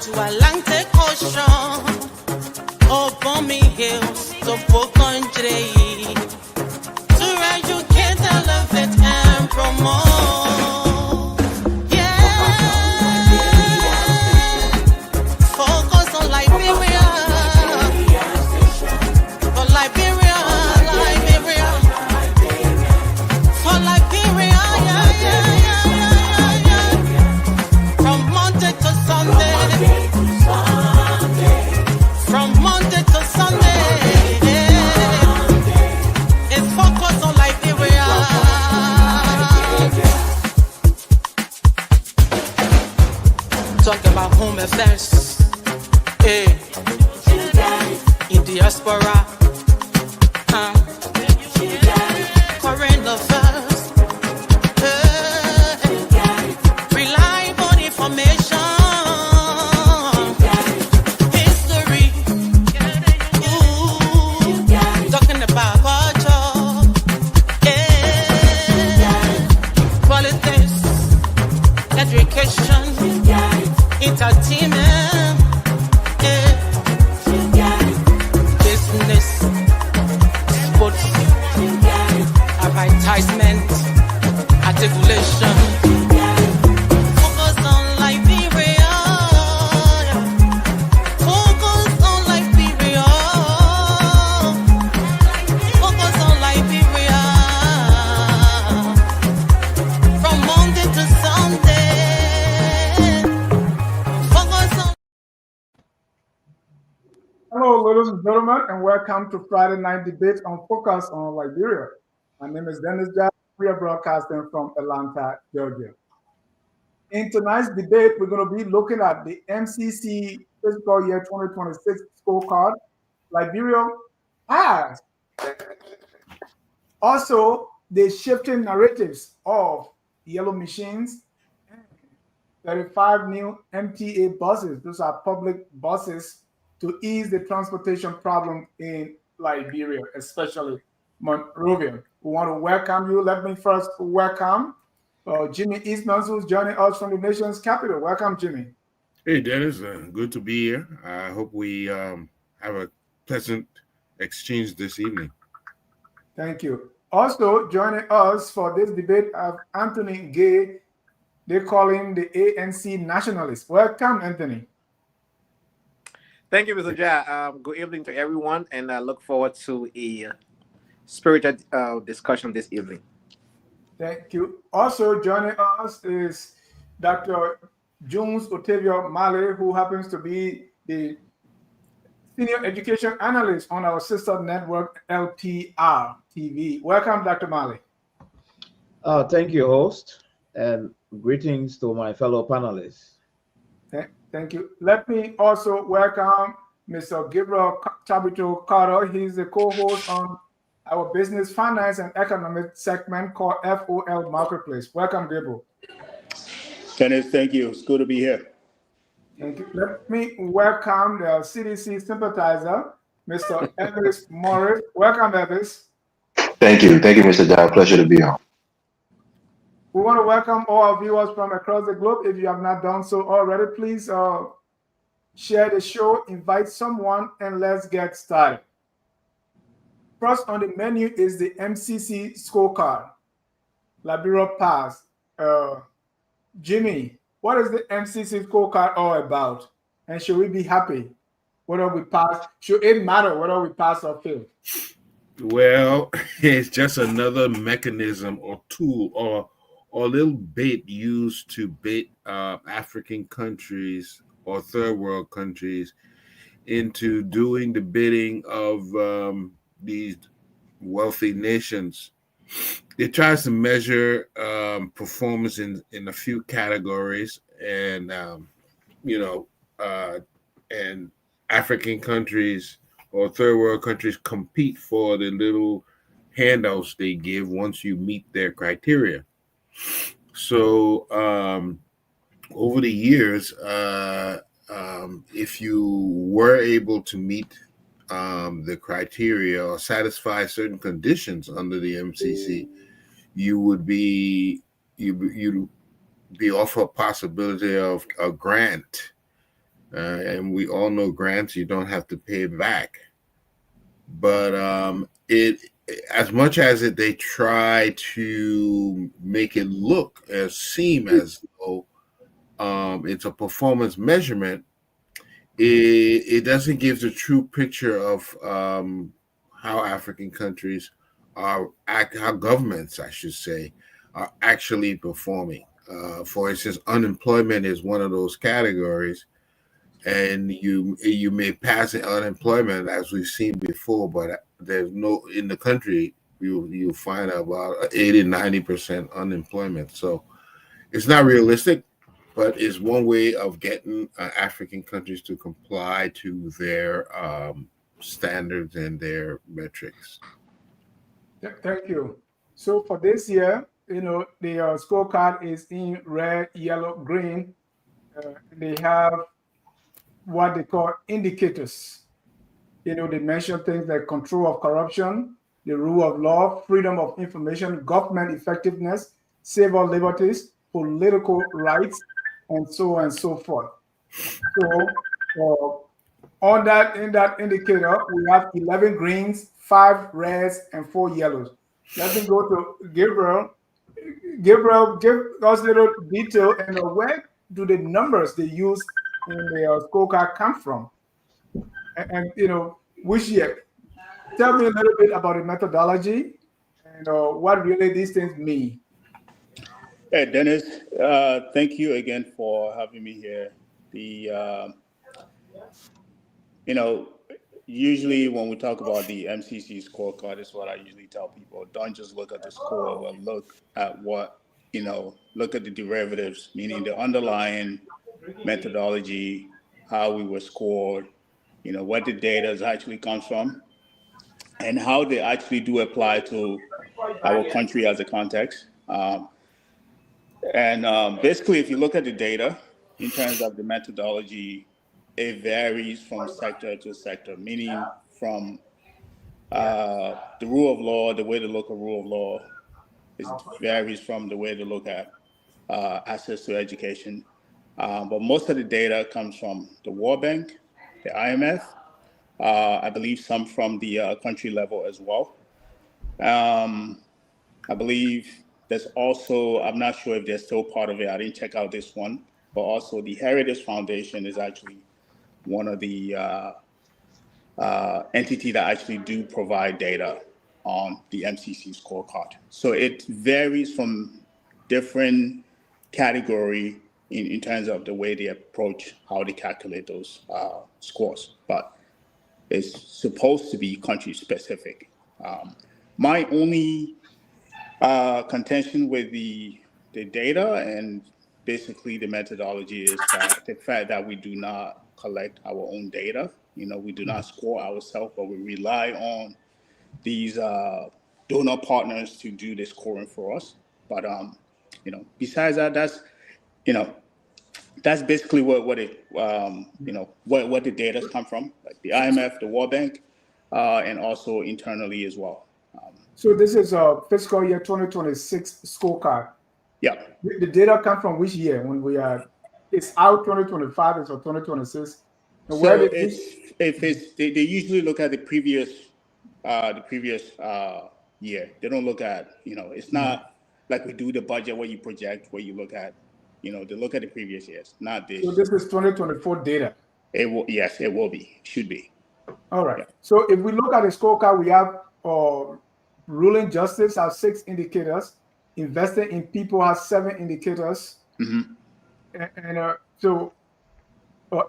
to Atlantic Ocean. Upon me hills, to country, to educate, elevate, and promote. Yeah, focus on Liberia, for Liberia, Liberia, for Liberia, yeah. From Monday to Sunday. From Monday to Sunday, it's focus on Liberia. Talk about home affairs, in diaspora, current affairs, reliable information. Education, entertainment, business, sports, advertisement, articulation. Focus on Liberia. Focus on Liberia. Focus on Liberia. From Monday to Sunday. Hello, ladies and gentlemen, and welcome to Friday Night Debate on Focus on Liberia. My name is Dennis Jack. We are broadcasting from Atlanta, Georgia. In tonight's debate, we're going to be looking at the MCC fiscal year 2026 scorecard. Liberia has also the shifting narratives of yellow machines, 35 new MTA buses. Those are public buses to ease the transportation problem in Liberia, especially Monrovia. We want to welcome you. Let me first welcome Jimmy Eastman, who's joining us from the nation's capital. Welcome, Jimmy. Hey, Dennis. Good to be here. I hope we have a pleasant exchange this evening. Thank you. Also joining us for this debate are Anthony Gay. They call him the ANC nationalist. Welcome, Anthony. Thank you, Mr. Ja. Good evening to everyone, and I look forward to a spirited discussion this evening. Thank you. Also joining us is Dr. Jones Otavio Male, who happens to be the senior education analyst on our sister network, LPR TV. Welcome, Dr. Male. Thank you, host, and greetings to my fellow panelists. Thank you. Let me also welcome Mr. Gabriel Chabito Carter. He's the co-host on our business, finance, and economic segment called FOL Marketplace. Welcome, Gabriel. Dennis, thank you. It's good to be here. Thank you. Let me welcome the CDC sympathizer, Mr. Elvis Morris. Welcome, Elvis. Thank you. Thank you, Mr. Dow. Pleasure to be on. We want to welcome all our viewers from across the globe. If you have not done so already, please share the show, invite someone, and let's get started. First on the menu is the MCC scorecard. Liberia Pass. Jimmy, what is the MCC scorecard all about? And should we be happy whether we pass? Should it matter whether we pass or fail? Well, it's just another mechanism or tool or little bait used to bait African countries or third world countries into doing the bidding of these wealthy nations. It tries to measure performance in a few categories, and and African countries or third world countries compete for the little handouts they give once you meet their criteria. So over the years, if you were able to meet the criteria or satisfy certain conditions under the MCC, you would you'd be offered a possibility of a grant and we all know grants you don't have to pay back. But it, as much as they try to make it look seem as though it's a performance measurement, it doesn't give the true picture of how African countries how governments, I should say, are actually performing. For instance, unemployment is one of those categories, and you may pass in unemployment as we've seen before, but there's no in the country you find about 80-90% unemployment. So it's not realistic, but it's one way of getting African countries to comply to their standards and their metrics. Thank you. So for this year, the scorecard is in red, yellow, green. They have what they call indicators. They mention things like control of corruption, the rule of law, freedom of information, government effectiveness, civil liberties, political rights, and so on and so forth. So in that indicator, we have 11 greens, 5 reds, and 4 yellows. Let me go to Gabriel. Gabriel, give us a little detail and where do the numbers they use in the scorecard come from? And which year? Tell me a little bit about the methodology and what really these things mean. Hey, Dennis, thank you again for having me here. Usually when we talk about the MCC scorecard, is what I usually tell people. Don't just look at the score, but look at look at the derivatives, meaning the underlying methodology, how we were scored, what the data actually comes from, and how they actually do apply to our country as a context. Basically, if you look at the data in terms of the methodology, it varies from sector to sector, meaning from the rule of law, the way to look at rule of law, it varies from the way to look at access to education. But most of the data comes from the World Bank, the IMF, I believe some from the country level as well. I believe there's also, I'm not sure if they're still part of it, I didn't check out this one, but also the Heritage Foundation is actually one of the entity that actually do provide data on the MCC scorecard. So it varies from different category in terms of the way they approach how they calculate those scores, but it's supposed to be country specific. My only contention with the data and basically the methodology is that the fact that we do not collect our own data. We do not score ourselves, but we rely on these donor partners to do the scoring for us. But besides that, that's basically what the data come from, like the IMF, the World Bank, and also internally as well. So this is a fiscal year 2026 scorecard. Yeah. The data come from which year? When we are, it's out 2025, it's or 2026. And so they usually look at the previous year. They don't look at it's not like we do the budget where you project, where you look at they look at the previous years, not this. So this is 2024 data. It will, yes, it will be, should be. All right. Yeah. So if we look at the scorecard, we have ruling justice has 6 indicators, investing in people has 7 indicators, and so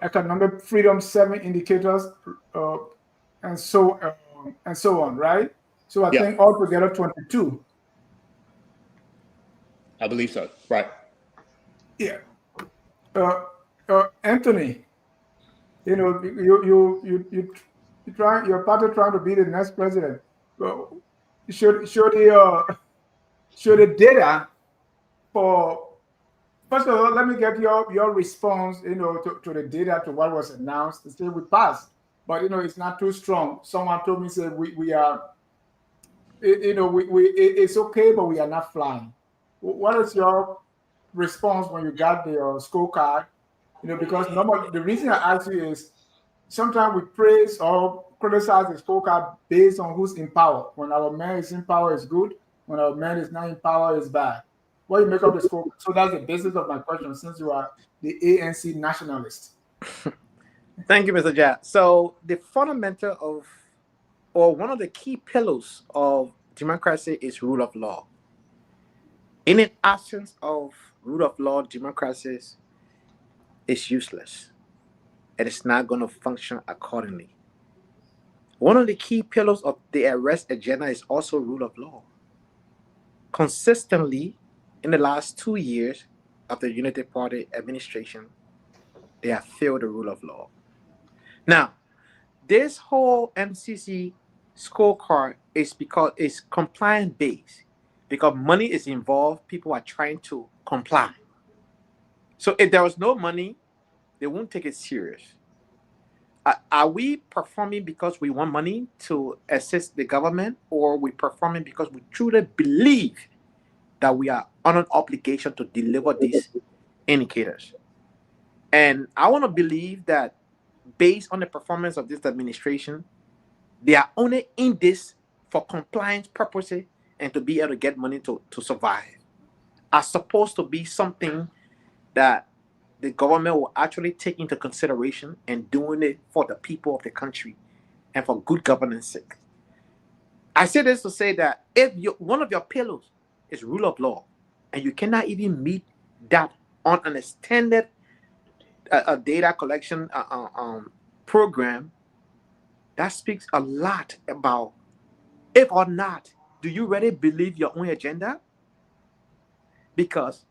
economic freedom 7 indicators, and so on, right? So I think altogether 22. I believe so. Right. Yeah. Anthony, you try, your party trying to be the next president. Should the data for, first of all, let me get your response, to the data, to what was announced. To say we passed, but it's not too strong. Someone told me, say we are, it's okay, but we are not flying. What is your response when you got the scorecard Because normally the reason I ask you is sometimes we praise or criticize the scorecard based on who's in power. When our man is in power, is good. When our man is not in power, is bad. What you make of the scorecard? So that's the basis of my question. Since you are the ANC nationalist, Thank you, Mr. Jat. So the fundamental of, or one of the key pillars of democracy is rule of law. In an absence of rule of law, democracy is useless. And it's not going to function accordingly. One of the key pillars of the arrest agenda is also rule of law. Consistently, in the last 2 years of the United Party administration, they have failed the rule of law. Now, this whole MCC scorecard is because it's compliant based. Because money is involved, people are trying to comply. So if there was no money, they won't take it serious. Are we performing because we want money to assist the government, or are we performing because we truly believe that we are on an obligation to deliver these indicators? And I want to believe that based on the performance of this administration, they are only in this for compliance purposes and to be able to get money to survive, as supposed to be something that the government will actually take into consideration and doing it for the people of the country and for good governance sake. I say this to say that if one of your pillars is rule of law and you cannot even meet that on an extended data collection program, that speaks a lot about if or not do you really believe your own agenda. Because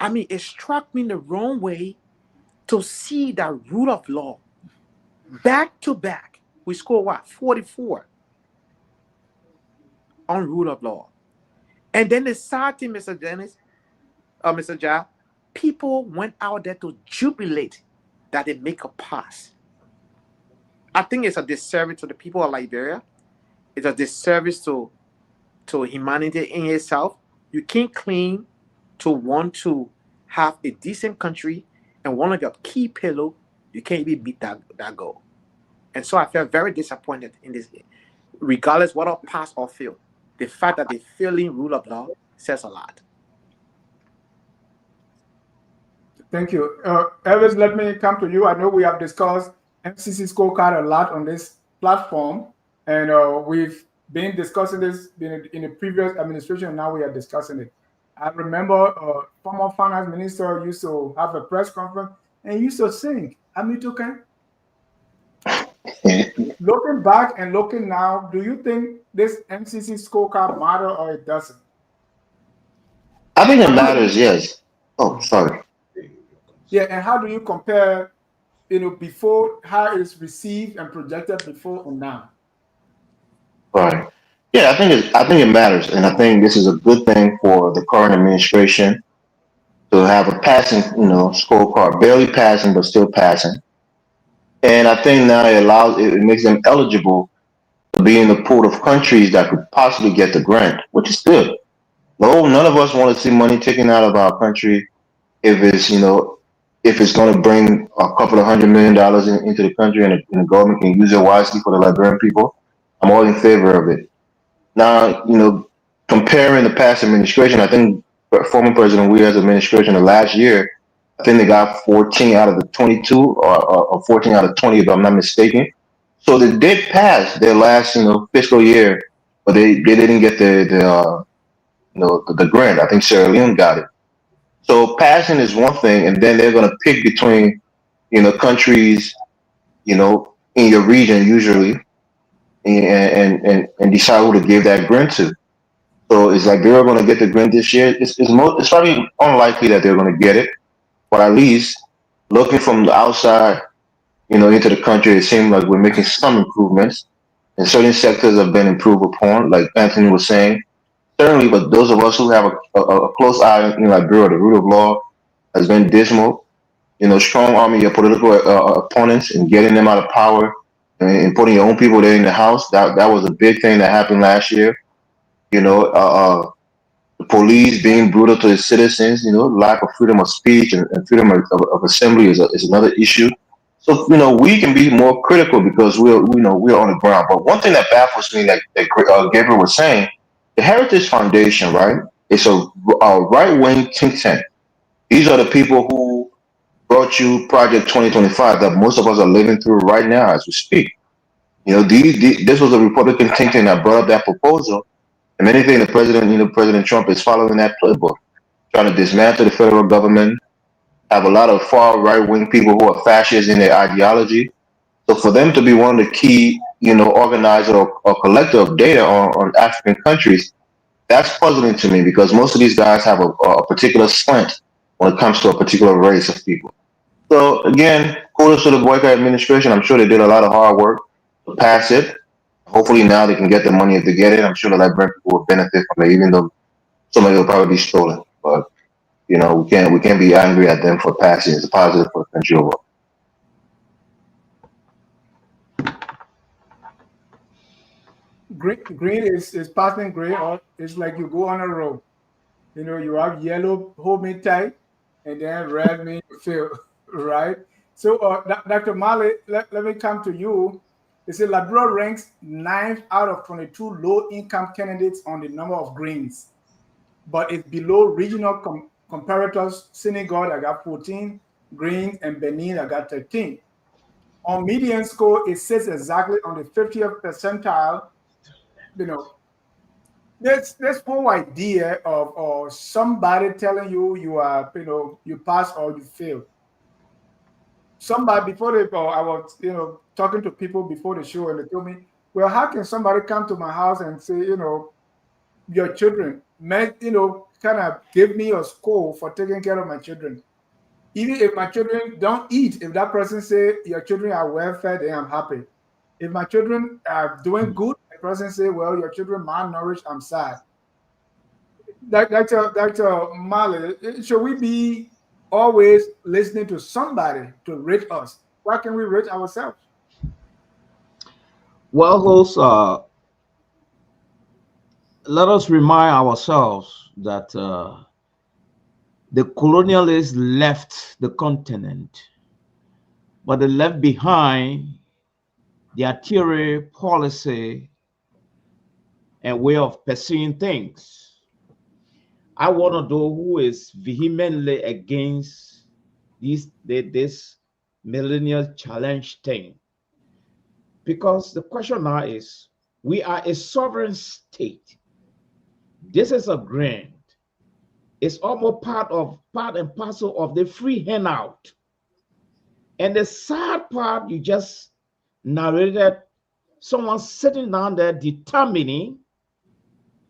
it struck me in the wrong way to see that rule of law back to back. We score what? 44 on rule of law. And then the sad thing, Mr. Dennis, Mr. Ja, people went out there to jubilate that they make a pass. I think it's a disservice to the people of Liberia. It's a disservice to humanity in itself. You can't claim to want to have a decent country, and one of your key pillars, you can't even beat that goal. And so I felt very disappointed in this, regardless whether pass or fail. The fact that they failing rule of law says a lot. thank you. Elvis, let me come to you. I know we have discussed MCC scorecard a lot on this platform, and we've been discussing this in the previous administration. Now we are discussing it. I remember former finance minister used to have a press conference and used to sing Amitukan. Looking back and looking now, do you think this MCC scorecard matter or it doesn't? I think it matters, yes. Oh, sorry. Yeah, and how do you compare, before how it's received and projected before and now? Right. Yeah, I think it matters, and I think this is a good thing for the current administration to have a passing, scorecard, barely passing but still passing. And I think now it makes them eligible to be in the pool of countries that could possibly get the grant, which is good. No, none of us want to see money taken out of our country if it's going to bring a couple of $100 million into the country, and the government can use it wisely for the Liberian people. I'm all in favor of it. Now, comparing the past administration, I think former President Weir's administration of last year, I think they got 14 out of the 22 or 14 out of 20, if I'm not mistaken. So they did pass their last, fiscal year, but they didn't get the grant. I think Sierra Leone got it. So passing is one thing, and then they're going to pick between, countries, in your region usually, and decide who to give that grant to. So is Liberia going to get the grant this year? It's probably unlikely that they're going to get it, but at least looking from the outside, into the country, it seems like we're making some improvements, and certain sectors have been improved upon, like Anthony was saying. Certainly, but those of us who have a close eye in Liberia, the rule of law has been dismal. Strong arming your political opponents and getting them out of power and putting your own people there in the house. That was a big thing that happened last year. The police being brutal to its citizens, lack of freedom of speech and freedom of assembly is another issue. So, we can be more critical because we're on the ground. But one thing that baffles me, like Gabriel was saying, the Heritage Foundation, right? It's a right-wing think tank. These are the people who brought you Project 2025 that most of us are living through right now as we speak. This was a Republican think tank that brought up that proposal. And anything the president, President Trump is following that playbook, trying to dismantle the federal government, have a lot of far right-wing people who are fascists in their ideology. So for them to be one of the key, organizer or collector of data on African countries, that's puzzling to me because most of these guys have a particular slant when it comes to a particular race of people. So again, kudos to the Boycott administration. I'm sure they did a lot of hard work to pass it. Hopefully now they can get the money if they get it. I'm sure the Liberian people will benefit from it, even though some of it will probably be stolen. But we can't be angry at them for passing. It's a positive for the country overall. Green is passing gray, or it's like you go on a road. You have yellow, hold me tight, and then red means you fail, right? So, Dr. Mali, let me come to you. They say Liberia ranks 9th out of 22 low-income candidates on the number of greens, but it's below regional comparators. Senegal, I got 14 greens, and Benin, I got 13. On median score, it sits exactly on the 50th percentile. This whole idea of somebody telling you are, you pass or you fail. Somebody before I was, talking to people before the show, and they told me, well, how can somebody come to my house and say, your children, kind of give me a score for taking care of my children? Even if my children don't eat, if that person say your children are well fed, then I'm happy. If my children are doing good, the person say, well, your children malnourished, I'm sad. Dr. Mali, should we be always listening to somebody to rate us? Why can't we rate ourselves? Well, host, let us remind ourselves that the colonialists left the continent, but they left behind their theory, policy, and way of pursuing things. I want to know who is vehemently against this millennial challenge thing. Because the question now is, we are a sovereign state. This is a grant. It's almost part and parcel of the free handout. And the sad part, you just narrated someone sitting down there determining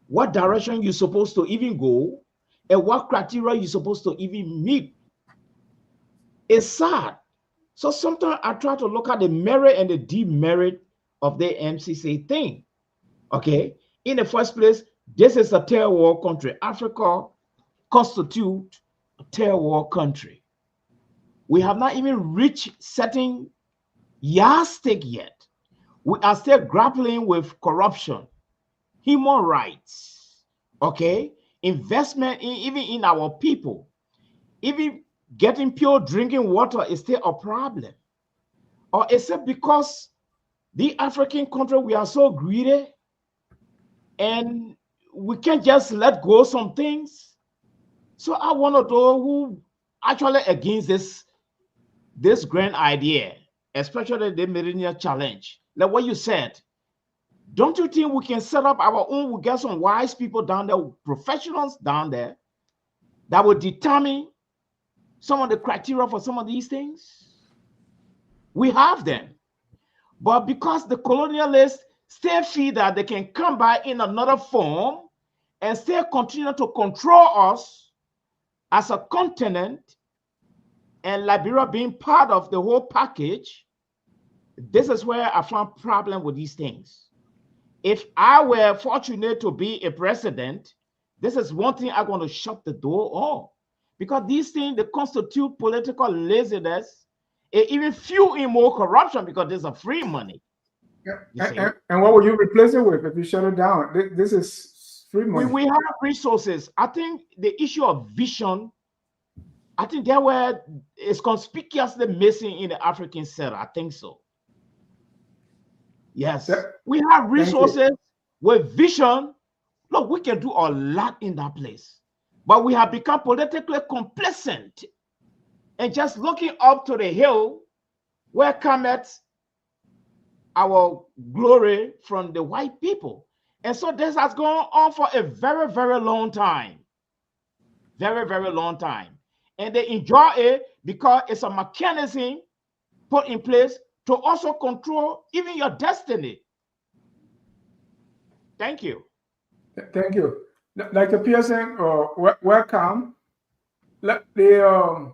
what direction you're supposed to even go and what criteria you're supposed to even meet. It's sad. So sometimes I try to look at the merit and the demerit of the MCC thing. Okay, in the first place, this is a third world country. Africa constitutes a third world country. We have not even reached certain yardstick yet. We are still grappling with corruption, human rights, okay, investment even in our people. Even getting pure drinking water is still a problem. Or is it because the African country, we are so greedy and we can't just let go some things? So I want to know who actually against this grand idea, especially the millennial challenge. Like what you said, don't you think we can set up our own? We get some wise people down there, professionals down there, that will determine some of the criteria for some of these things? We have them. But because the colonialists still feel that they can come by in another form and still continue to control us as a continent, and Liberia being part of the whole package, this is where I found problem with these things. If I were fortunate to be a president, this is one thing I'm going to shut the door on. Because these things, they constitute political laziness, and even fuel in more corruption because there's a free money. Yeah. And what will you replace it with if you shut it down? This is free money. We have resources. I think the issue of vision, I think that where is conspicuously missing in the African set. I think so. Yes, we have resources with vision. Look, we can do a lot in that place, but we have become politically complacent and just looking up to the hill where cometh our glory from the white people. And so this has gone on for a very, very long time. Very, very long time. And they enjoy it because it's a mechanism put in place to also control even your destiny. Thank you. Thank you. Dr. Pearson, welcome. To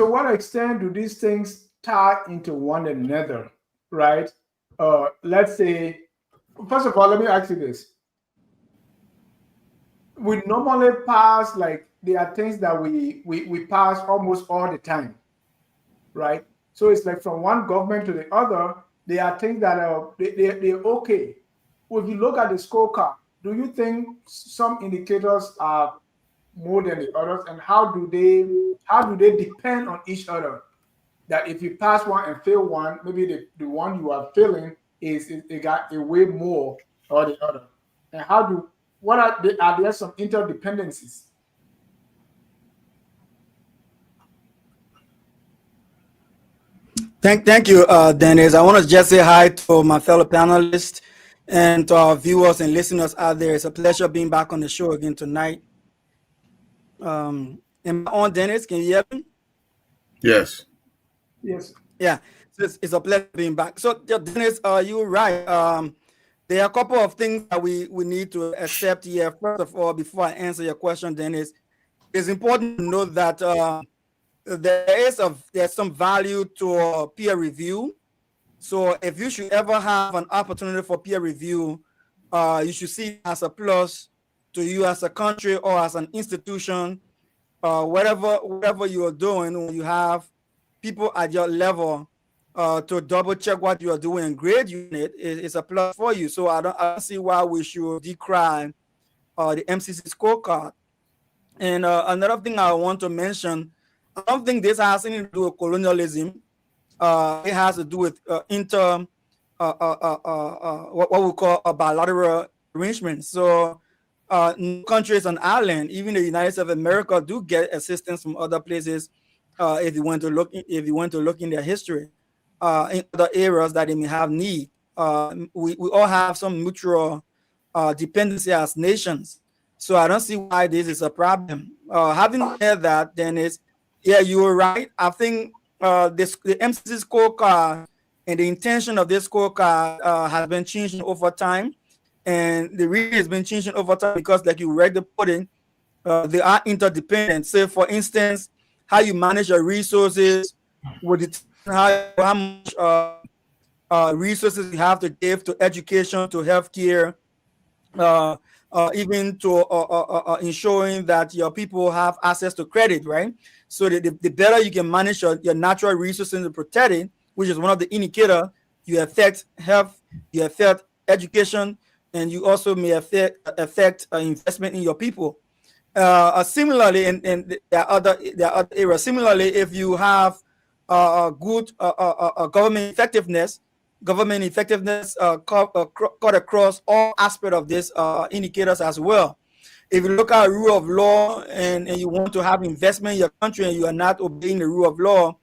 what extent do these things tie into one another, right? Let's say, first of all, let me ask you this. We normally pass, like, there are things that we pass almost all the time, right? So it's like from one government to the other, there are things that are they're okay. If you look at the scorecard, do you think some indicators are more than the others, and how do they depend on each other? That if you pass one and fail one, maybe the one you are failing it got a way more or the other. And are there some interdependencies? Thank you, Dennis. I want to just say hi to my fellow panelists and to our viewers and listeners out there. It's a pleasure being back on the show again tonight. Am I on, Dennis? Can you hear me? Yes. Yes. Yeah, so it's a pleasure being back. So, Dennis, you're right. There are a couple of things that we need to accept here. First of all, before I answer your question, Dennis, it's important to note that there's some value to peer review. So if you should ever have an opportunity for peer review, you should see it as a plus to you as a country or as an institution, whatever you are doing. When you have people at your level to double check what you are doing and grade you in it's a plus for you. So I don't see why we should decry the MCC scorecard. And another thing I want to mention, I don't think this has anything to do with colonialism. It has to do with what we call a bilateral arrangement. So no country is an island. Even the United States of America do get assistance from other places. If you want to look in their history, in other areas that they may have need. We all have some mutual dependency as nations. So I don't see why this is a problem. Having said that, Dennis, yeah, you were right. I think the MCC scorecard and the intention of this scorecard has been changing over time. And the reason it's been changing over time because, like you read the pudding, they are interdependent. Say, for instance, how you manage your resources will determine how much resources you have to give to education, to healthcare, even to ensuring that your people have access to credit, right? So the better you can manage your natural resources and protect it, which is one of the indicators, you affect health, you affect education, and you also may affect investment in your people. Similarly, and there are other areas. Similarly, if you have good government effectiveness cut across all aspects of these indicators as well. If you look at rule of law and you want to have investment in your country and you are not obeying the rule of law,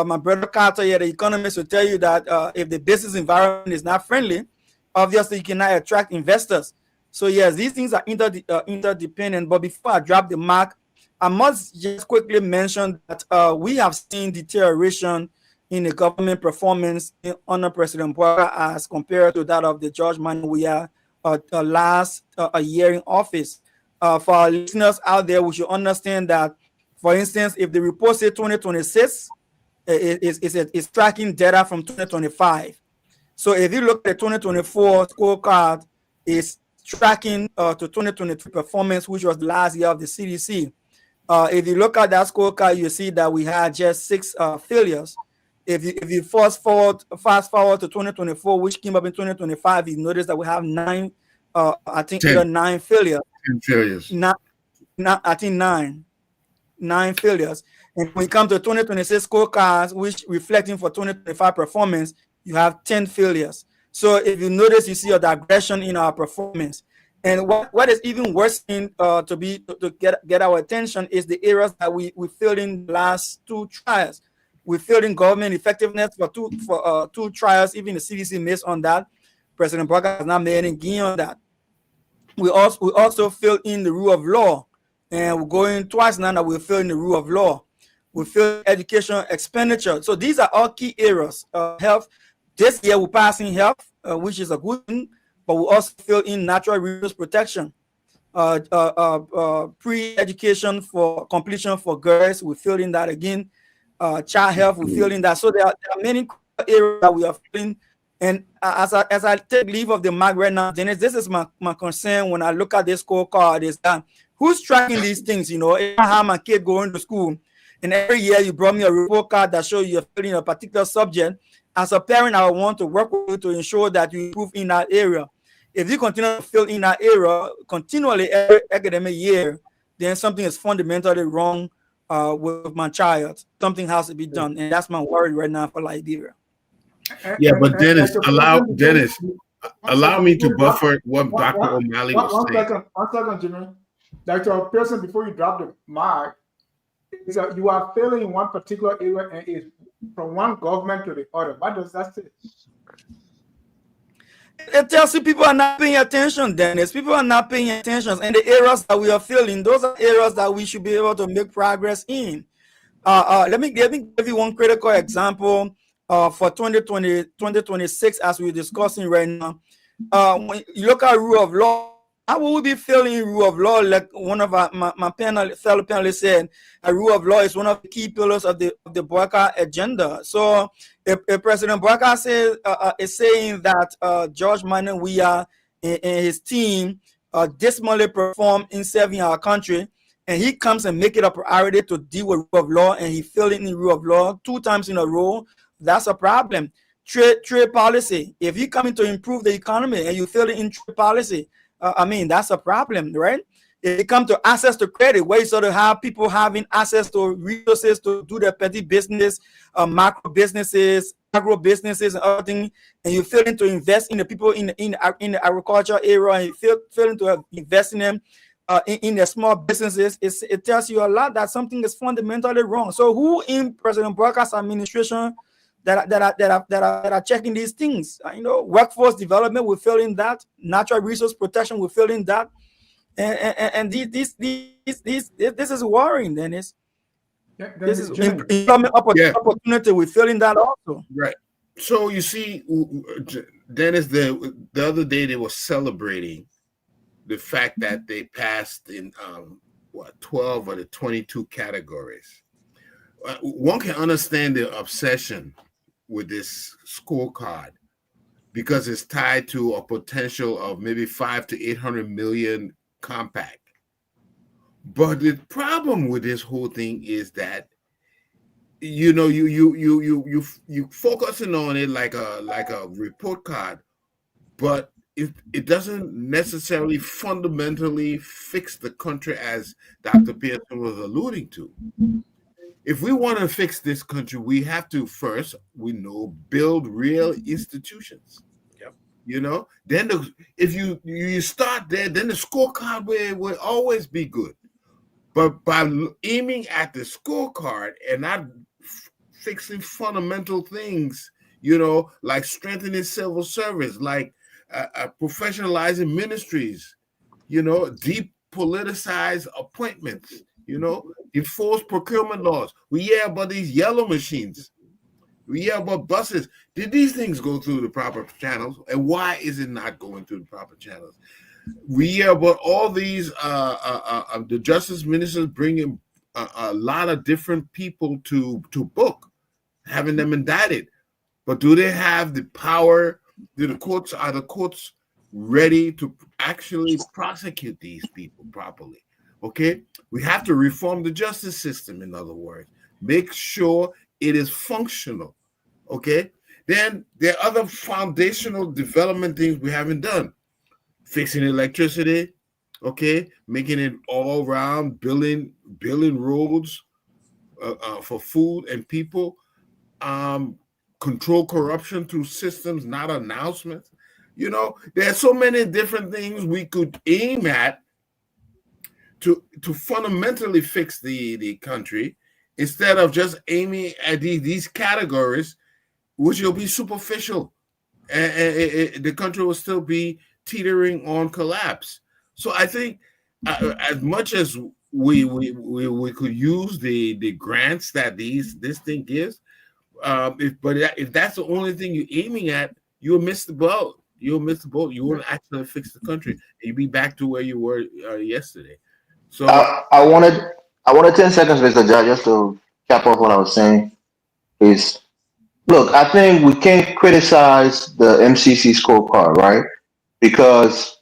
my brother Carter here, the economist, will tell you that if the business environment is not friendly, obviously you cannot attract investors. So yes, these things are interdependent. But before I drop the mark, I must just quickly mention that we have seen deterioration in the government performance under President Boaga as compared to that of the George Mannweya last a year in office. For our listeners out there, we should understand that, for instance, if the report says 2026, it's tracking data from 2025. So if you look at the 2024 scorecard, it's tracking to 2023 performance, which was the last year of the CDC. If you look at that scorecard, you see that we had just 6 failures. If you fast forward to 2024, which came up in 2025, you notice that we have 9 I think 10. either 9 failures. 10 failures. I think nine failures. And when it comes to 2026 scorecards, which reflecting for 2025 performance, you have 10 failures. So if you notice, you see a digression in our performance. And what is even worse to get our attention is the areas that we failed in the last 2 trials. We failed in government effectiveness for two trials. Even the CDC missed on that. President Barker has not made any gain on that. We also failed in the rule of law, and we're going twice now that we failed in the rule of law. We failed education expenditure. So these are all key areas. Health. This year we're passing health, which is a good thing, but we also failed in natural resource protection. Pre-education for completion for girls, we failed in that again. Child health, we failed in that. So there are many areas that we are failing. And as I take leave of the mic right now, Dennis, this is my concern when I look at this scorecard is that who's tracking these things? You know, if I have my kid going to school and every year you brought me a report card that shows you're failing a particular subject, as a parent, I want to work with you to ensure that you improve in that area. If you continue to fail in that area continually every academic year, then something is fundamentally wrong with my child. Something has to be done. And that's my worry right now for Liberia. Yeah, but Dennis, allow me to buffer what Dr. O'Malley was saying. One second, Jimmy. Dr. Pearson, before you drop the mic, you are failing in one particular area and it's from one government to the other. What does that say? It tells you people are not paying attention, Dennis. People are not paying attention. And the areas that we are failing, those are areas that we should be able to make progress in. Let me give you one critical example for 2026 as we're discussing right now. When you look at rule of law, how will we be failing rule of law? Like one of my fellow panelists said, a rule of law is one of the key pillars of the Barker agenda. So if President Barker is saying that George Manuel Weah and his team dismally perform in serving our country, and he comes and make it a priority to deal with rule of law, and he failed in the rule of law 2 times in a row, that's a problem. Trade policy, if you come in to improve the economy and you fail in trade policy, that's a problem, right? If it comes to access to credit, where you sort of have people having access to resources to do their petty business, macro businesses, agro businesses, and everything, and you failing to invest in the people in the agriculture area, and you failing to invest in them in their small businesses, it tells you a lot that something is fundamentally wrong. So who in President Barker's administration that are checking these things? Workforce development, we fail in that. Natural resource protection, we fail in that. And this is worrying, Dennis. Yeah, this is employment opportunity, we fail in that also. Right. So you see, Dennis, the other day they were celebrating the fact that they passed in 12 of the 22 categories. One can understand the obsession with this scorecard because it's tied to a potential of maybe 500 to 800 million compact. But the problem with this whole thing is that you focusing on it like a report card, but it doesn't necessarily fundamentally fix the country, as Dr. Pearson was alluding to. If we want to fix this country, we have to first, build real institutions. Yep. Then if you start there, then the scorecard will always be good. But by aiming at the scorecard and not fixing fundamental things, like strengthening civil service, like professionalizing ministries, depoliticize appointments, enforce procurement laws. We hear about these yellow machines. We hear about buses. Did these things go through the proper channels? And why is it not going through the proper channels? We hear about all these, the justice ministers bringing a lot of different people to book, having them indicted. But do they have the power? Are the courts ready to actually prosecute these people properly? Okay, we have to reform the justice system, in other words. Make sure it is functional, okay? Then there are other foundational development things we haven't done. fixing electricity, okay, making it all around, building roads for food and people, control corruption through systems, not announcements. You know, there are so many different things we could aim at to fundamentally fix the country, instead of just aiming at these categories, which will be superficial, and the country will still be teetering on collapse. So I think, as much as we could use the grants that this thing gives, if that's the only thing you're aiming at, you'll miss the boat. You'll miss the boat. You won't actually fix the country, and you'll be back to where you were yesterday. So I wanted 10 seconds, Mr. Judge, just to cap off what I was saying. Is look, I think we can't criticize the MCC scorecard, right? Because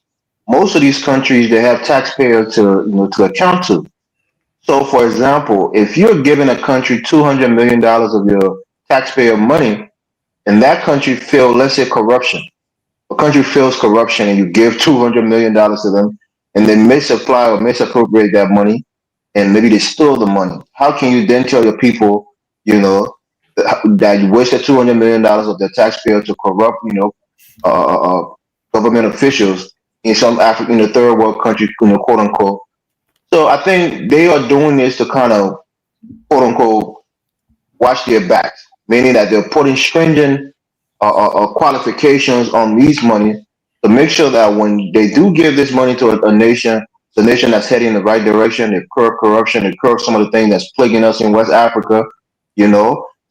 most of these countries they have taxpayers to account to. So, for example, if you're giving a country $200 million of your taxpayer money, and that country fails, let's say corruption, a country fails corruption, and you give $200 million to them, and they misapply or misappropriate that money, and maybe they steal the money. How can you then tell your people, you know, that you wasted $200 million of their taxpayer to corrupt, government officials in some African, third world country, quote unquote. So I think they are doing this to kind of, quote unquote, watch their backs, meaning that they're putting stringent qualifications on these money to make sure that when they do give this money to a nation, the nation that's heading in the right direction, they curb corruption, they curb some of the things that's plaguing us in West Africa,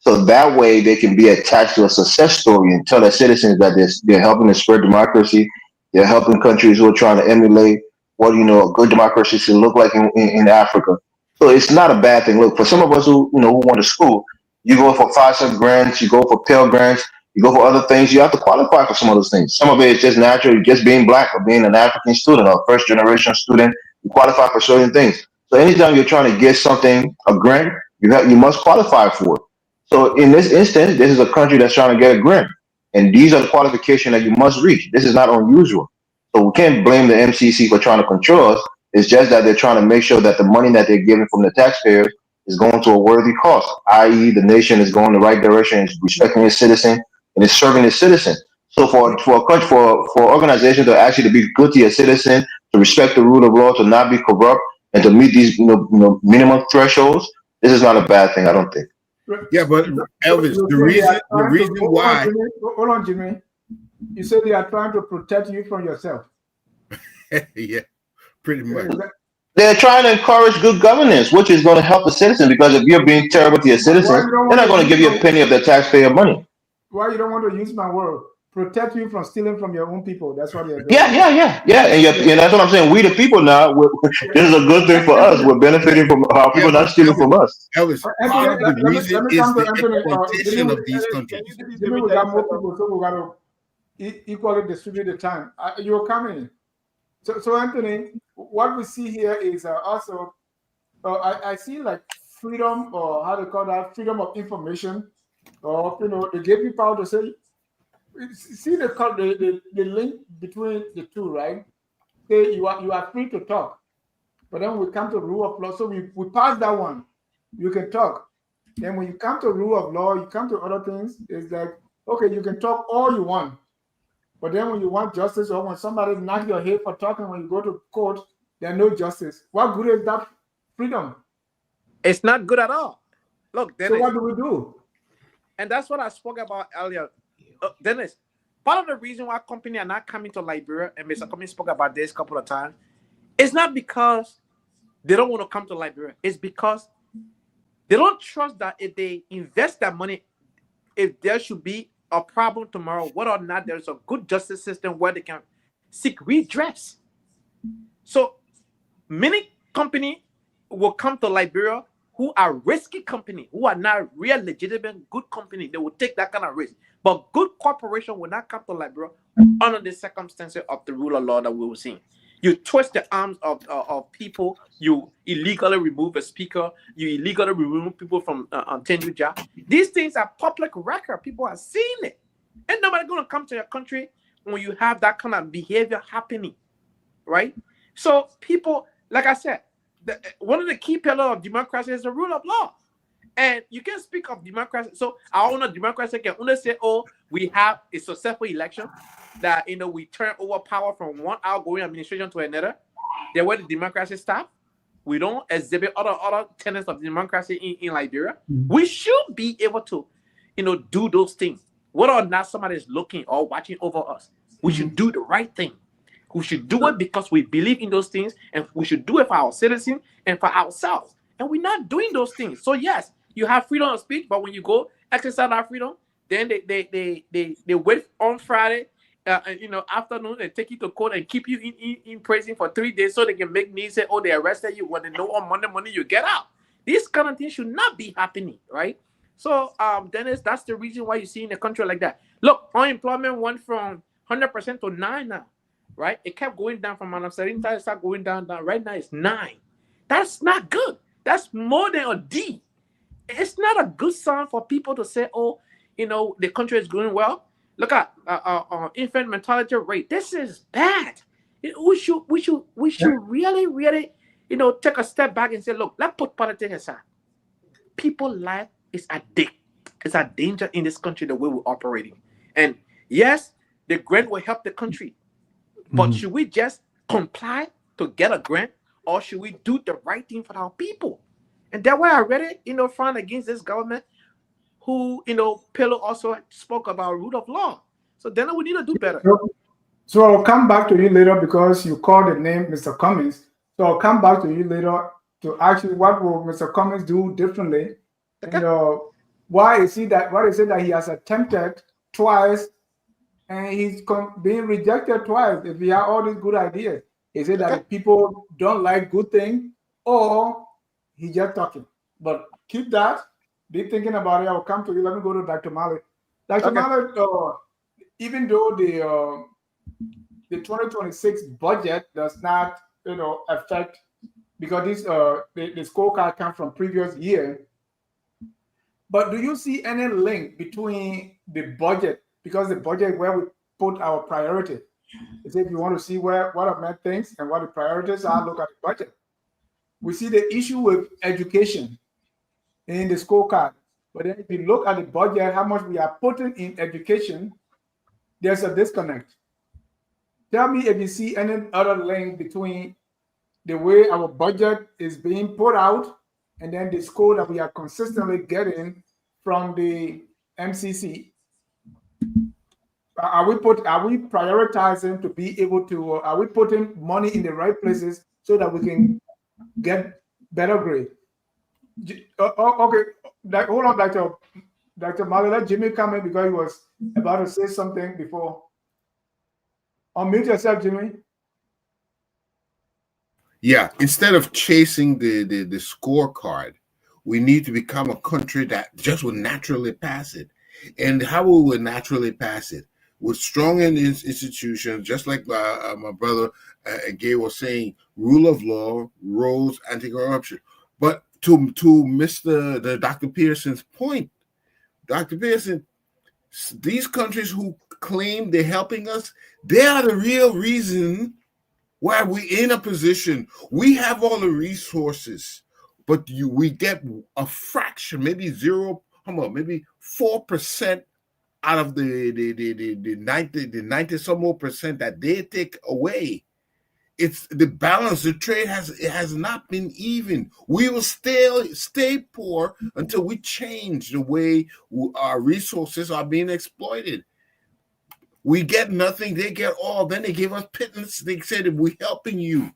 so that way they can be attached to a success story and tell their citizens that they're helping to spread democracy, they're helping countries who are trying to emulate what a good democracy should look like in Africa. So it's not a bad thing. Look, for some of us who went to school, you go for FISA grants, you go for Pell grants, you go for other things. You have to qualify for some of those things. Some of it is just natural, just being black or being an African student or first generation student. You qualify for certain things. So anytime you're trying to get something, a grant, you must qualify for it. So in this instance, this is a country that's trying to get a grant, and these are the qualifications that you must reach. This is not unusual. So we can't blame the MCC for trying to control us. It's just that they're trying to make sure that the money that they're giving from the taxpayers is going to a worthy cause, i.e., the nation is going the right direction, is respecting its citizen, and is serving its citizen. So for a country, for organizations to actually to be good to your citizen, to respect the rule of law, to not be corrupt, and to meet these minimum thresholds, this is not a bad thing. I don't think. Yeah, but Elvis, the reason why. Hold on, Jimmy. You said they are trying to protect you from yourself. Yeah, pretty much. They're trying to encourage good governance, which is going to help the citizen. Because if you're being terrible to your citizens, they're not going to give you a penny of their taxpayer money. Why you don't want to use my word? Protect you from stealing from your own people. That's what they're doing. Yeah. And that's what I'm saying. We the people now. This is a good thing for us. We're benefiting from how people not stealing from us. Elvis, part of the reason is the exploitation of these countries. We got more people, so we got to equally distribute the time. You're coming. So Anthony, what we see here is also, I see like freedom, or how they call that, freedom of information, or they give you power to say. See the link between the two, right? Say you are free to talk, but then we come to rule of law. So we pass that one. You can talk. Then when you come to rule of law, you come to other things. It's like, okay, you can talk all you want, but then when you want justice, or when somebody knocks your head for talking, when you go to court, there's no justice. What good is that freedom? It's not good at all. Look, Dennis, so what do we do? And that's what I spoke about earlier. Dennis, part of the reason why companies are not coming to Liberia, and Mr. Cummings spoke about this a couple of times, it's not because they don't want to come to Liberia. It's because they don't trust that if they invest that money, if there should be a problem tomorrow, whether or not there's a good justice system where they can seek redress. So many companies will come to Liberia who are risky companies, who are not real legitimate good companies. They will take that kind of risk. But good corporation will not come to Liberia under the circumstances of the rule of law that we were seeing. You twist the arms of people. You illegally remove a speaker. You illegally remove people from tenure job. These things are public record. People are seeing it. And nobody going to come to your country when you have that kind of behavior happening. right? So people, like I said, one of the key pillars of democracy is the rule of law. And you can speak of democracy. So our own democracy can only say, oh, we have a successful election, that we turn over power from one outgoing administration to another. Then where the democracy stops, we don't exhibit other tenets of democracy in Liberia. We should be able to, do those things. Whether or not somebody is looking or watching over us, we should do the right thing. We should do it because we believe in those things, and we should do it for our citizens and for ourselves. And we're not doing those things. So yes, you have freedom of speech, but when you go exercise that freedom, then they wait on Friday, afternoon, and take you to court and keep you in prison for 3 days so they can make me say, oh, they arrested you, when they know on Monday morning you get out. These kind of things should not be happening, right? So, Dennis, that's the reason why you see in a country like that. Look, unemployment went from 100% to 9 now, right? It kept going down from an certain time, it started going down. Right now, it's 9. That's not good. That's more than a D. It's not a good sign for people to say, oh, the country is going well. Look at infant mortality rate. This is bad. We should really, really, take a step back and say, look, let's put politics aside. People's life is it's a danger in this country the way we're operating. And yes, the grant will help the country, but should we just comply to get a grant, or should we do the right thing for our people? And that's why I read it, front against this government, who, Pillow also spoke about rule of law. So then we need to do better. So I'll come back to you later because you called the name Mr. Cummings. So I'll come back to you later to ask you what will Mr. Cummings do differently. Okay. Why is it that he has attempted twice and he's being rejected twice? If he had all these good ideas, is it that people don't like good things, or he's just talking? But keep that. Be thinking about it. I'll come to you. Let me go to Dr. Mali. Dr. Mali, even though the 2026 budget does not, affect, because this the scorecard comes from previous year. But do you see any link between the budget, because the budget where we put our priority? Is if you want to see what are meant things and what the priorities are, look at the budget. We see the issue with education in the scorecard. But then if you look at the budget, how much we are putting in education, there's a disconnect. Tell me if you see any other link between the way our budget is being put out and then the score that we are consistently getting from the MCC. Are we prioritizing to be able to, are we putting money in the right places so that we can get better grade? Okay, hold on, Dr. Mali, let Jimmy come in because he was about to say something before. Unmute yourself, Jimmy. Yeah, instead of chasing the scorecard, we need to become a country that just will naturally pass it. And how will we naturally pass it? With strong institutions, just like my brother Gay was saying, rule of law, rules, anti-corruption. But to Mr. Dr. Pearson's point, Dr. Pearson, these countries who claim they're helping us, they are the real reason why we're in a position. We have all the resources, but we get a fraction, maybe 4% out of the 90 some more percent that they take away. It's the balance. The trade has not been even. We will stay poor until we change the way our resources are being exploited. We get nothing, they get all. Then they give us pittance. They said, we're helping you.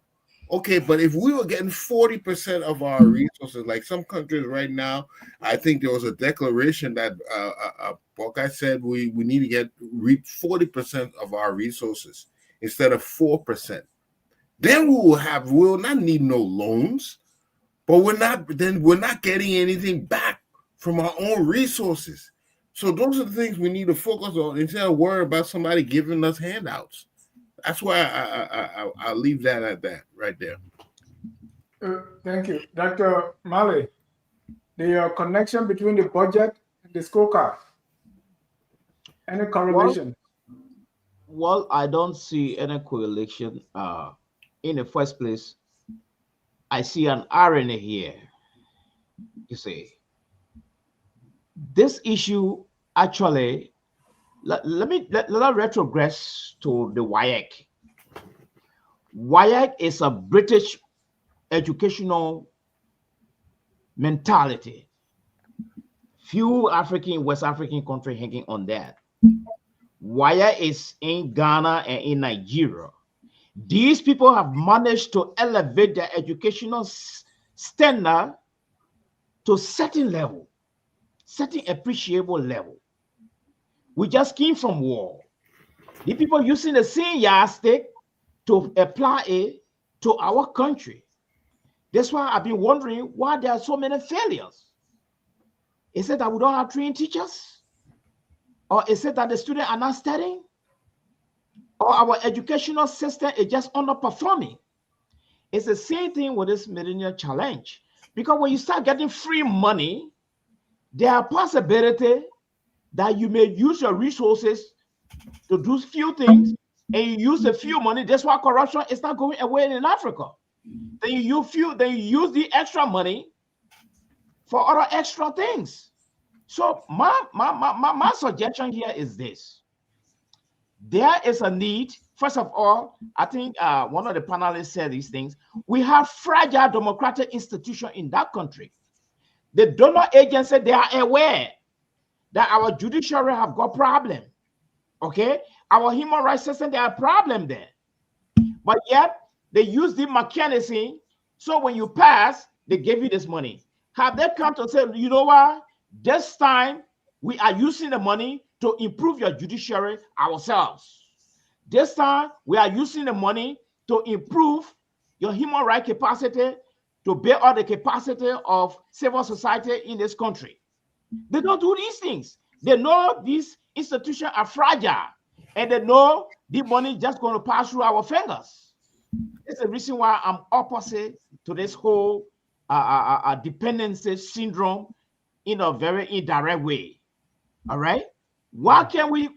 Okay, but if we were getting 40% of our resources, like some countries right now, I think there was a declaration that Buckeye said we need to reap 40% of our resources instead of 4%. Then we will not need no loans, but we're not getting anything back from our own resources. So those are the things we need to focus on instead of worry about somebody giving us handouts. That's why I'll leave that at that right there. Thank you. Dr. Mali, the connection between the budget and the scorecard. Any correlation? Well, I don't see any correlation in the first place, I see an irony here. You see, this issue actually, let us retrogress to the WIAC. WIAC is a British educational mentality. Few West African countries hanging on that. WIAC is in Ghana and in Nigeria. These people have managed to elevate their educational standard to certain level, certain appreciable level. We just came from war. The people using the same yardstick to apply it to our country. That's why I've been wondering why there are so many failures. Is it that we don't have trained teachers? Or is it that the students are not studying? Or our educational system is just underperforming? It's the same thing with this millennial challenge. Because when you start getting free money, there are possibilities that you may use your resources to do few things, and you use the few money. That's why corruption is not going away in Africa. Then you use the extra money for other extra things. So my suggestion here is this. There is a need. First of all, I think one of the panelists said these things. We have fragile democratic institutions in that country. The donor agency, they are aware that our judiciary have got problem. Okay, our human rights system, there are problem there. But yet they use the mechanism. So when you pass, they give you this money. Have they come to say, you know what? This time we are using the money to improve your judiciary ourselves. This time we are using the money to improve your human rights capacity, to build up the capacity of civil society in this country. They don't do these things. They know these institutions are fragile, and they know the money just going to pass through our fingers. That's the reason why I'm opposite to this whole dependency syndrome in a very indirect way. All right. Why can we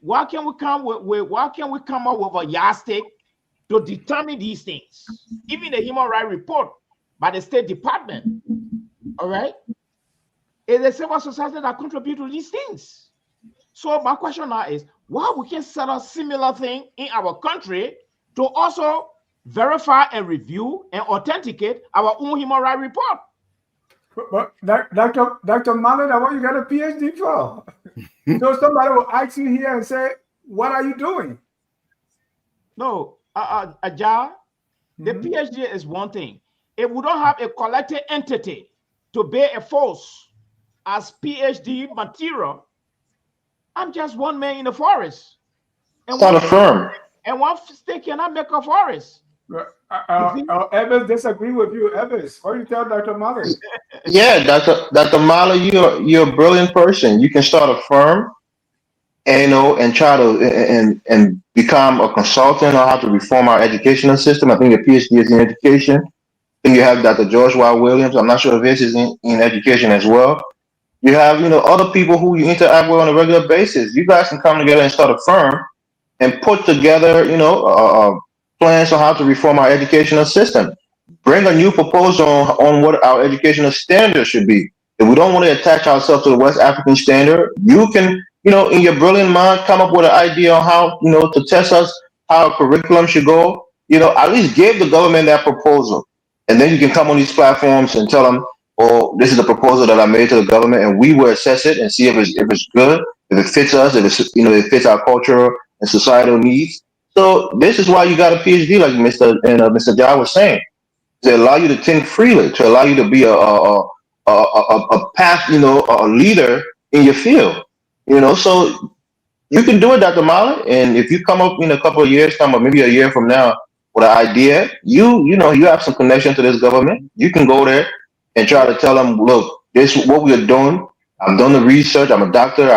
come up with a yardstick to determine these things? Even the human rights report by the State Department. All right. It's the civil society that contribute to these things. So my question now is, why we can set a similar thing in our country to also verify and review and authenticate our own human rights report? But Dr. Malin, what you got a PhD for? So somebody will ask you here and say, what are you doing? No, Ajah, the PhD is one thing. If we don't have a collective entity to bear a force as PhD material, I'm just one man in the forest. And Start a firm. And one stick cannot make a forest. Evans disagree with you, Evans. What do you tell Dr. Malin? Yeah, Dr. Mala, you're a brilliant person. You can start a firm, and try to and become a consultant on how to reform our educational system. I think your PhD is in education. I think you have Dr. George Y. Williams. I'm not sure if his is in education as well. You have, other people who you interact with on a regular basis. You guys can come together and start a firm and put together, plans on how to reform our educational system. Bring a new proposal on what our educational standards should be. If we don't want to attach ourselves to the West African standard, you can, in your brilliant mind, come up with an idea on how, to test us, how a curriculum should go. At least give the government that proposal. And then you can come on these platforms and tell them, oh, this is the proposal that I made to the government, and we will assess it and see if it's good, if it fits us, if it fits our cultural and societal needs. So this is why you got a PhD, like Mr. Jai was saying, to allow you to think freely, to allow you to be a path, a leader in your field. So you can do it, Dr. Mala. And if you come up in a couple of years, maybe a year from now with an idea, you have some connection to this government. You can go there and try to tell them, look, this is what we are doing. I've done the research. I'm a doctor.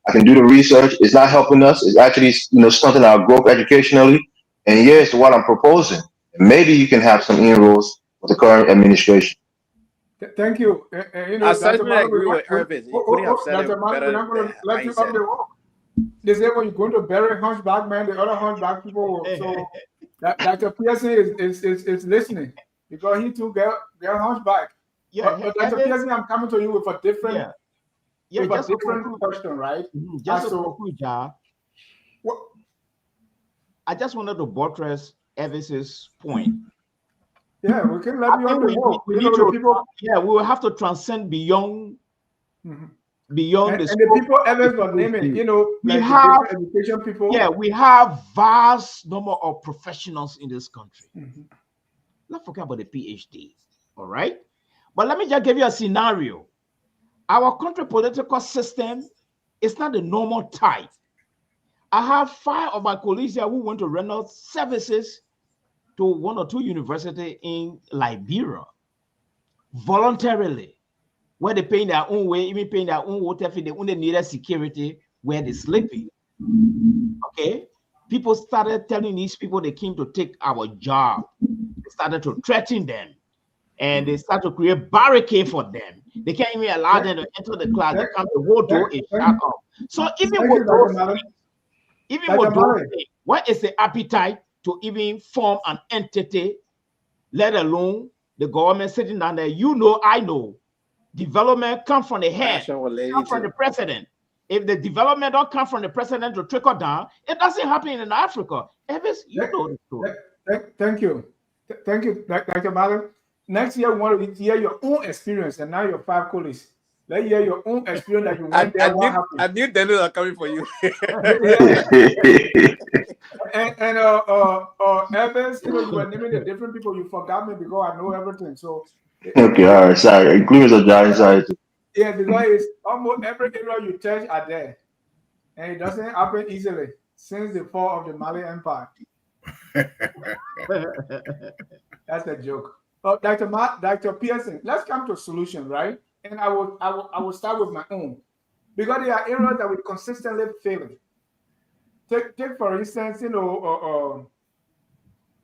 I can do the research. It's not helping us. It's actually, stunting our growth educationally. And here's what I'm proposing. And maybe you can have some inroads with the current administration. Thank you. I certainly agree with Irvin. You couldn't have said it better. I'm going to let you up the wall. They say when you're going to bury hunchback man, the other hunchback people will. So Dr. Pearson is listening because he too get hunchback. Yeah, But Dr. Pearson, I'm coming to you with a different, just a different question, right? Just so, what, I just wanted to buttress Evis's point. Yeah, we can let you on the wall. We need to, people, we will have to transcend beyond beyond and the people Evans was naming, we like have education people. Yeah, we have vast number of professionals in this country. Not forget about the PhD, all right? But let me just give you a scenario. Our country political system is not the normal type. I have 5 of my colleagues here who went to render services to 1 or 2 universities in Liberia voluntarily, where they pay their own way, even paying their own water fee, they only needed security where they're sleeping. Okay? People started telling these people they came to take our job. They started to threaten them. And they start to create barricade for them. They can't even allow them to enter the class. They come, the whole door is shut up. So even with those things, what is the appetite to even form an entity, let alone the government sitting down there? I know. Development comes from the head, comes from the president. If the development don't come from the president to trickle down, it doesn't happen in Africa. Evis, you know the story. Thank you. Thank you, Dr. Malin. Next year, we want to hear your own experience, and now your 5 colleagues. Let's hear your own experience that you went there. What happened? I knew Daniel are coming for you. and Evans, you were naming the different people. You forgot me because I know everything. So okay, all right, sorry. Including the giant side. Yeah, because it's almost every area you touch are there, and it doesn't happen easily since the fall of the Mali Empire. That's a joke. Dr. Pearson, let's come to a solution, right? And I will start with my own, because there are areas that we consistently fail. Take for instance, the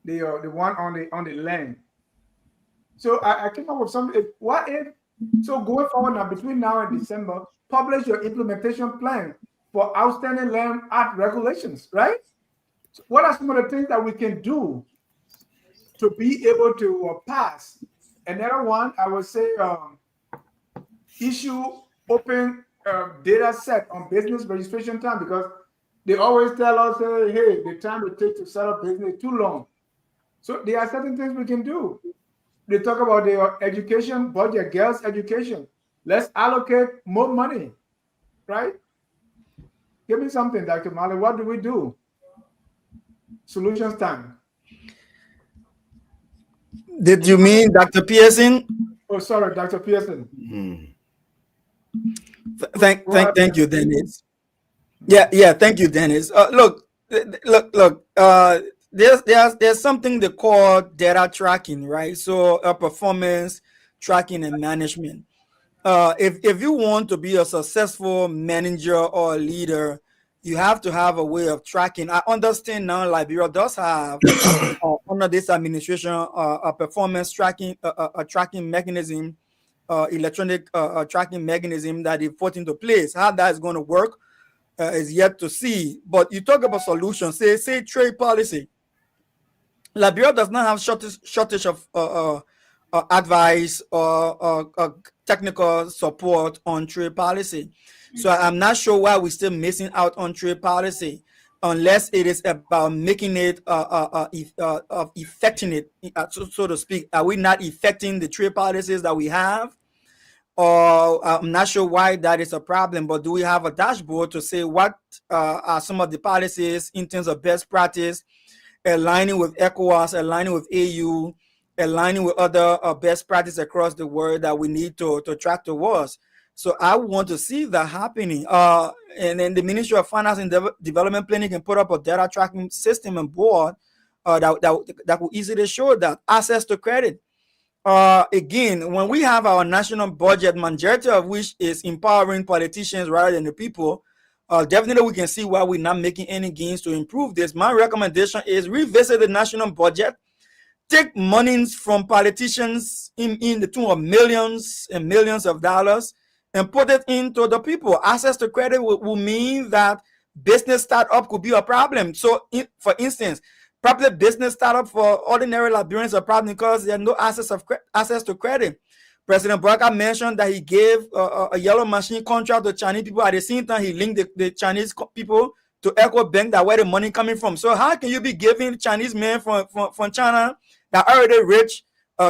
one on the land. So I came up with something. So going forward now, between now and December, publish your implementation plan for outstanding land act regulations, right? So what are some of the things that we can do to be able to pass? Another one, I would say, issue open data set on business registration time, because they always tell us, hey, the time it takes to set up business is too long. So there are certain things we can do. They talk about their education budget, girls' education. Let's allocate more money, right? Give me something, Dr. Mali. What do we do? Solutions time. Did you mean Dr. Pearson? Oh, sorry, Dr. Pearson. Thank you, Dennis. Yeah, thank you, Dennis. Look. There's something they call data tracking, right? So performance tracking and management. If you want to be a successful manager or leader, you have to have a way of tracking. I understand now Liberia does have under this administration a performance tracking a tracking mechanism, electronic tracking mechanism that they put into place. How that is going to work is yet to see. But you talk about solutions. Say trade policy. Liberia does not have shortage of advice or technical support on trade policy. So I'm not sure why we're still missing out on trade policy, unless it is about making it effecting it, so to speak. Are we not effecting the trade policies that we have? Or I'm not sure why that is a problem, but do we have a dashboard to say what are some of the policies in terms of best practice, aligning with ECOWAS, aligning with AU, aligning with other best practice across the world that we need to track towards? So I want to see that happening. And then the Ministry of Finance and Development Planning can put up a data tracking system and board that will easily show that access to credit. Again, when we have our national budget, majority of which is empowering politicians rather than the people, definitely we can see why we're not making any gains to improve this. My recommendation is revisit the national budget, take monies from politicians in the tune of millions and millions of dollars and put it into the people. Access to credit will mean that business startup could be a problem. So for instance, Probably business startup for ordinary Liberians a problem because they have no access to credit. President Baraka mentioned that he gave a yellow machine contract to Chinese people. At the same time, he linked the Chinese people to Echo Bank, that where the money coming from. So how can you be giving Chinese men from China that already rich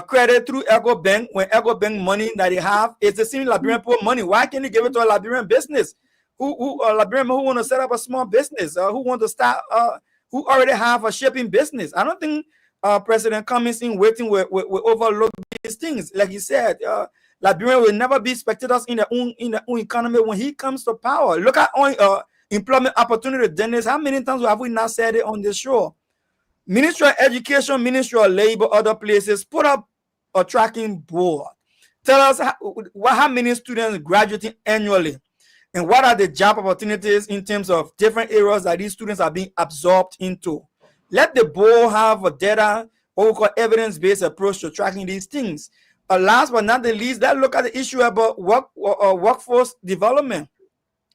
credit through Echo Bank when Echo Bank money that they have is the same Liberian poor money? Why can't you give it to a Liberian business? Who Liberian who want to set up a small business, who want to start, who already have a shipping business? I don't think President Cummings in waiting will overlook these things. Like he said, Liberia will never be spectators in their own economy when he comes to power. Look at employment opportunity, Dennis. How many times have we not said it on this show? Ministry of Education, Ministry of Labor, other places put up a tracking board. Tell us how many students graduating annually, and what are the job opportunities in terms of different areas that these students are being absorbed into. Let the board have a data, what we call evidence-based approach to tracking these things. Last but not the least, let's look at the issue about workforce development.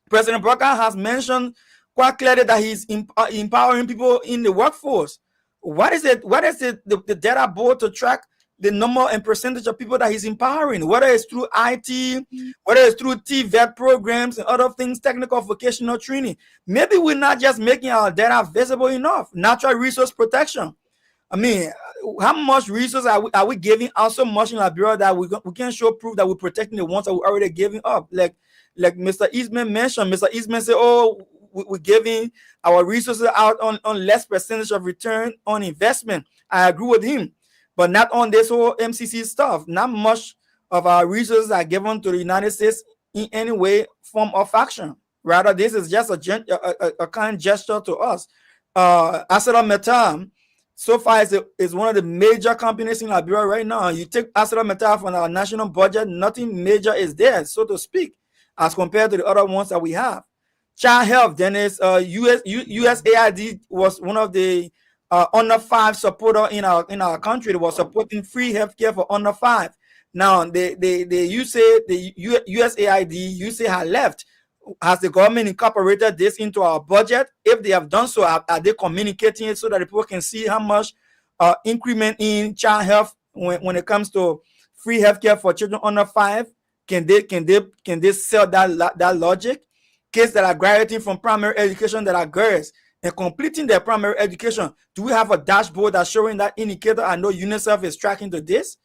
President Baraka has mentioned quite clearly that he's empowering people in the workforce. What is it? What is the data board to track the number and percentage of people that he's empowering, whether it's through IT, whether it's through TVET programs and other things, technical vocational training? Maybe we're not just making our data visible enough. Natural resource protection. I mean, how much resources are we giving out so much in Liberia that we can show proof that we're protecting the ones that we're already giving up? Like Mr. Eastman mentioned, Mr. Eastman said, oh, we're giving our resources out on less percentage of return on investment. I agree with him, but not on this whole MCC stuff. Not much of our resources are given to the United States in any way, form, or fashion. Rather, this is just a kind gesture to us. ArcelorMittal, so far, is one of the major companies in Liberia right now. You take ArcelorMittal from our national budget, nothing major is there, so to speak, as compared to the other ones that we have. Child health, Dennis, USAID was one of the under 5 supporter in our country. They was supporting free healthcare for under 5. Now you say the USAID, you say had left. Has the government incorporated this into our budget? If they have done so, are they communicating it so that the people can see how much increment in child health when it comes to free healthcare for children under 5? Can they sell that logic? Kids that are graduating from primary education that are girls and completing their primary education, do we have a dashboard that's showing that indicator? I know UNICEF is tracking to this.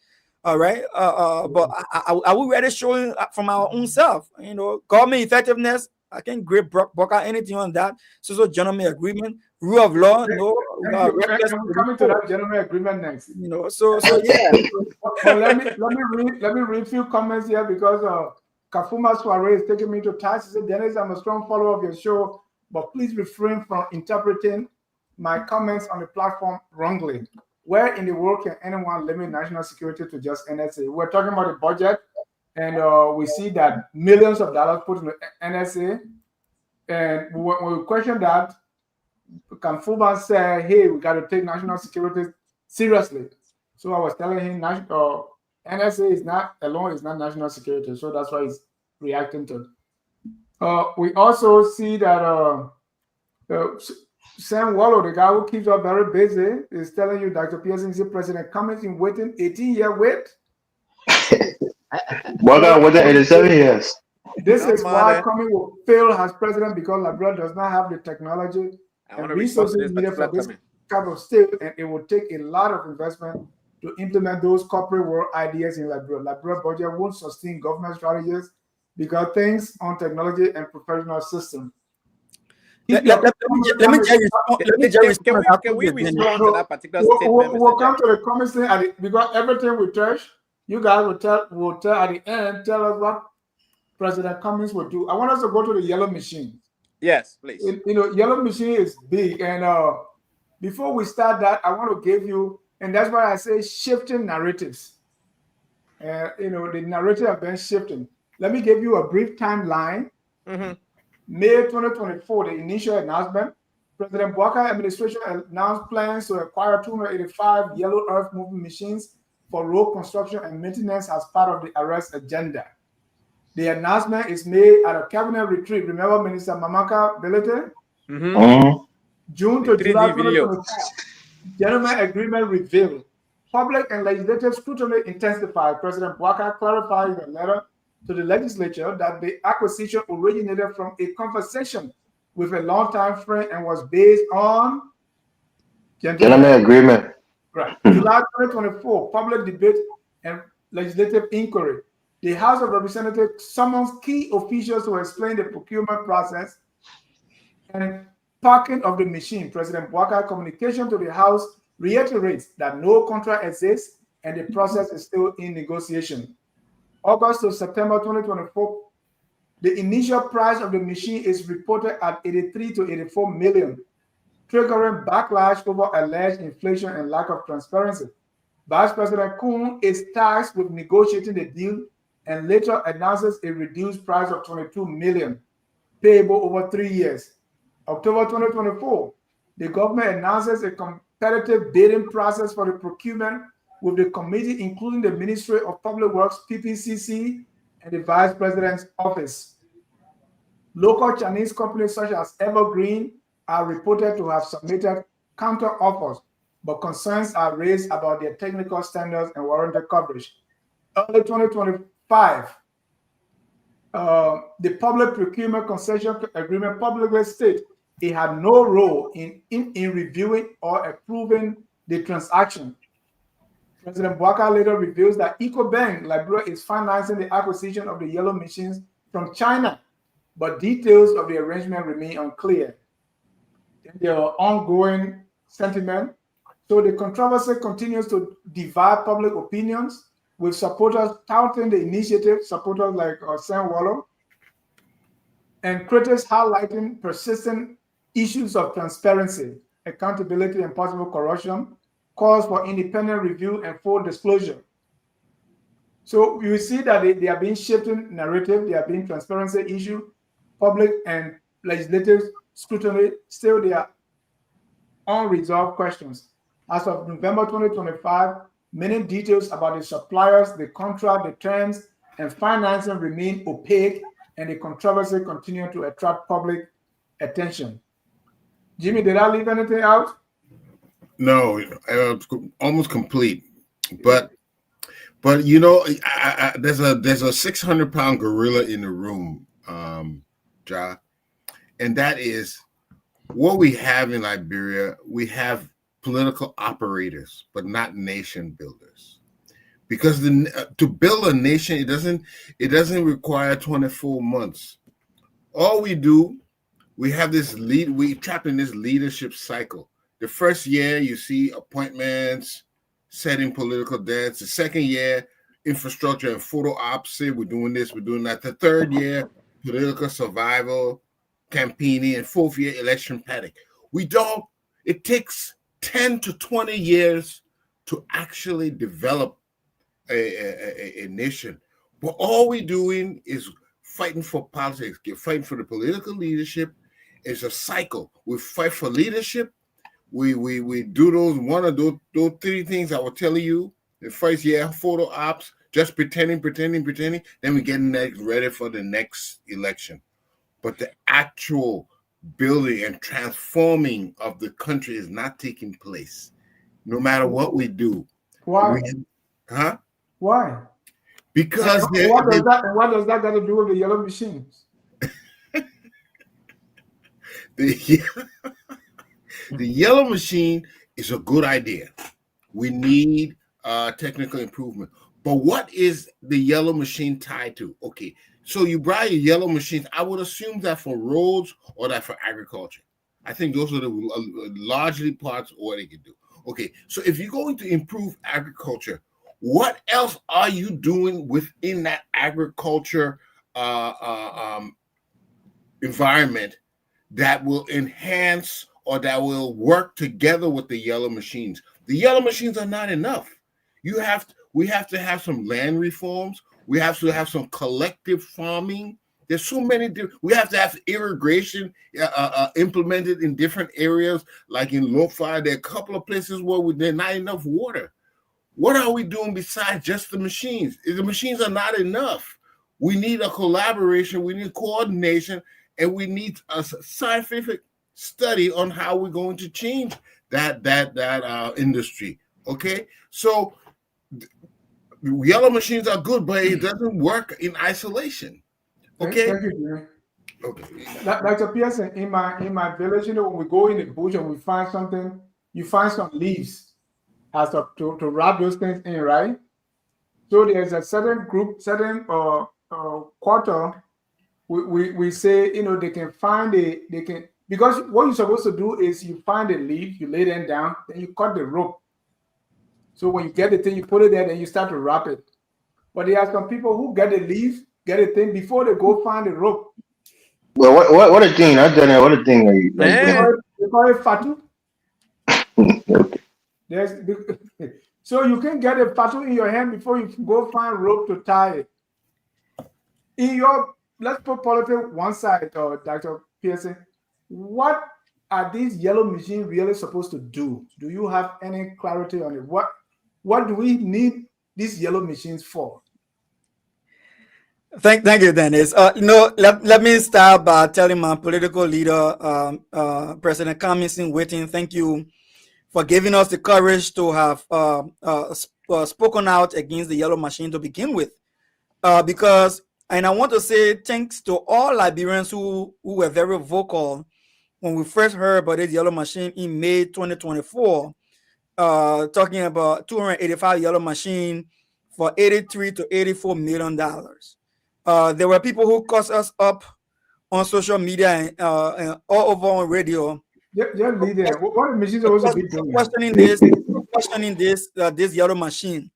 All right, but are we really showing from our own self? You know, government effectiveness. I can't grade Broker anything on that. So gentleman agreement, rule of law. No, we're coming to that gentleman agreement next. You know, so yeah. Well, let me read a few comments here because Kafuma Soiree is taking me to task. He said, Dennis, I'm a strong follower of your show, but please refrain from interpreting my comments on the platform wrongly. Where in the world can anyone limit national security to just NSA? We're talking about the budget, and we see that millions of dollars put in the NSA. And when we question that, Kamfuba said, hey, we got to take national security seriously. So I was telling him NSA is not alone, it's not national security. So that's why he's reacting to it. We also see that Sam Wallow, the guy who keeps us very busy, is telling you, Dr. Pearson, is the president coming in waiting 18-year wait? What got within 87 years? This is why Cummings will fail as president, because Liberia does not have the technology and resources needed for this type of state, and it will take a lot of investment to implement those corporate world ideas in Liberia. Liberia budget won't sustain government strategies because things on technology and professional systems. Let me just Can we respond to that particular statement? We'll come to the comments because everything we touch, you guys will tell at the end, tell us what President Cummings will do. I want us to go to the yellow machine. Yes, please. Yellow machine is big, and before we start that, I want to give you, and that's why I say shifting narratives. The narrative have been shifting. Let me give you a brief timeline. Mm-hmm. May 2024, the initial announcement, President Baraka administration announced plans to acquire 285 yellow earth moving machines for road construction and maintenance as part of the arrest agenda. The announcement is made at a cabinet retreat. Remember Minister Mamaka Belete? Mm-hmm. June to July 2024. Gentlemen agreement revealed. Public and legislative scrutiny intensified. President Bouakai clarified in a letter to the legislature that the acquisition originated from a conversation with a longtime friend and was based on Gentlemen agreement. Right. July 2024, public debate and legislative inquiry. The House of Representatives summons key officials to explain the procurement process and parking of the machine. President Bouakai's communication to the House reiterates that no contract exists and the process is still in negotiation. August to September 2024, the initial price of the machine is reported at 83 to 84 million, triggering backlash over alleged inflation and lack of transparency. Vice President Kuhn is tasked with negotiating the deal and later announces a reduced price of 22 million, payable over 3 years. October 2024, the government announces a competitive bidding process for the procurement with the committee, including the Ministry of Public Works, PPCC, and the Vice President's office. Local Chinese companies such as Evergreen are reported to have submitted counter offers, but concerns are raised about their technical standards and warranty coverage. Early 2025, the Public Procurement Concession Agreement publicly stated it had no role in reviewing or approving the transaction. President Bouakai later reveals that EcoBank Liberia is financing the acquisition of the yellow machines from China, but details of the arrangement remain unclear. There are ongoing sentiment. So the controversy continues to divide public opinions, with supporters touting the initiative, supporters like Sam Wallow, and critics highlighting persistent issues of transparency, accountability, and possible corruption, calls for independent review and full disclosure. So you see that they are being shifting narrative, they are being transparency issue, public and legislative scrutiny, still they are unresolved questions. As of November 2025, many details about the suppliers, the contract, the terms, and financing remain opaque, and the controversy continues to attract public attention. Jimmy, did I leave anything out? No, almost complete. But you know, there's a 600-pound gorilla in the room, Ja, and that is what we have in Liberia. We have political operators, but not nation builders. Because to build a nation, it doesn't require 24 months. All we do, we have this we trapped in this leadership cycle. The first year, you see appointments, setting political debts. The second year, infrastructure and photo ops. We're doing this, we're doing that. The third year, political survival, campaigning, and fourth year, election panic. It takes 10 to 20 years to actually develop a nation. But all we're doing is fighting for politics, fighting for the political leadership. It's a cycle. We fight for leadership. We do those one of those three things I was telling you. The first year, photo ops, just pretending. Then we get ready for the next election. But the actual building and transforming of the country is not taking place, no matter what we do. Why? Why? Because what does that got to do with the yellow machines? The yellow machine is a good idea. We need technical improvement. But what is the yellow machine tied to? Okay, so you buy your yellow machines. I would assume that for roads or that for agriculture. I think those are the largely parts of what they can do. Okay, so if you're going to improve agriculture, what else are you doing within that agriculture environment that will enhance or that will work together with the yellow machines? The yellow machines are not enough. We have to have some land reforms. We have to have some collective farming. There's so many we have to have irrigation implemented in different areas, like in Lo-Fi. There are a couple of places where there's not enough water. What are we doing besides just the machines? The machines are not enough. We need a collaboration, we need coordination, and we need a scientific study on how we're going to change that industry. Okay, so yellow machines are good, but it doesn't work in isolation. Okay. Thank you, Jimmy. Okay. Dr. Pearson, in my village, when we go in the bush and we find something, you find some leaves as to wrap those things in, right? So there's a certain group, certain quarter, we say, they can find because what you're supposed to do is you find a leaf, you lay them down, then you cut the rope. So when you get the thing, you put it there, then you start to wrap it. But there are some people who get the leaf, get a thing before they go find the rope. Well, what a thing! I don't know what a thing are you? They call it fatu. Okay. So you can get a fatu in your hand before you go find rope to tie it. Let's put politics one side, Dr. Pearson. What are these yellow machines really supposed to do? Do you have any clarity on it? What do we need these yellow machines for? Thank you, Dennis. Let me start by telling my political leader, President Cummings in waiting. Thank you for giving us the courage to have spoken out against the yellow machine to begin with. And I want to say thanks to all Liberians who were very vocal when we first heard about this yellow machine in May 2024, talking about 285 yellow machine for $83 to $84 million. There were people who called us up on social media and all over on radio. What are machines supposed to be doing? Questioning this yellow machine.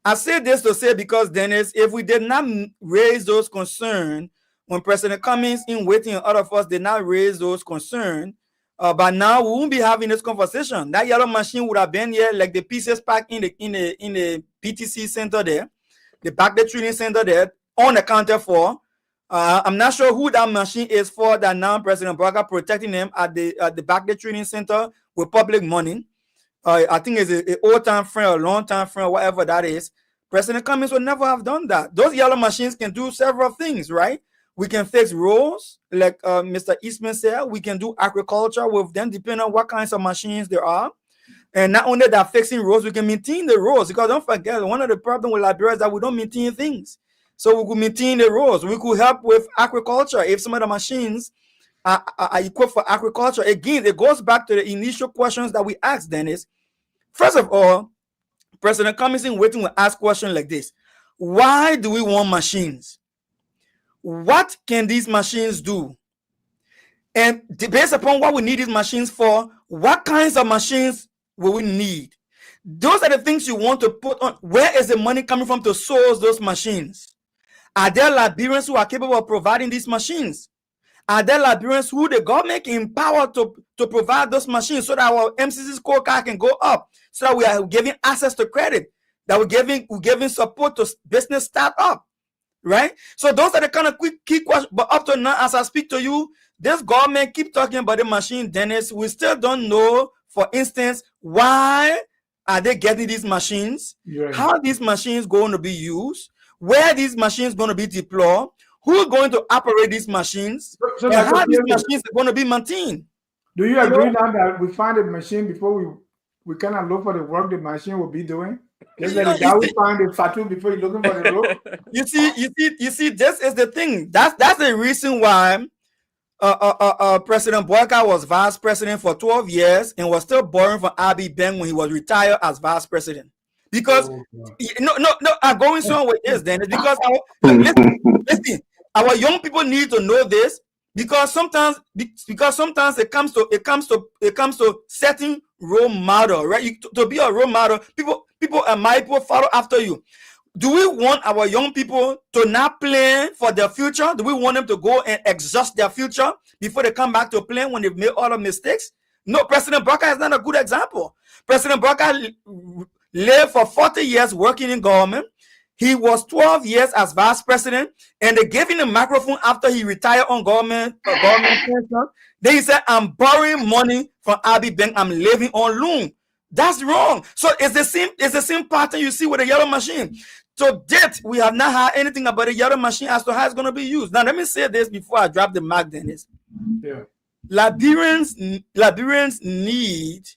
I say this to say because, Dennis, if we did not raise those concerns when President Cummings in waiting and other of us did not raise those concerns, by now we won't be having this conversation. That yellow machine would have been here like the pieces packed in the PTC center there, the Backday Training Center there, unaccounted for. I'm not sure who that machine is for that now President Barker protecting them at the Backday Training Center with public money. I think it's an old-time friend or long-time friend, or whatever that is. President Cummings would never have done that. Those yellow machines can do several things, right? We can fix roads, like Mr. Eastman said. We can do agriculture with them, depending on what kinds of machines there are. And not only that, fixing roads, we can maintain the roads. Because don't forget, one of the problems with Liberia is that we don't maintain things. So we could maintain the roads. We could help with agriculture if some of the machines are equipped for agriculture. Again, it goes back to the initial questions that we asked, Dennis. First of all, President Cummings in waiting will ask questions like this. Why do we want machines? What can these machines do? And based upon what we need these machines for, what kinds of machines will we need? Those are the things you want to put on. Where is the money coming from to source those machines? Are there Liberians who are capable of providing these machines? Are there Liberians who the government can empower to provide those machines so that our MCC scorecard can go up, so that we are giving access to credit, that we're giving support to business startup, right? So those are the kind of key questions. But up to now, as I speak to you, this government keep talking about the machine, Dennis. We still don't know, for instance, why are they getting these machines? Right. How are these machines going to be used? Where are these machines going to be deployed? Who's going to operate these machines? And how these machines are going to be maintained? Do you agree now that we find a machine before we cannot look for the work the machine will be doing? Just like the guy will find the fatu before you're looking for the rope. You see, this is the thing. That's the reason why President Boyka was vice president for 12 years and was still borrowing from Abbey Bank when he was retired as vice president. Because I'm going somewhere with this, Dennis. Because listen, our young people need to know this, because sometimes it comes to setting role model, right? To be a role model, people admire, people follow after you. Do we want our young people to not plan for their future? Do we want them to go and exhaust their future before they come back to plan when they've made all the mistakes? No, President Barker is not a good example. President Barker lived for 40 years working in government. He was 12 years as vice president, and they gave him a microphone after he retired on government pension. Then he said, "I'm borrowing money from Abbey Bank. I'm living on loan." That's wrong. So it's the same pattern you see with the yellow machine. To date, we have not heard anything about the yellow machine as to how it's going to be used. Now, let me say this before I drop the mic, Dennis. Yeah. Liberians need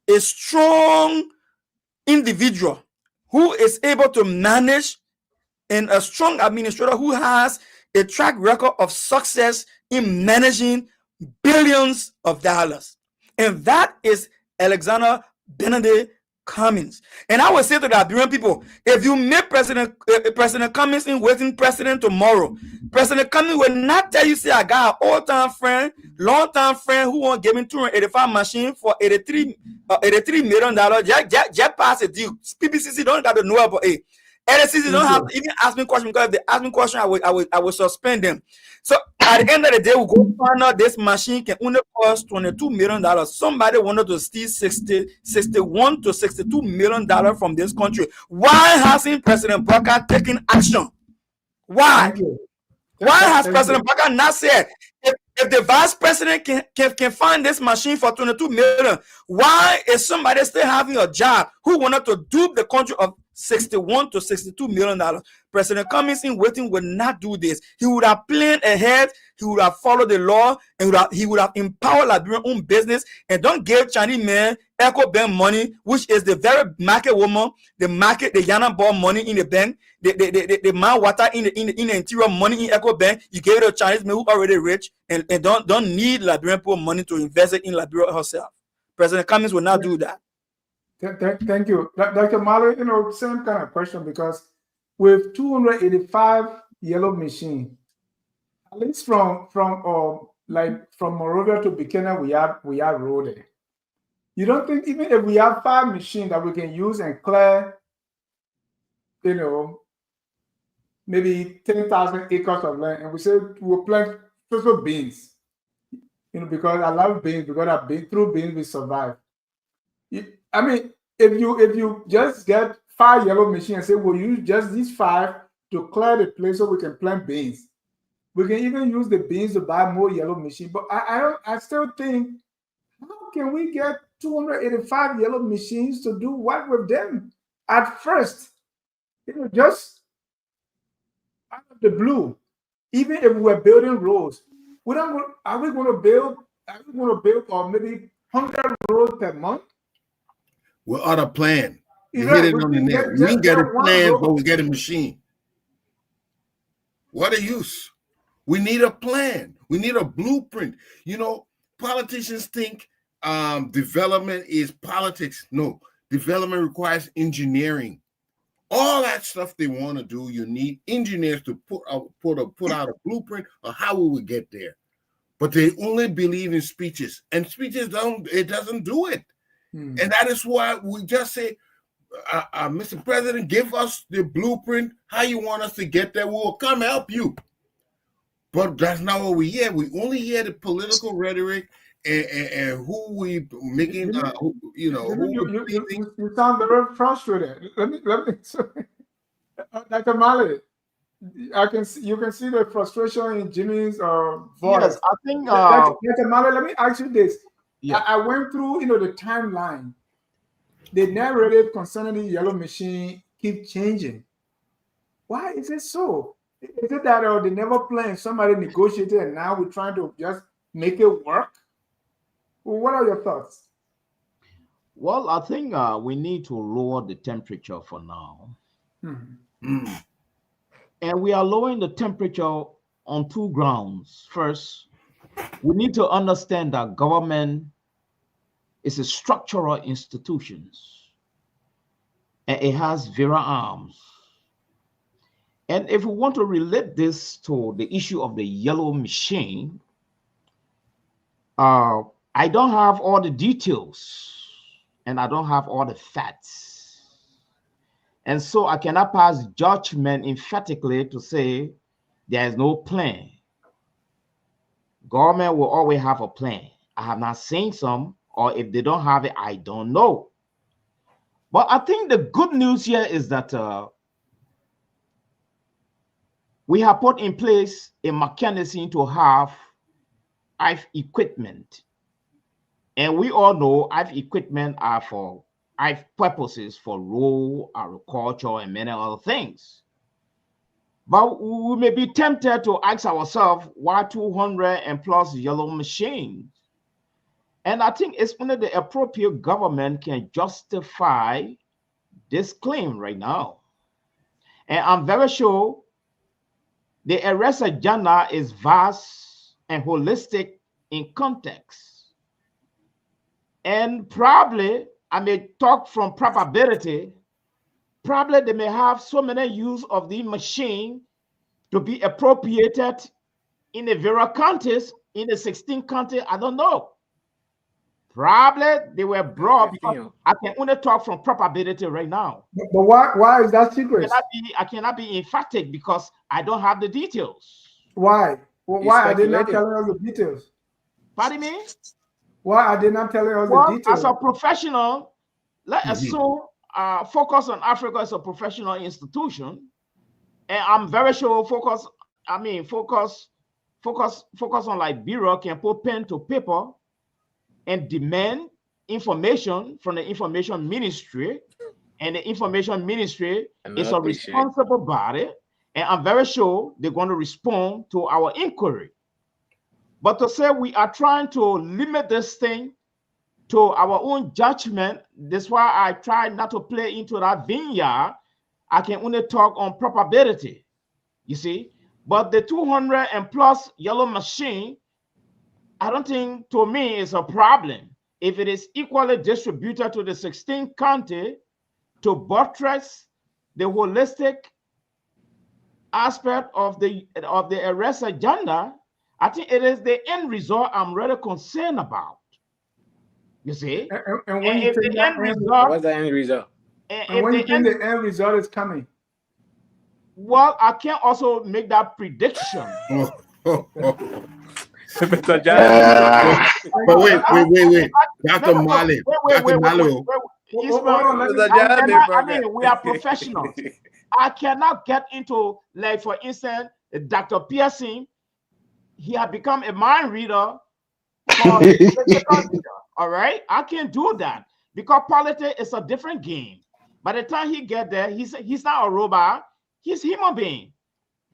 a strong individual who is able to manage, and a strong administrator who has a track record of success in managing billions of dollars. And that is Alexander Benedict Cummings. And I would say to the Liberian people, if you make President Cummings in waiting president tomorrow, President Cummings will not tell you, say, I got an old-time friend, long-time friend who won't give me 285 machine for $83 million. Just pass a deal. PPCC don't got to know about it. LCC don't have to even ask me questions, because if they ask me questions, I will suspend them. So at the end of the day, we'll go find out this machine can only cost $22 million. Somebody wanted to steal $61 to $62 million from this country. Why hasn't President Barker taken action? Why? Why has President Barker not said, if the vice president can find this machine for $22 million, why is somebody still having a job who wanted to dupe the country of $61 to $62 million? President Cummings in waiting would not do this. He would have planned ahead. He would have followed the law, and he would have empowered Liberian own business, and don't give Chinese man Echo Bank money, which is the very market woman, the Yana ball money in the bank, the man water in the interior money in Echo Bank. You gave it to Chinese man who already rich and don't need Liberian poor money to invest it in Liberia herself. President Cummings will not do that. Thank you, Dr. Mali. Same kind of question, because with 285 yellow machine, at least from Monrovia to Buchanan, we have road there. You don't think even if we have 5 machines that we can use and clear, maybe 10,000 acres of land, and we say we'll plant special beans, because I love beans, because through beans we survive. I mean, if you just get 5 yellow machines and say we'll use just these 5 to clear the place so we can plant beans, we can even use the beans to buy more yellow machines. But I still think, how can we get 285 yellow machines to do what with them at first? Just out of the blue. Even if we're building roads, are we going to build maybe 100 roads per month? We're out of plan. You hit it on the nail. We didn't get a plan, but we get a machine. What a use. We need a plan. We need a blueprint. Politicians think development is politics. No, development requires engineering. All that stuff they want to do, you need engineers to put out a blueprint of how we would get there. But they only believe in speeches, and speeches doesn't do it. And that is why we just say, Mr. President, give us the blueprint, how you want us to get there. We will come help you. But that's not what we hear. We only hear the political rhetoric and who we making, You sound very frustrated. Let me Dr. Mali, you can see the frustration in Jimmy's voice. Yes, I think Dr. Mali, let me ask you this. Yeah. I went through the timeline. The narrative concerning the yellow machine keep changing. Why is it so? Is it that they never planned, somebody negotiated, and now we're trying to just make it work? Well, what are your thoughts? Well, I think we need to lower the temperature for now. And we are lowering the temperature on 2 grounds. First, we need to understand that government is a structural institution, and it has various arms. And if we want to relate this to the issue of the yellow machine, I don't have all the details, and I don't have all the facts. And so I cannot pass judgment emphatically to say there is no plan. Government will always have a plan. I have not seen some, or if they don't have it, I don't know. But I think the good news here is that we have put in place a mechanism to have IVE equipment. And we all know IVE equipment are for IVE purposes, for rural agriculture and many other things. But we may be tempted to ask ourselves, why 200 and plus yellow machines? And I think it's only the appropriate government can justify this claim right now. And I'm very sure the arrest agenda is vast and holistic in context. And probably, I may talk from probability, probably they may have so many use of the machine to be appropriated in the various counties, in the 16 counties, I don't know. Probably they were brought because I can only talk from probability right now. But why is that secret? I cannot be emphatic because I don't have the details. Why? Well, why are they not telling us the details? Pardon me? Why are they not telling us the details? As a professional, let's assume Focus on Africa is a professional institution, and I'm very sure Focus on Liberia can put pen to paper and demand information from the information ministry, and the information ministry is a responsible body, and I'm very sure they're going to respond to our inquiry. But to say we are trying to limit this thing to our own judgment, that's why I try not to play into that vineyard. I can only talk on probability, you see. But the 200 and plus yellow machine, I don't think, to me, is a problem. If it is equally distributed to the 16 county to buttress the holistic aspect of the arrest agenda, I think it is the end result I'm really concerned about. You see? And when you think that what's the end result? And when you think the end result is coming? Well, I can also make that prediction. But wait. Dr. Mali. I mean, we are professionals. I cannot get into, like, for instance, Dr. Pearson. He had become a mind reader. All right, I can't do that because politics is a different game. By the time he get there, he's not a robot. He's a human being.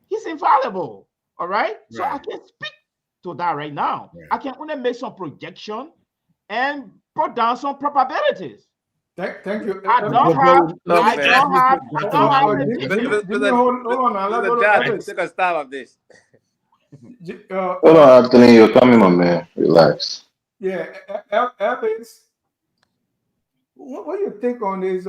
He's infallible. All right, so I can't speak to that right now. I can only make some projection and put down some probabilities. Thank you. I don't have. Hold on. Take a stab of this. Hold on, Anthony, you're coming, my man. Relax. Yeah, Evans, what do you think on this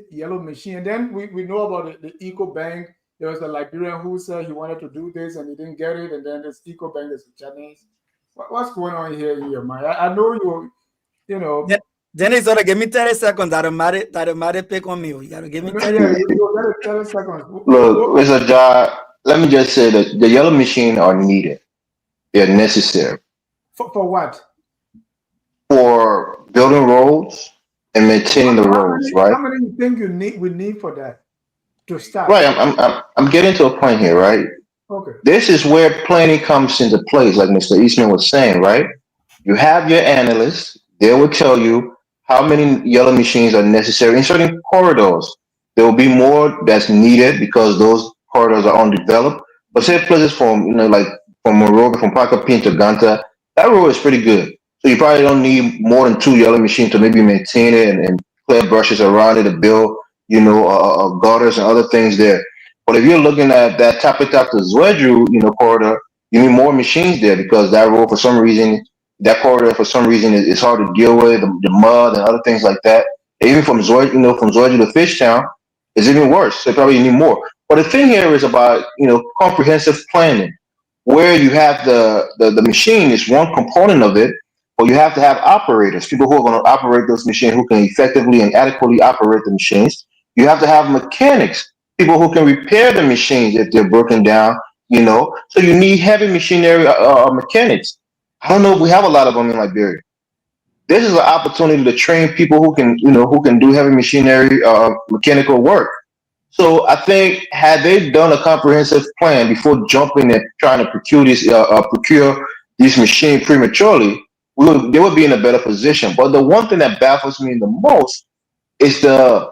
yellow machine? And then we know about the Eco Bank. There was a Liberian who said he wanted to do this and he didn't get it. And then this Eco Bank is a Chinese. What's going on here in your mind? I know you know. Dennis, give me 30 seconds. That might pick on me. You gotta give me 30 seconds. Look, Mr. John, let me just say that the yellow machine are needed. They're necessary. For what? For building roads and maintaining the roads, right? How many do you think we need for that to start? Right, I'm getting to a point here, right? Okay. This is where planning comes into place, like Mr. Eastman was saying, right? You have your analysts, they will tell you how many yellow machines are necessary in certain corridors. There will be more that's needed because those corridors are undeveloped. But say places from, like from Monrovia, from Pakapin to Ganta, that road is pretty good. So you probably don't need more than 2 yellow machines to maybe maintain it and clear brushes around it to build, gutters and other things there. But if you're looking at that Tapitap to Zwedru, corridor, you need more machines there because that road, for some reason, that corridor, for some reason, is hard to deal with, the mud and other things like that. Even from Zwedru to Fishtown, it's even worse. So you probably need more. But the thing here is about, comprehensive planning, where you have the machine is one component of it, but you have to have operators, people who are going to operate those machines, who can effectively and adequately operate the machines. You have to have mechanics, people who can repair the machines if they're broken down, So you need heavy machinery mechanics. I don't know if we have a lot of them in Liberia. This is an opportunity to train people who can do heavy machinery, mechanical work. So I think had they done a comprehensive plan before jumping and trying to procure these machines prematurely, they would be in a better position. But the one thing that baffles me the most is I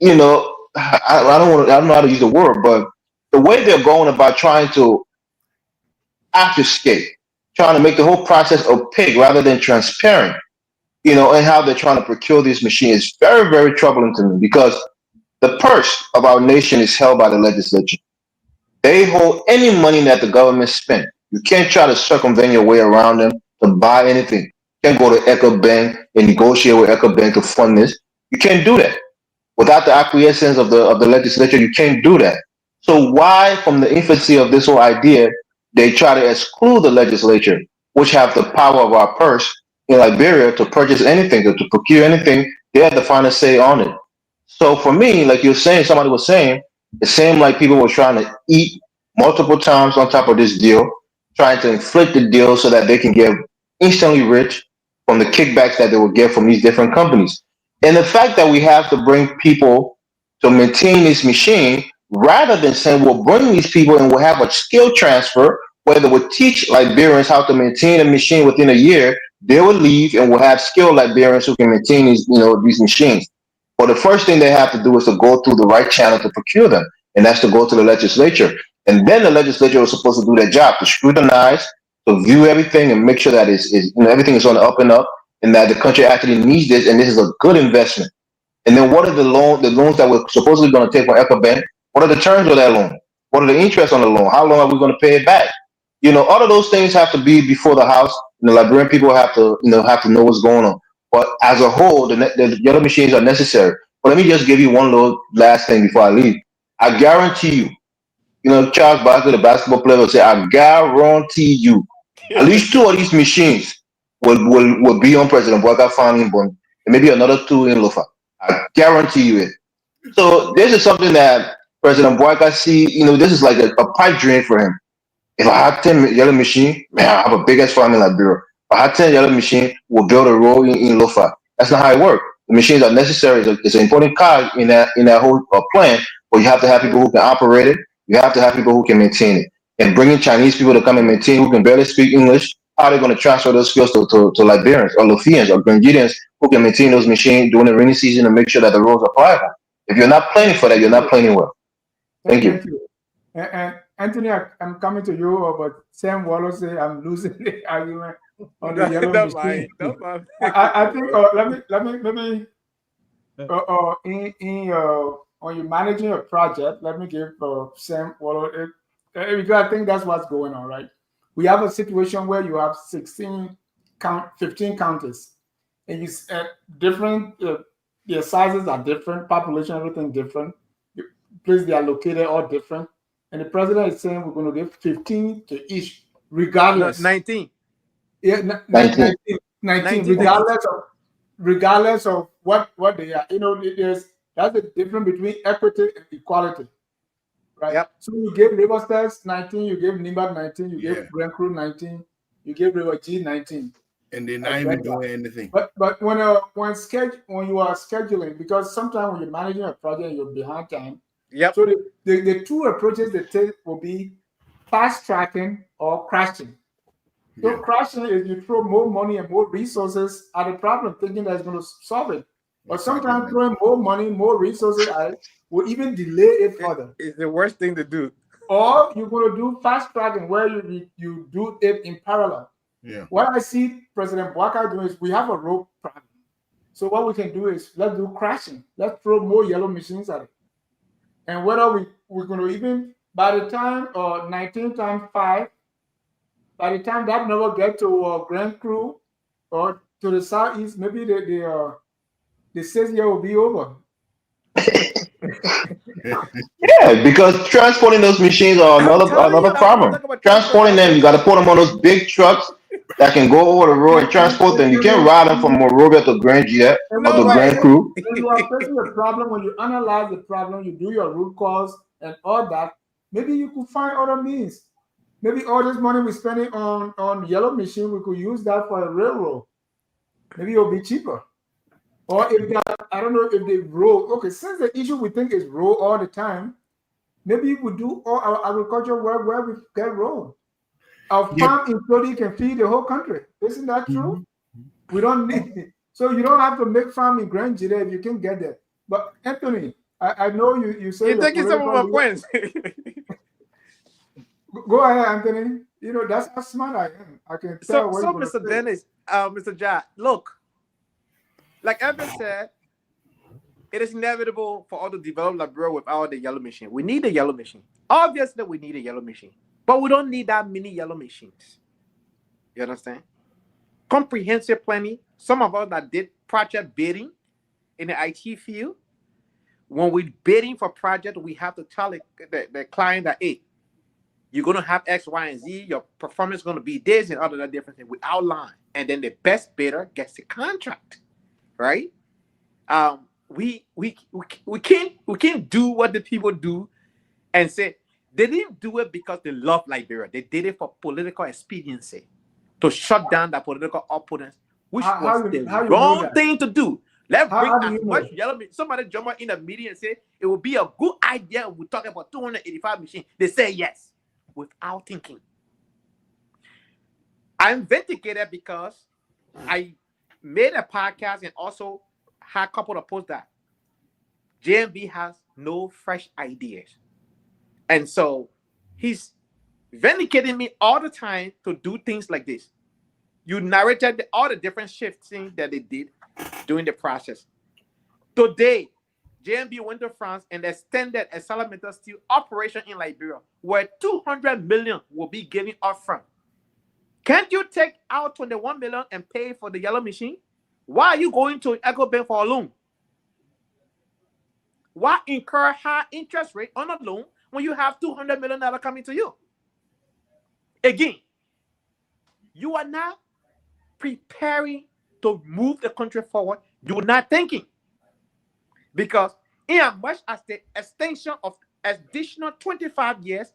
don't know how to use the word, but the way they're going about trying to obfuscate, trying to make the whole process opaque rather than transparent, and how they're trying to procure these machines is very, very troubling to me because the purse of our nation is held by the legislature. They hold any money that the government spent. You can't try to circumvent your way around them to buy anything. You can't go to Echo Bank and negotiate with Echo Bank to fund this. You can't do that. Without the acquiescence of the legislature, you can't do that. So why, from the infancy of this whole idea, they try to exclude the legislature, which have the power of our purse in Liberia to purchase anything, to procure anything, they have the final say on it. So for me, like you're saying, somebody was saying, it seemed like people were trying to eat multiple times on top of this deal, trying to inflate the deal so that they can get instantly rich from the kickbacks that they will get from these different companies. And the fact that we have to bring people to maintain this machine, rather than saying we'll bring these people and we'll have a skill transfer where they will teach Liberians how to maintain a machine within a year, they will leave and we'll have skilled Liberians who can maintain these machines. But the first thing they have to do is to go through the right channel to procure them, and that's to go to the legislature. And then the legislature is supposed to do their job, to scrutinize, to view everything and make sure that everything is on the up and up, and that the country actually needs this, and this is a good investment. And then what are the loans that we're supposedly going to take from EcoBank? What are the terms of that loan? What are the interests on the loan? How long are we going to pay it back? All of those things have to be before the House, and the Liberian people have to know what's going on. But as a whole, the yellow machines are necessary. But let me just give you one little last thing before I leave. I guarantee you, Charles Barkley, the basketball player, will say, I guarantee you, at least 2 of these machines will be on President Boakai Farm in Bon, and maybe another 2 in Lofa. I guarantee you it. So this is something that President Boakai see, this is like a pipe dream for him. If I had 10 yellow machine, man, I have a big ass farm in Liberia. If I had 10 yellow machine, we'll build a road in Lofa. That's not how it works. The machines are necessary. It's an important cog in that whole plan, but you have to have people who can operate it. You have to have people who can maintain it. And bringing Chinese people to come and maintain who can barely speak English, how are they going to transfer those skills to Liberians or Lufians or Grenadians who can maintain those machines during the rainy season and make sure that the roads are pliable? If you're not planning for that, you're not planning well. Thank you. And Anthony, I'm coming to you, but Sam Wallace say I'm losing the argument on the yellow machine. I think let me maybe when you're managing a project, let me give Sam Wallace because I think that's what's going on, right? We have a situation where you have 15 counties, and you different. Their sizes are different, population, everything different. The place they are located all different. And the president is saying we're going to give 15 to each, regardless. 19. Yeah, 19 regardless of what they are. That's the difference between equity and equality, right? Yep. So you give River Stars 19, you give Nimba 19, you give Grand Crew 19, you give River G 19. And they're not even doing anything. But when you are scheduling, because sometimes when you're managing a project, you're behind time. Yep. So the 2 approaches they take will be fast tracking or crashing. So crashing is you throw more money and more resources at a problem, thinking that it's going to solve it. But sometimes throwing more money, more resources at it will even delay it further. It's the worst thing to do. Or you're going to do fast tracking where you do it in parallel. Yeah. What I see President Boakai doing is we have a road problem. So what we can do is let's do crashing. Let's throw more yellow machines at it. And whether we're going to even, by the time 19 times 5, by the time that number get to Grand Crew or to the southeast, maybe the 6th year will be over. Yeah, because transporting those machines are another problem. Transporting them, you got to put them on those big trucks that can go over the road and transport them. You can't ride them from Monrovia to Grand Jet or to Grand Crew. When you are facing a problem, when you analyze the problem, you do your root cause and all that, maybe you could find other means. Maybe all this money we're spending on yellow machine, we could use that for a railroad. Maybe it'll be cheaper. Or if I don't know if they roll. Okay, since the issue we think is roll all the time, maybe we do all our agricultural work where we get roll. Our farm in Florida can feed the whole country. Isn't that true? Mm-hmm. We don't need it. So you don't have to make farm in Grand Gita if you can get there. But Anthony, I know you say you're taking some of my points. Go ahead, Anthony. You know, that's how smart I am. I can So, tell what so you're going to Mr. say. Dennis, Mr. Ja, look, like Evan said, it is inevitable for us to develop Liberia without the yellow machine. We need a yellow machine. Obviously, we need a yellow machine, but we don't need that many yellow machines. You understand? Comprehensive planning. Some of us that did project bidding in the IT field, when we're bidding for project, we have to tell the client that, hey, you're going to have X, Y, and Z. Your performance is going to be this and other that different thing. We outline, and then the best bidder gets the contract, right? We can't do what the people do and say they didn't do it because they love Liberia. They did it for political expediency to shut down the political opponents, which was the wrong thing to do. Let's bring as much yellow. Somebody jump in a meeting and say it would be a good idea if we talk about 285 machines. They say yes without thinking. I'm vindicated because I made a podcast and also had a couple of posts that JMB has no fresh ideas. And so he's vindicating me all the time to do things like this. You narrated all the different shifting that they did during the process. Today, JMB went to France and extended a salamander steel operation in Liberia where 200 million will be given upfront. Can't you take out 21 million and pay for the yellow machine? Why are you going to Echo Bank for a loan? Why incur high interest rate on a loan when you have $200 million coming to you? Again, you are not preparing to move the country forward. You're not thinking. Because in as much as the extension of additional 25 years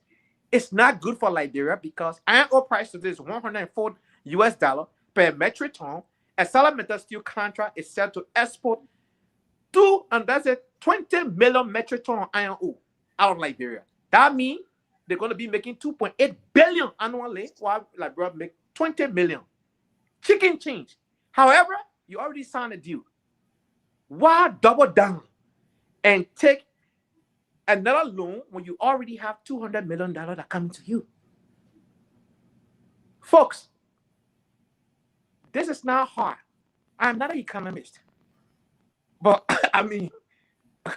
is not good for Liberia, because iron ore price today is $104 per metric ton. A salamander steel contract is set to export that's a 20 million metric ton of iron ore out of Liberia. That means they're going to be making 2.8 billion annually, while Liberia make 20 million. Chicken change. However, you already signed a deal. Why double down and take another loan when you already have $200 million that are coming to you? Folks, this is not hard. I'm not an economist. But, I mean,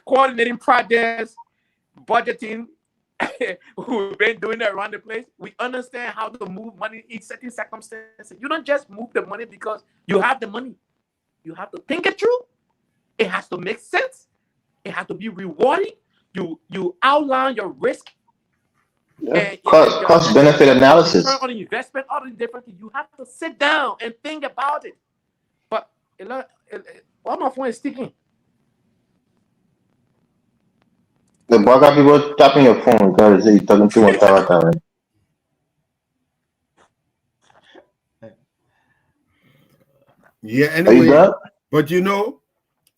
coordinating projects, budgeting, we've been doing it around the place. We understand how to move money in certain circumstances. You don't just move the money because you have the money. You have to think it through. It has to make sense. It has to be rewarding. You outline your risk. Yeah. Cost benefit analysis. Return on the investment, all the different things. You have to sit down and think about it. But one of my phone is sticking. The bug up people tapping your phone because you're talking too much time. Yeah, anyway, but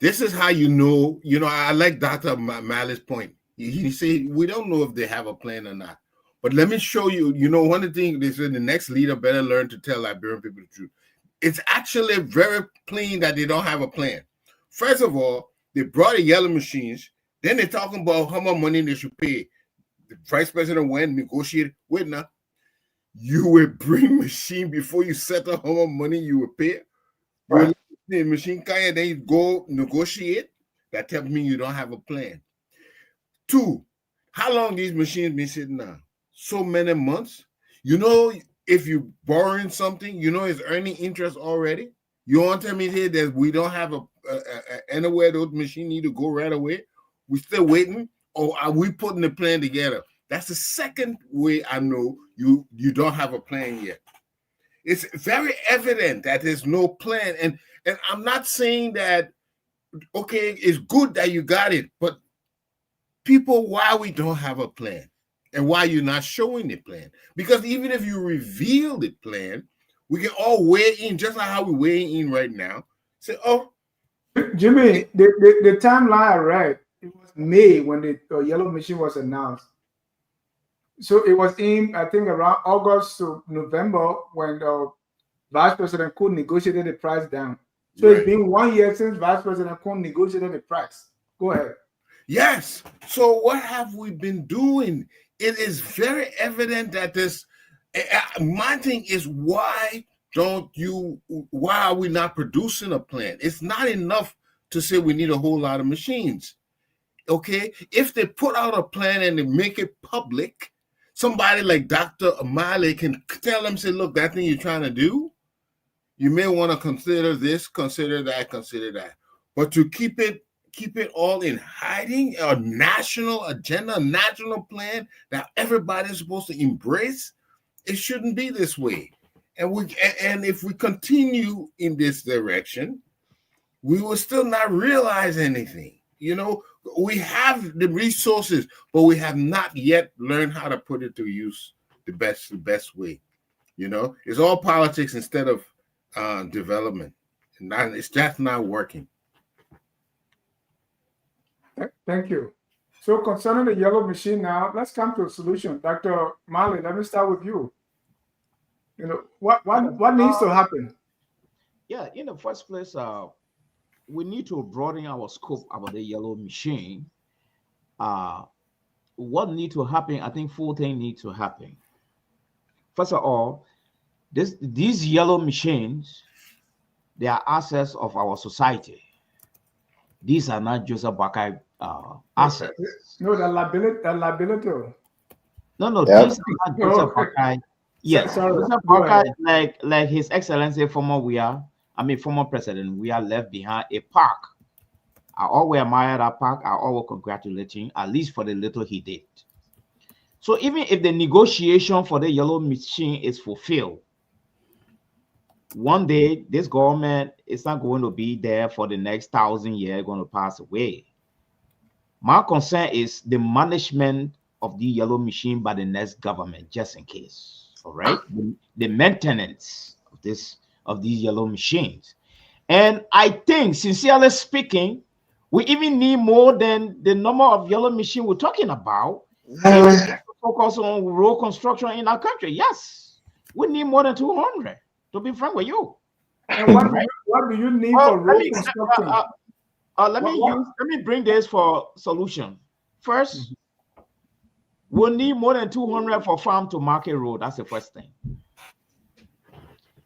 this is how I like Dr. Mali's point. He said, we don't know if they have a plan or not. But let me show you, one of the things they said, the next leader better learn to tell Liberian people the truth. It's actually very plain that they don't have a plan. First of all, they brought the yellow machines. Then they're talking about how much money they should pay. The vice president went and negotiated. Wait now, you will bring machine before you settle how much money you will pay? Right. The machine and then you go negotiate. That tells me you don't have a plan. 2, how long these machines been sitting now? So many months. If you're borrowing something, it's earning interest already. You want to tell me here that we don't have anywhere those machines need to go right away? We're still waiting, or are we putting the plan together? That's the second way I know you don't have a plan yet. It's very evident that there's no plan. And I'm not saying that, okay, it's good that you got it, but people, why we don't have a plan and why you're not showing the plan? Because even if you reveal the plan, we can all weigh in, just like how we're weighing in right now. Say, oh. Jimmy, the timeline I read, it was May when the yellow machine was announced. So it was in, I think, around August to November when the Vice President Kuhn negotiated the price down. So It's been 1 year since Vice President Kuhn negotiated the price. Go ahead. Yes. So what have we been doing? It is very evident that My thing is, why are we not producing a plan? It's not enough to say we need a whole lot of machines. Okay, if they put out a plan and they make it public, somebody like Dr. Amale can tell them, say, look, that thing you're trying to do, you may want to consider this, consider that, consider that. But to keep it all in hiding, a national agenda, a national plan that everybody's supposed to embrace, it shouldn't be this way. And if we continue in this direction, we will still not realize anything. You know, we have the resources, but we have not yet learned how to put it to use the best way. You know, it's all politics instead of development. And it's just not working. Thank you. So concerning the yellow machine now, let's come to a solution. Dr. Marley, let me start with you. You know, what needs to happen? Yeah, in the first place, we need to broaden our scope about the yellow machine. What needs to happen? I think 4 things need to happen. First of all, these yellow machines, they are assets of our society. These are not Joseph Boakai assets. No, the liability. No, Yep. these are not Joseph Boakai. Yes, Sorry, Joseph go Boakai, ahead. like His Excellency former president, we are left behind a park. I always admire that park. I always congratulate him, at least for the little he did. So even if the negotiation for the yellow machine is fulfilled, one day this government is not going to be there for the next 1,000 years, going to pass away. My concern is the management of the yellow machine by the next government, just in case. All right, the maintenance of these yellow machines. And I think, sincerely speaking, we even need more than the number of yellow machines we're talking about. Focus on road construction in our country. Yes, we need more than 200, to be frank with you. And what do you need for road construction? Let me bring this for solution. First, we'll need more than 200 for farm to market road. That's the first thing.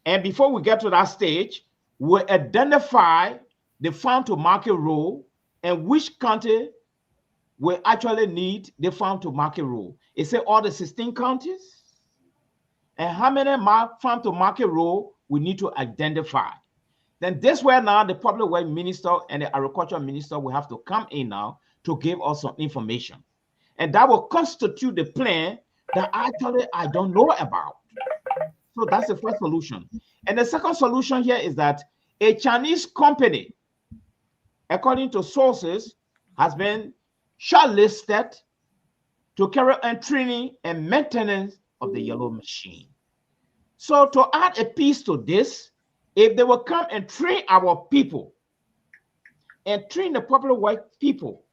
And before we get to that stage, we'll identify the farm to market road and which county will actually need the farm to market road. Is it all the 16 counties? And how many farm to market road we need to identify? Then this way now the public works minister and the agriculture minister will have to come in now to give us some information. And that will constitute the plan that actually I don't know about. So that's the first solution. And the second solution here is that a Chinese company, according to sources, has been shortlisted to carry on training and maintenance of the yellow machine. So to add a piece to this, if they will come and train our people and train the public works people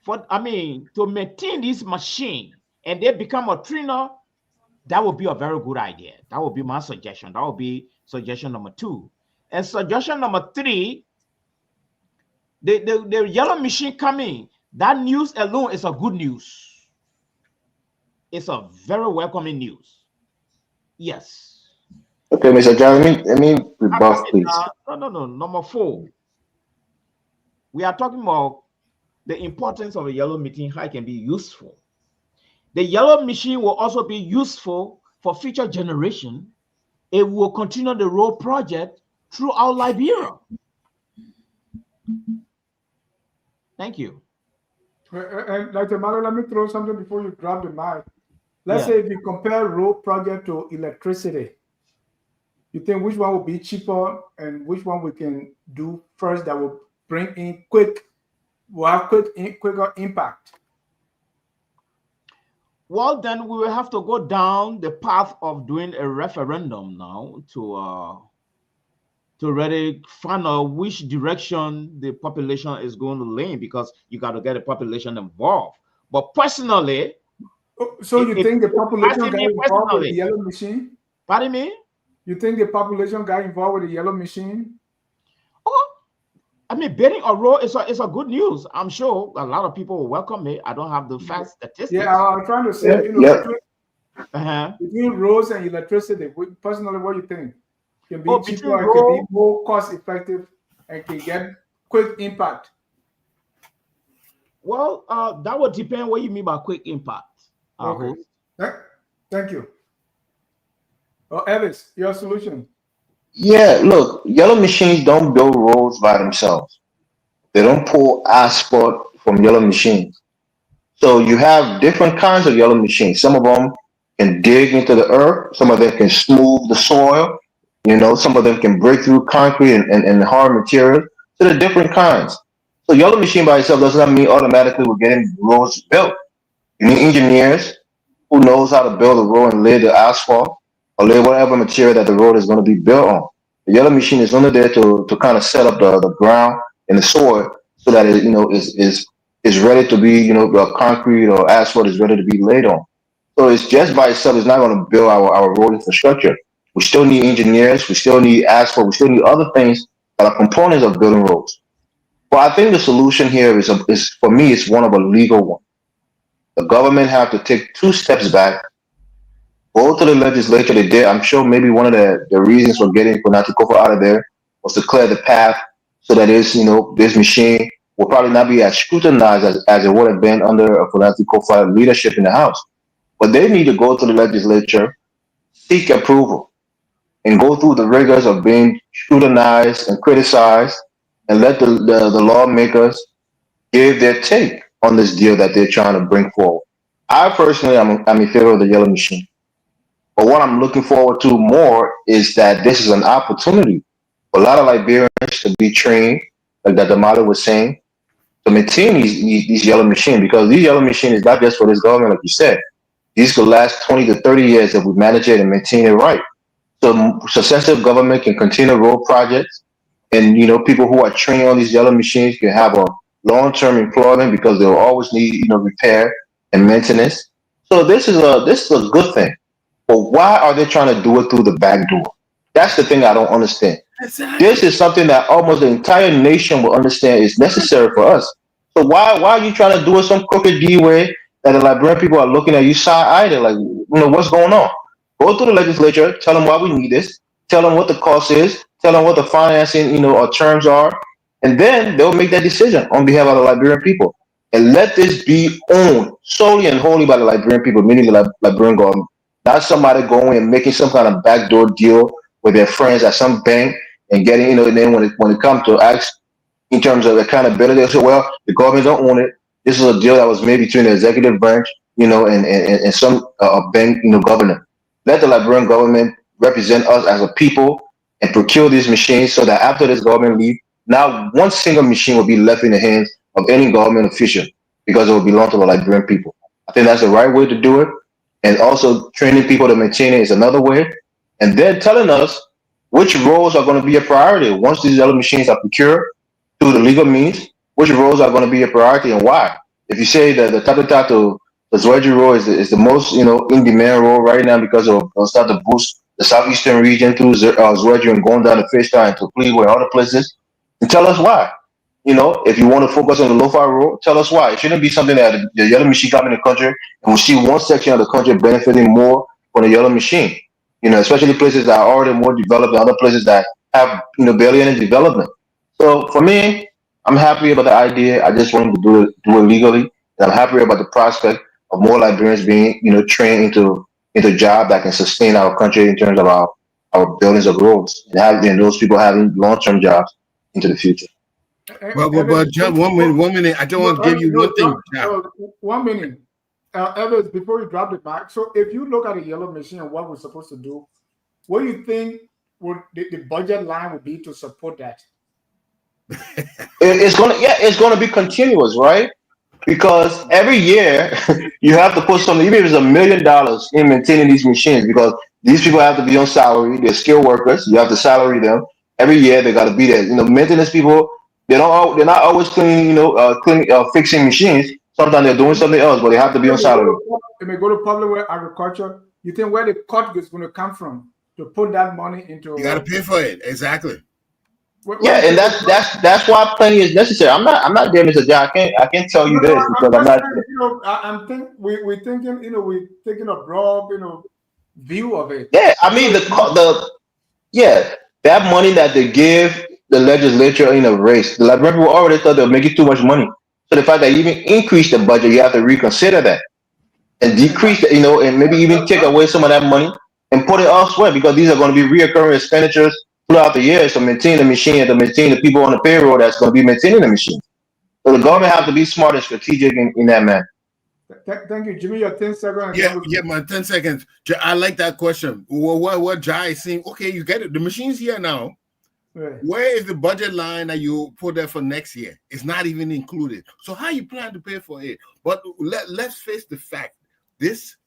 to maintain this machine, and they become a trainer, that would be a very good idea. That would be my suggestion. That would be suggestion number 2. And suggestion number 3, the yellow machine coming, that news alone is a good news. It's a very welcoming news. Yes. Okay, Mr. John, let me rebuff, please. No. Number 4. We are talking about the importance of a yellow machine, how it can be useful. The yellow machine will also be useful for future generation. It will continue the road project throughout Liberia. Thank you. And Dr. Maro, let me throw something before you grab the mic. Let's say if you compare road project to electricity, you think which one will be cheaper and which one we can do first that will bring in quicker impact? Well, then we will have to go down the path of doing a referendum now to really find out which direction the population is going to lean, because you got to get the population involved. But personally, so you think the population got involved with the yellow machine? Pardon me? You think the population got involved with the yellow machine? Oh, I mean, building a road is a good news. I'm sure a lot of people will welcome it. I don't have the facts statistics. Yeah, I'm trying to say, Between roads and electricity, personally, what do you think? Can be Between cheaper, it can be road, more cost effective, and can get quick impact. well, that would depend what you mean by quick impact. Okay. Thank you. Ellis, your solution. Yeah, look, yellow machines don't build roads by themselves. They don't pull asphalt from yellow machines. So you have different kinds of yellow machines. Some of them can dig into the earth. Some of them can smooth the soil. Some of them can break through concrete and hard materials. So there are different kinds. So yellow machine by itself does not mean automatically we're getting roads built. You need engineers who knows how to build a road and lay the asphalt or lay whatever material that the road is going to be built on. The yellow machine is only there to kind of set up the ground and the soil so that it is ready to be the concrete or asphalt is ready to be laid on. So it's just by itself is not going to build our road infrastructure. We still need engineers. We still need asphalt. We still need other things that are components of building roads. Well, I think the solution here is for me, it's one of a legal one. The government have to take two steps back, go to the legislature. They did. I'm sure maybe one of the reasons for getting Konati Kofa out of there was to clear the path so that this machine will probably not be as scrutinized as it would have been under Konati Kofa leadership in the House. But they need to go to the legislature, seek approval, and go through the rigors of being scrutinized and criticized, and let the lawmakers give their take on this deal that they're trying to bring forward. I personally, I'm in favor of the yellow machine. But what I'm looking forward to more is that this is an opportunity for a lot of Liberians to be trained, like that Damali was saying, to maintain these yellow machines, because these yellow machines is not just for this government, like you said. These could last 20 to 30 years if we manage it and maintain it right. So successive government can continue road projects, and people who are trained on these yellow machines can have a long-term employment because they'll always need repair and maintenance. So this is a good thing. But why are they trying to do it through the back door? That's the thing I don't understand. Exactly. This is something that almost the entire nation will understand is necessary for us. So why are you trying to do it some crooked D way that the Liberian people are looking at you side-eyed like, what's going on? Go to the legislature, tell them why we need this, tell them what the cost is, tell them what the financing, or terms are, and then they'll make that decision on behalf of the Liberian people. And let this be owned solely and wholly by the Liberian people, meaning the Liberian government. Not somebody going and making some kind of backdoor deal with their friends at some bank and getting, and then when it comes to ask in terms of accountability, they say, well, the government don't own it. This is a deal that was made between the executive branch, and some bank, governor. Let the Liberian government represent us as a people and procure these machines so that after this government leave, not one single machine will be left in the hands of any government official because it will belong to the Liberian people. I think that's the right way to do it. And also training people to maintain it is another way. And then telling us which roles are going to be a priority once these other machines are procured through the legal means, which roles are going to be a priority and why. If you say that the Tatata to the Zwaji road is the most, in demand road right now because it'll start to boost the southeastern region through Zwaji and going down to Fishtown and to Cleveland and other places, and tell us why. If you want to focus on the Lo-Fi road, tell us why. It shouldn't be something that the yellow machine come in the country and we see one section of the country benefiting more from the yellow machine. Especially places that are already more developed and other places that have, barely any development. So for me, I'm happy about the idea. I just wanted to do it legally. And I'm happy about the prospect of more Liberians being, trained into a job that can sustain our country in terms of our buildings of roads and those people having long-term jobs into the future. But John, 1 minute. I don't want to give you one thing, John. 1 minute. Evans, before you drop it back, so if you look at a yellow machine and what we're supposed to do, what do you think would the budget line would be to support that? It's gonna be continuous, right? Because every year you have to put something, even if it's $1 million in maintaining these machines, because these people have to be on salary, they're skilled workers, you have to salary them. Every year they gotta be there. Maintenance people, they're not always cleaning, fixing machines. Sometimes they're doing something else, but they have to be on salary. If we go to public agriculture, you think where the cut is going to come from to put that money into? You got to pay for it. Exactly. When Yeah, you and say the that's why planning is necessary. I'm not there, Mr. John. I can't tell no, you no, this I'm because I'm just not. saying, I'm think we're thinking, we're taking a broad, view of it. Yeah, I mean yeah, that money that they give the legislature in a race, the Liberian people already thought they were making too much money. So the fact that you even increase the budget, you have to reconsider that and And decrease it, and maybe even take away some of that money and put it elsewhere because these are going to be reoccurring expenditures throughout the years to maintain the machine and to maintain the people on the payroll that's going to be maintaining the machine. So the government have to be smart and strategic in that man. thank you, Jimmy. Your 10 seconds, and Yeah, then yeah, man. 10 seconds. I like that question. What Jai is saying? Okay, you get it. The machine's here now. right. Where is the budget line that you put there for next year? It's not even included. So how you plan to pay for it? But let's face the fact: this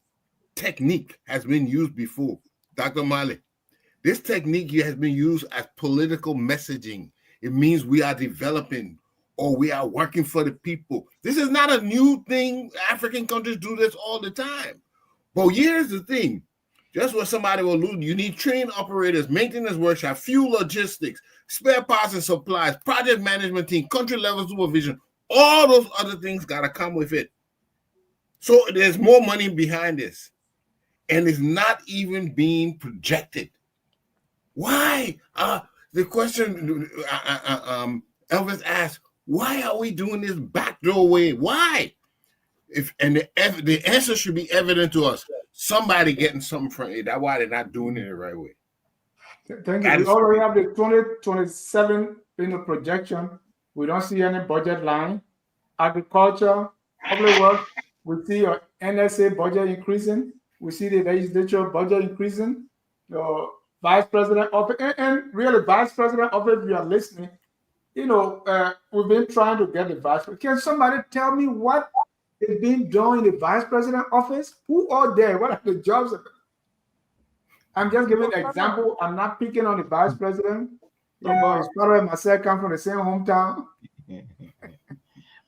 technique has been used before, Dr. Mali. This technique has been used as political messaging. It means we are developing or we are working for the people. This is not a new thing. African countries do this all the time. But here's the thing. Just what somebody will allude, you need trained operators, maintenance workshop, fuel logistics, spare parts and supplies, project management team, country level supervision. All those other things got to come with it. So there's more money behind this. And it's not even being projected. Why? The question Elvis asked, why are we doing this backdoor way? Why? The answer should be evident to us. Somebody getting something from it. That's why they're not doing it the right way. Thank you. We already have the 2027 projection. We don't see any budget line. Agriculture, public works, we see your NSA budget increasing. We see the legislature budget increasing. Your vice president office, and really vice president office, if you are listening, we've been trying to get the vice. Can somebody tell me what is being done in the vice president office? Who are there? What are the jobs? I'm just giving an example. I'm not picking on the vice president. His father and myself come from the same hometown.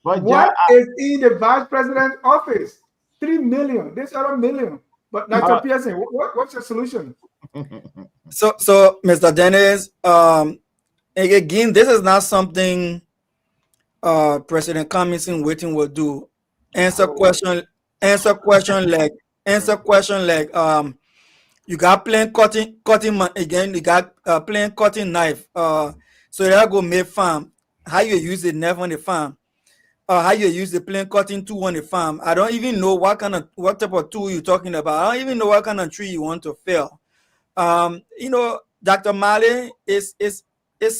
But What is in the vice president's office? 3 million. This other million. But Dr. Pearson, what's the solution? So, Mr. Dennis, again, this is not something President Cummings waiting will do. Answer question like you got plain cutting again, you got plain cutting knife. So that go make farm. How you use the knife on the farm? How you use the plain cutting tool on the farm? I don't even know what type of tool you're talking about. I don't even know what kind of tree you want to fell. Dr. Mali, it's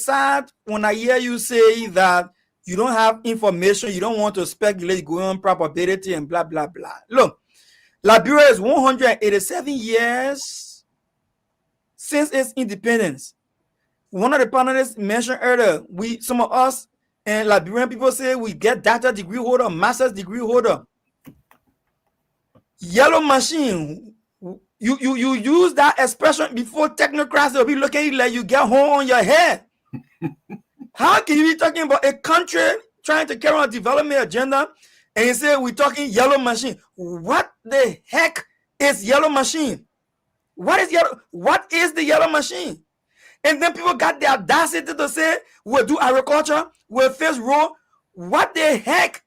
sad when I hear you say that you don't have information, you don't want to speculate going on probability and blah blah blah. Look, Liberia is 187 years since its independence. One of the panelists mentioned earlier, some of us and Liberian people say we get doctor degree holder, master's degree holder. Yellow machine. You use that expression before technocrats will be looking at you like you get home on your head. How can you be talking about a country trying to carry on a development agenda and you say we're talking yellow machine? What the heck is yellow machine? What is the yellow machine? And then people got the audacity to say we'll do agriculture, we'll face road. What the heck?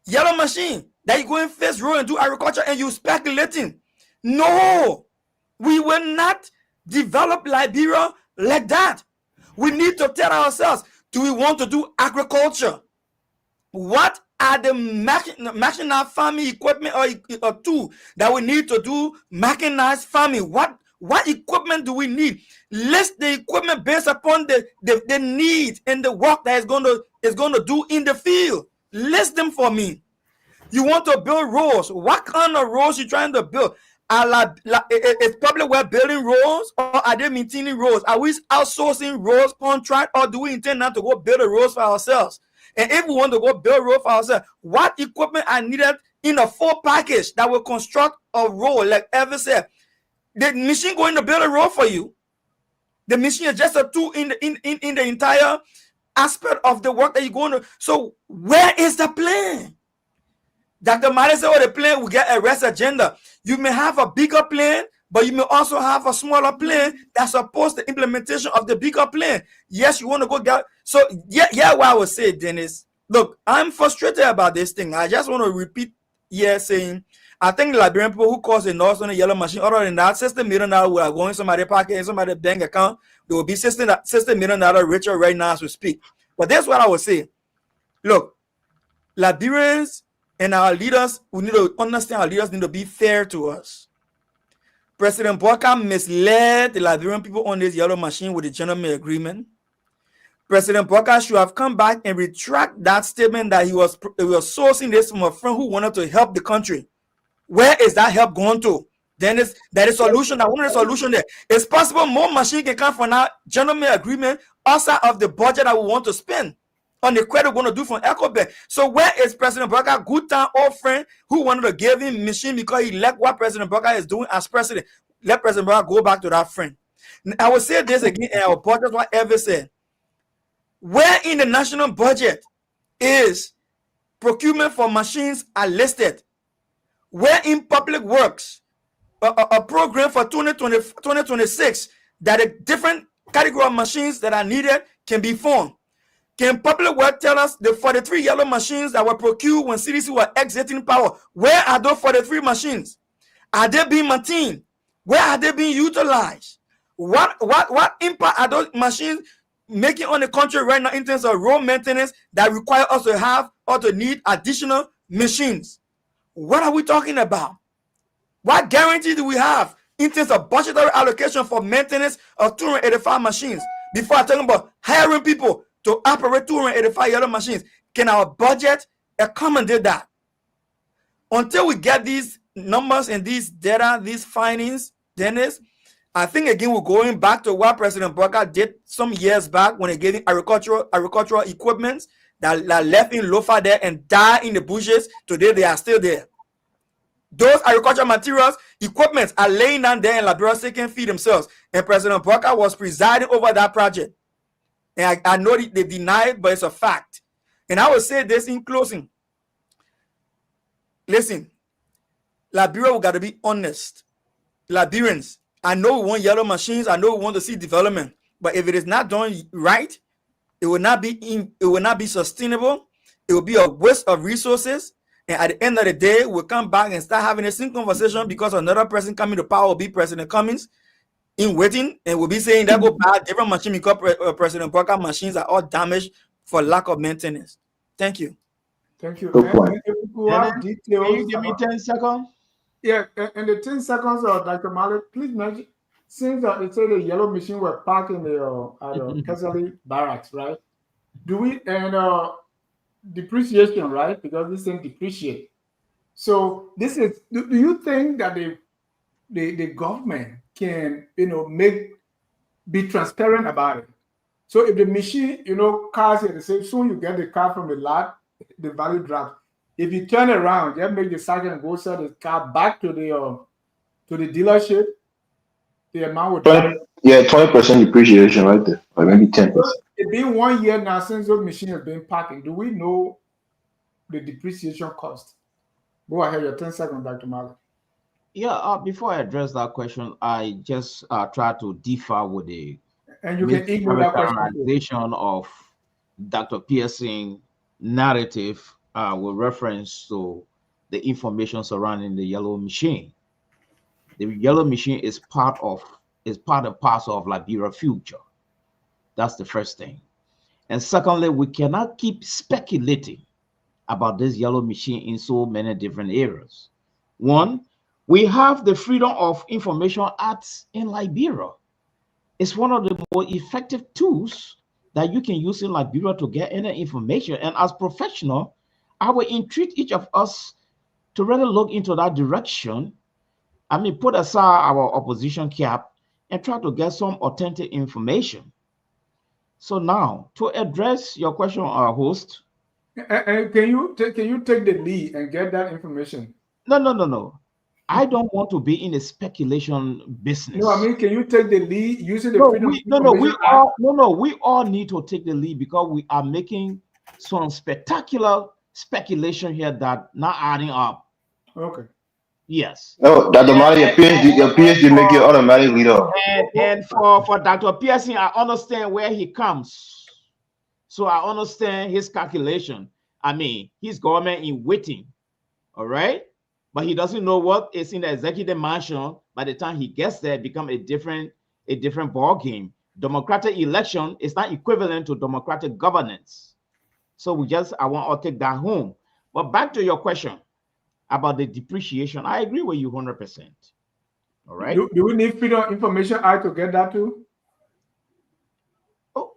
Yellow machine that you go and face road and do agriculture and you speculating. No, we will not develop Liberia like that. We need to tell ourselves, do we want to do agriculture? What are the mechanized farming equipment or tool that we need to do mechanized farming? What equipment do we need? List the equipment based upon the need and the work that is going to do in the field. List them for me. You want to build roads. What kind of roads you trying to build? Is public works building roads or are they maintaining roads? Are we outsourcing roads contract or do we intend not to go build the roads for ourselves? And if we want to go build road for ourselves, what equipment are needed in a full package that will construct a road? Like Ever said, the machine going to build a road for you. The machine is just a tool in the entire aspect of the work that you're going to. So where is the plan? Dr. Mali said, the plan will get a rest agenda. You may have a bigger plan, but you may also have a smaller plane that supports the implementation of the bigger plane. Yes, you want to go get. So yeah. What I would say, Dennis. Look, I'm frustrated about this thing. I just want to repeat here saying, I think the Liberian people who caused the North on the yellow machine, other than that, $60 million will are going somebody's pocket in somebody's bank account. They will be $60 million richer right now as we speak. But that's what I would say. Look, Liberians and our leaders, we need to understand our leaders need to be fair to us. President Boakai misled the Liberian people on this yellow machine with the gentleman agreement. President Boakai should have come back and retract that statement that he was sourcing this from a friend who wanted to help the country. Where is that help going to? Then there is solution. I want a solution there. It's possible more machine can come from that gentleman agreement outside of the budget that we want to spend on the credit we're going to do from EcoBank. So where is President Boakai, good time old friend who wanted to give him machine because he liked what President Boakai is doing as president? Let President Boakai go back to that friend. I will say this again, and I will budget what Ever said. Where in the national budget is procurement for machines are listed? Where in public works, a program for 2026 that a different category of machines that are needed can be formed? Can public work tell us the 43 yellow machines that were procured when CDC were exiting power? Where are those 43 machines? Are they being maintained? Where are they being utilized? What impact are those machines making on the country right now in terms of road maintenance that require us to have or to need additional machines? What are we talking about? What guarantee do we have in terms of budgetary allocation for maintenance of 285 machines? Before I talk about hiring people to operate 285 yellow machines, can our budget accommodate that? Until we get these numbers and these data, these findings, Dennis, I think again we're going back to what President Boakai did some years back when he gave him agricultural equipment that left in Lofa there and died in the bushes. Today they are still there. Those agricultural materials, equipment are laying down there in Liberia so they can feed themselves. And President Boakai was presiding over that project. And I know they deny it, but it's a fact. And I will say this in closing. Listen, Liberia, we got to be honest. Liberians, I know we want yellow machines. I know we want to see development. But if it is not done right, it will not be sustainable. It will be a waste of resources. And at the end of the day, we'll come back and start having the same conversation because another person coming to power will be President Cummings in waiting, and we'll be saying that go buy different machine because President Boakai machines are all damaged for lack of maintenance. Thank you. Thank you. Good point. And if you have details, Can you give me 10 seconds? Yeah, and the 10 seconds, Dr. Malik, please mention, since it said the yellow machine were parked in the Kesali barracks, right? Do we, and depreciation, right? Because this thing depreciate. So this is, do you think that the government can, be transparent about it? So if the machine, cars here, they say soon you get the car from the lot, the value drops. If you turn around, just make the second and go sell the car back to the dealership, the amount would drop. Yeah, 20% depreciation right there, or maybe 10%. It's been 1 year now since those machines have been parking. Do we know the depreciation cost? Go ahead, your 10 seconds, Dr. Malik. Yeah, before I address that question, I just try to differ with the And you can ignore that question. characterization of Dr. Pearson narrative with reference to the information surrounding the yellow machine. The yellow machine is part and parcel of Liberia's future. That's the first thing. And secondly, we cannot keep speculating about this yellow machine in so many different areas. One, we have the Freedom of Information Act in Liberia. It's one of the more effective tools that you can use in Liberia to get any information. And as professional, I will entreat each of us to really look into that direction. I mean, put aside our opposition cap and try to get some authentic information. So now, to address your question, our host. And can you take the lead and get that information? No. I don't want to be in a speculation business. No, I mean, can you take the lead using the Freedom we all need to take the lead because we are making some spectacular speculation here that not adding up. Okay. Yes. No, Dr. Mali, your PhD make you automatic leader. And for Dr. Pearson, I understand where he comes. So I understand his calculation. I mean, his government in waiting, all right? But he doesn't know what is in the executive mansion. By the time he gets there, it becomes a different ball game. Democratic election is not equivalent to democratic governance. So I want to take that home. But back to your question about the depreciation, I agree with you 100%. All right. Do we need Freedom of Information Act to get that too?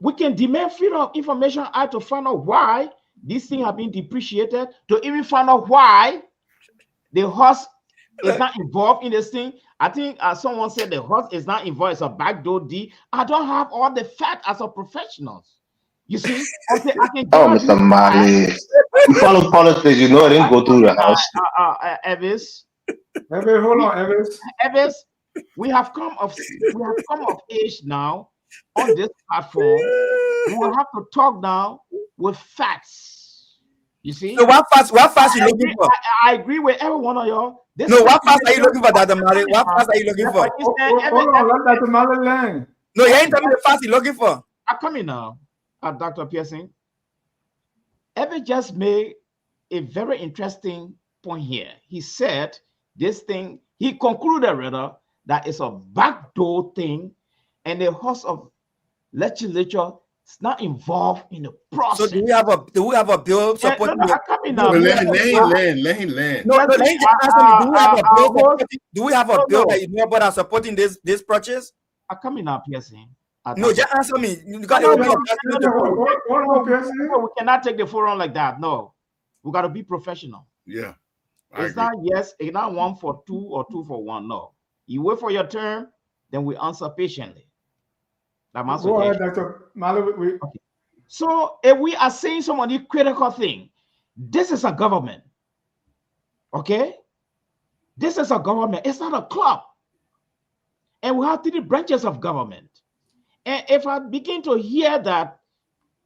We can demand Freedom of Information Act to find out why these things have been depreciated, to even find out why the horse is not involved in this thing. I think someone said the horse is not involved. It's a backdoor deal. I don't have all the facts as a professional. You see, I can Mr. Mali, you follow politics. You know it didn't go through the house. Evis, Hold on, Evans. Evis, we have come of age now on this platform. We will have to talk now with facts. You see? So what fast you looking for? I agree with every one of y'all. What fast are you looking for, Dr. Mali? What fast are you looking for? Hold on, let Dr. Mali land. No, you ain't telling me the fast you're looking for. I'm coming now, Dr. Pearson. Ever just made a very interesting point here. He said this thing, he concluded rather that it's a backdoor thing, and the host of legislature is not involved in the process. So do we have a bill supporting? Let him land. No, let him just answer me. Do we have a bill that you know about that supporting this purchase? I'm coming now, Pearson. No, just answer me. We cannot take the forum like that. No, we got to be professional. Yeah, it's not yes, it's not 1 for 2 or 2 for 1. No, you wait for your turn, then we answer patiently. Go ahead, Dr. Mali. Okay. So if we are saying some of the critical thing, this is a government. Okay, this is a government. It's not a club, and we have 3 branches of government. And if I begin to hear that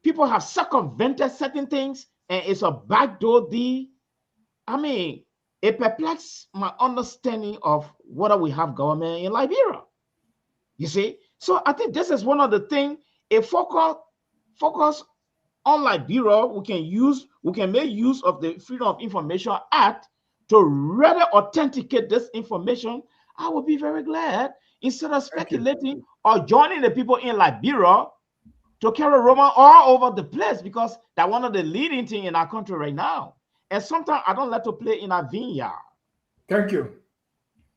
people have circumvented certain things and it's a backdoor deal, I mean, it perplexes my understanding of whether we have government in Liberia. You see? So I think this is one of the things, a focus on Liberia, we can make use of the Freedom of Information Act to really authenticate this information. I would be very glad, instead of speculating or joining the people in Liberia to carry Roman all over the place, because that's one of the leading things in our country right now. And sometimes I don't like to play in a vineyard. Thank you.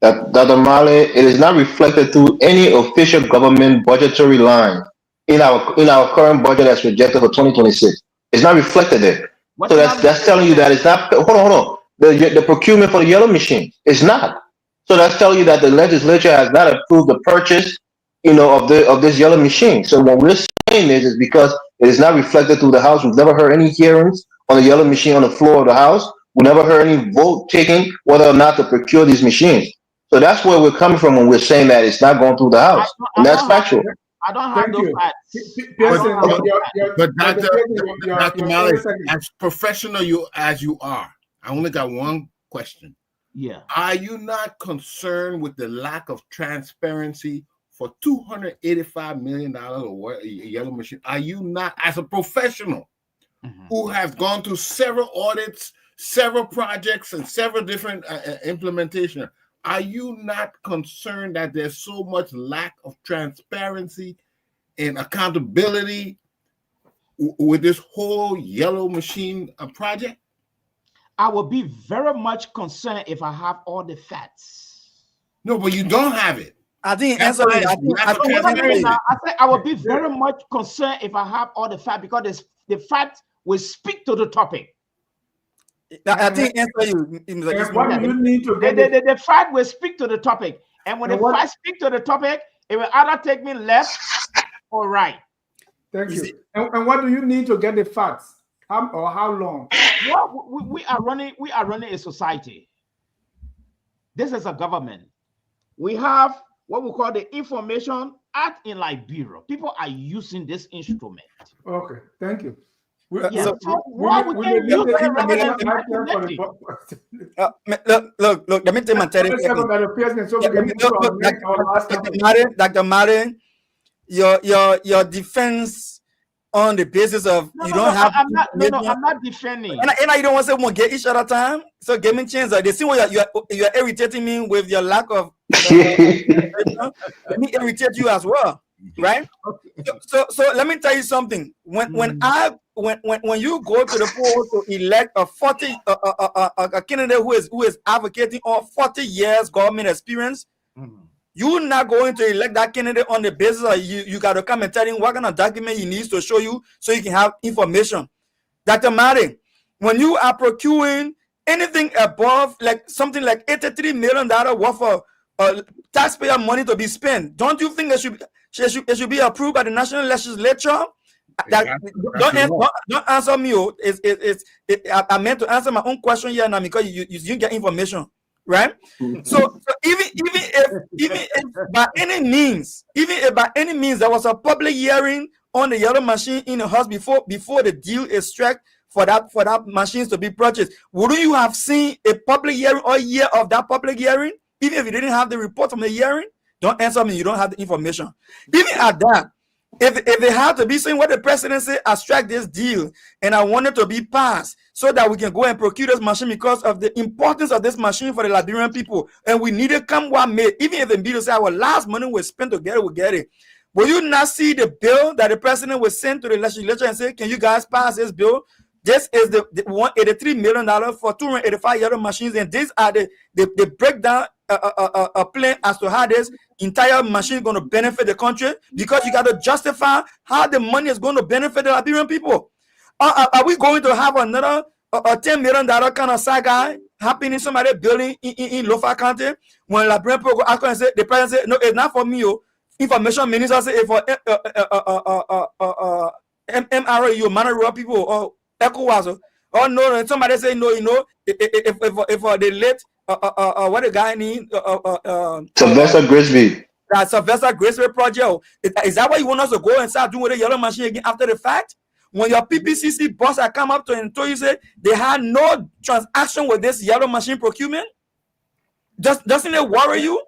Dr. Mali, it is not reflected through any official government budgetary line in our current budget that's projected for 2026. It's not reflected there. So that's telling you that it's not. Hold on. The procurement for the yellow machine is not. So that's telling you that the legislature has not approved the purchase, of this yellow machine. So what we're saying is because it is not reflected through the House. We've never heard any hearings on the yellow machine on the floor of the House. We never heard any vote taking whether or not to procure these machines. So that's where we're coming from when we're saying that it's not going through the House, and that's factual. I don't have those facts. But Dr. Mali, as professional as you are, I only got one question. Yeah. Are you not concerned with the lack of transparency for $285 million yellow machine? Are you not, as a professional who has gone through several audits, several projects, and several different implementation, are you not concerned that there's so much lack of transparency and accountability with this whole yellow machine project? I will be very much concerned if I have all the facts. No, but you don't have it. I think I will be very much concerned if I have all the facts, because the facts will speak to the topic. I think answer you. What do you need to get the fact will speak to the topic, and when the fact speak to the topic, it will either take me left or right. Thank you. And what do you need to get the facts? How long? Well, we are running a society. This is a government. We have what we call the Information Act in Liberia. People are using this instrument. Okay, thank you. Yeah, So so why we can't use that rather than the Martinelli? look. Let me take my 30 seconds. So Yeah, we can move to our last topic. Dr. Martin, your defense on the basis of you don't have. I'm not defending. And you don't want to say we'll get each other time. So give me a chance. They see what you're irritating me with your lack of. Let me irritate you as well, right? So let me tell you something. When you go to the poll to elect a candidate who is advocating on 40 years government experience, you're not going to elect that candidate on the basis of you got to come and tell him what kind of document he needs to show you so you can have information. Dr. Martin, when you are procuring anything above like something like $83 million worth of taxpayer money to be spent, don't you think it should be approved by the national legislature? Don't answer me. I meant to answer my own question here now because you get information, right? So even if by any means there was a public hearing on the yellow machine in the house before the deal is struck for that machines to be purchased, wouldn't you have seen a public hearing or year of that public hearing? Even if you didn't have the report from the hearing, don't answer me. You don't have the information. Even at that, if they had to be saying what the president said, I struck this deal and I want it to be passed so that we can go and procure this machine because of the importance of this machine for the Liberian people, and we need it come what may. Even if the bill say our last money was spent to get it, we get it. Will you not see the bill that the president will send to the legislature and say, can you guys pass this bill? This is the $183 million for 285 yellow machines, and these are the breakdown a plan as to how this entire machine is going to benefit the country, because you got to justify how the money is going to benefit the Liberian people. Are we going to have another $10 million kind of saga happening in somebody's building in Lofa County when Liberian people go out and say, the president said, no, it's not for me. Information minister say it's for MRA, you Managerial people or ECOWAS. Oh no, somebody say no, if they late what the guy need Sylvester Grisby. That Sylvester Grisby project. Is that why you want us to go and start doing with the yellow machine again after the fact? When your PPCC boss had come up to and told you say they had no transaction with this yellow machine procurement, doesn't it worry you?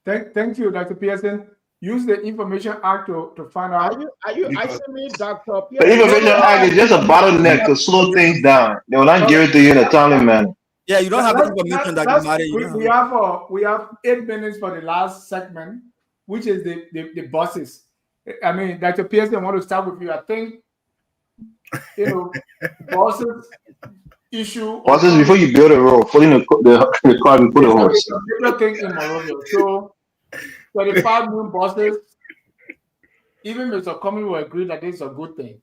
Thank you, Dr. Pearson. Use the Information Act to find out. Are you asking me, Dr. The Information Act is just a bottleneck to slow things down. They will not give it to you in a timely manner. Yeah, you don't have the information that you matter. We have 8 minutes for the last segment, which is the bosses. I mean, Dr. Pearson, I want to start with you. I think, bosses issue. Bosses, before you build a road, put in the car and put a horse. Thing in Monrovia. So 35 new bosses, even Mr. Cummings will agree that this is a good thing.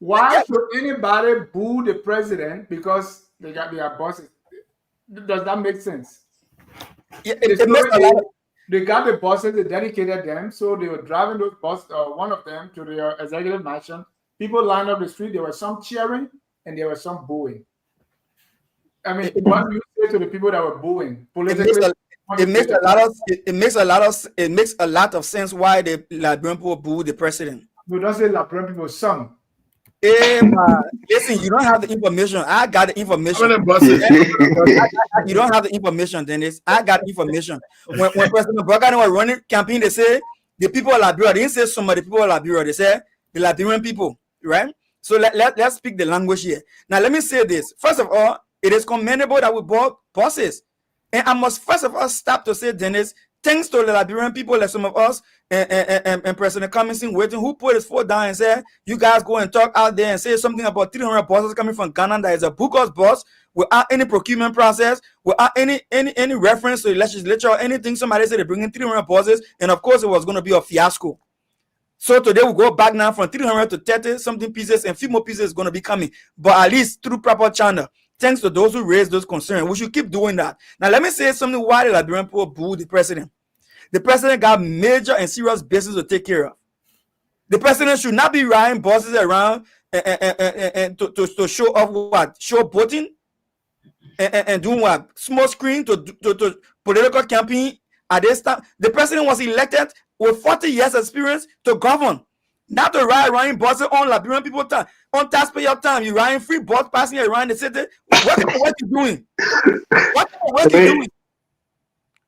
Why should anybody boo the president because they got their bosses? Does that make sense? Yeah, it makes a lot of. They got the bosses, they dedicated them, so they were driving those bosses, one of them, to their executive mansion. People lined up the street. There was some cheering and there was some booing. I mean, what do you say to the people that were booing? It makes a lot of sense why the Liberian people boo the president. No, don't say Liberian people. Some. Listen, you don't have the information. I got the information. You don't have the information, Dennis. I got information. When President Burgani was running campaign, they say the people of Liberia. They didn't say some of the people of Liberia. They said the Liberian people, right? So let's speak the language here. Now, let me say this. First of all, it is commendable that we bought bosses. And I must first of all stop to say, Dennis, thanks to the Liberian people, like some of us and President Cummings waiting, who put his foot down and said, you guys go and talk out there and say something about 300 bosses coming from Ghana that is a bogus boss without any procurement process, without any reference to the legislature or anything. Somebody said they bring in 300 bosses, and of course it was going to be a fiasco. So today we go back now from 300 to 30 something pieces, and few more pieces is going to be coming, but at least through proper channel. Thanks to those who raised those concerns. We should keep doing that. Now, let me say something why the Liberian people booed the president. The president got major and serious business to take care of. The president should not be riding bosses around and to show off what? Show voting and doing what? Small screen to political campaign at this time. The president was elected with 40 years experience to govern. Not to ride around buses on Liberian people time, on taxpayer time. You riding free bus passing around the city. What kind of work you doing? What kind of work you doing?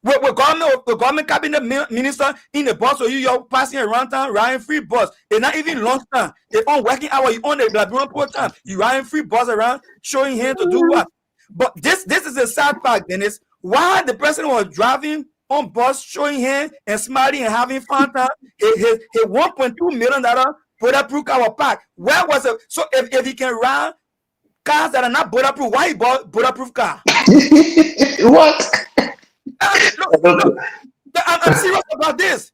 The government cabinet minister in the bus, or you're passing around town riding free bus. It's not even lunch time. It's on working hour. You on the Liberian poor time. You riding free bus around, showing hands to do what? But this is a sad fact, Dennis. While the president was driving on bus, showing hands and smiling and having fun time, his $1.2 million bulletproof car was packed. Where was it? So if he can ride cars that are not bulletproof, why he bought bulletproof car? What? Look, I'm serious about this.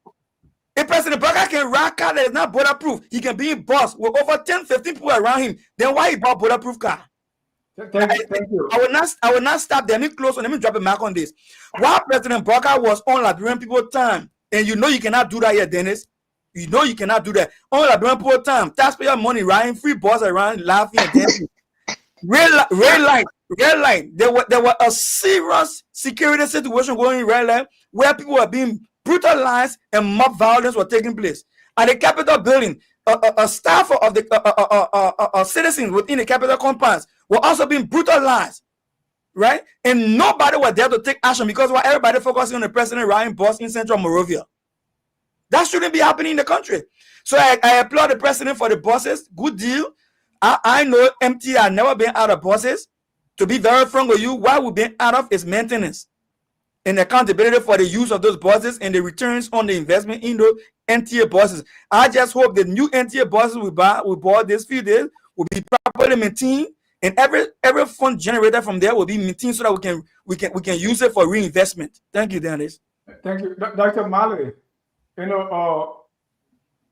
If President Burger can ride car that is not bulletproof, he can be in bus with over 10, 15 people around him. Then why he bought bulletproof car? Thank you. I will not stop there. Let me close and let me drop a mark on this. While President Burger was on Liberian people time, and you know you cannot do that yet, Dennis. You know you cannot do that. On Liberian people time, taxpayer money, riding free bus around, laughing and dancing. Red light. There was a serious security situation going in red light where people were being brutalized and mob violence was taking place. At the Capitol building, a staff of the citizens within the Capitol compounds were also being brutalized, right? And nobody was there to take action because while everybody focusing on the president riding bus in Central Monrovia. That shouldn't be happening in the country. So I applaud the president for the buses. Good deal. I know MT had never been out of buses. To be very frank with you, what we've been out of is maintenance and accountability for the use of those buses and the returns on the investment in those NTA buses. I just hope the new NTA buses we bought this few days will be properly maintained, and every fund generated from there will be maintained so that we can use it for reinvestment. Thank you, Dennis. Thank you, Dr. Malley. You know,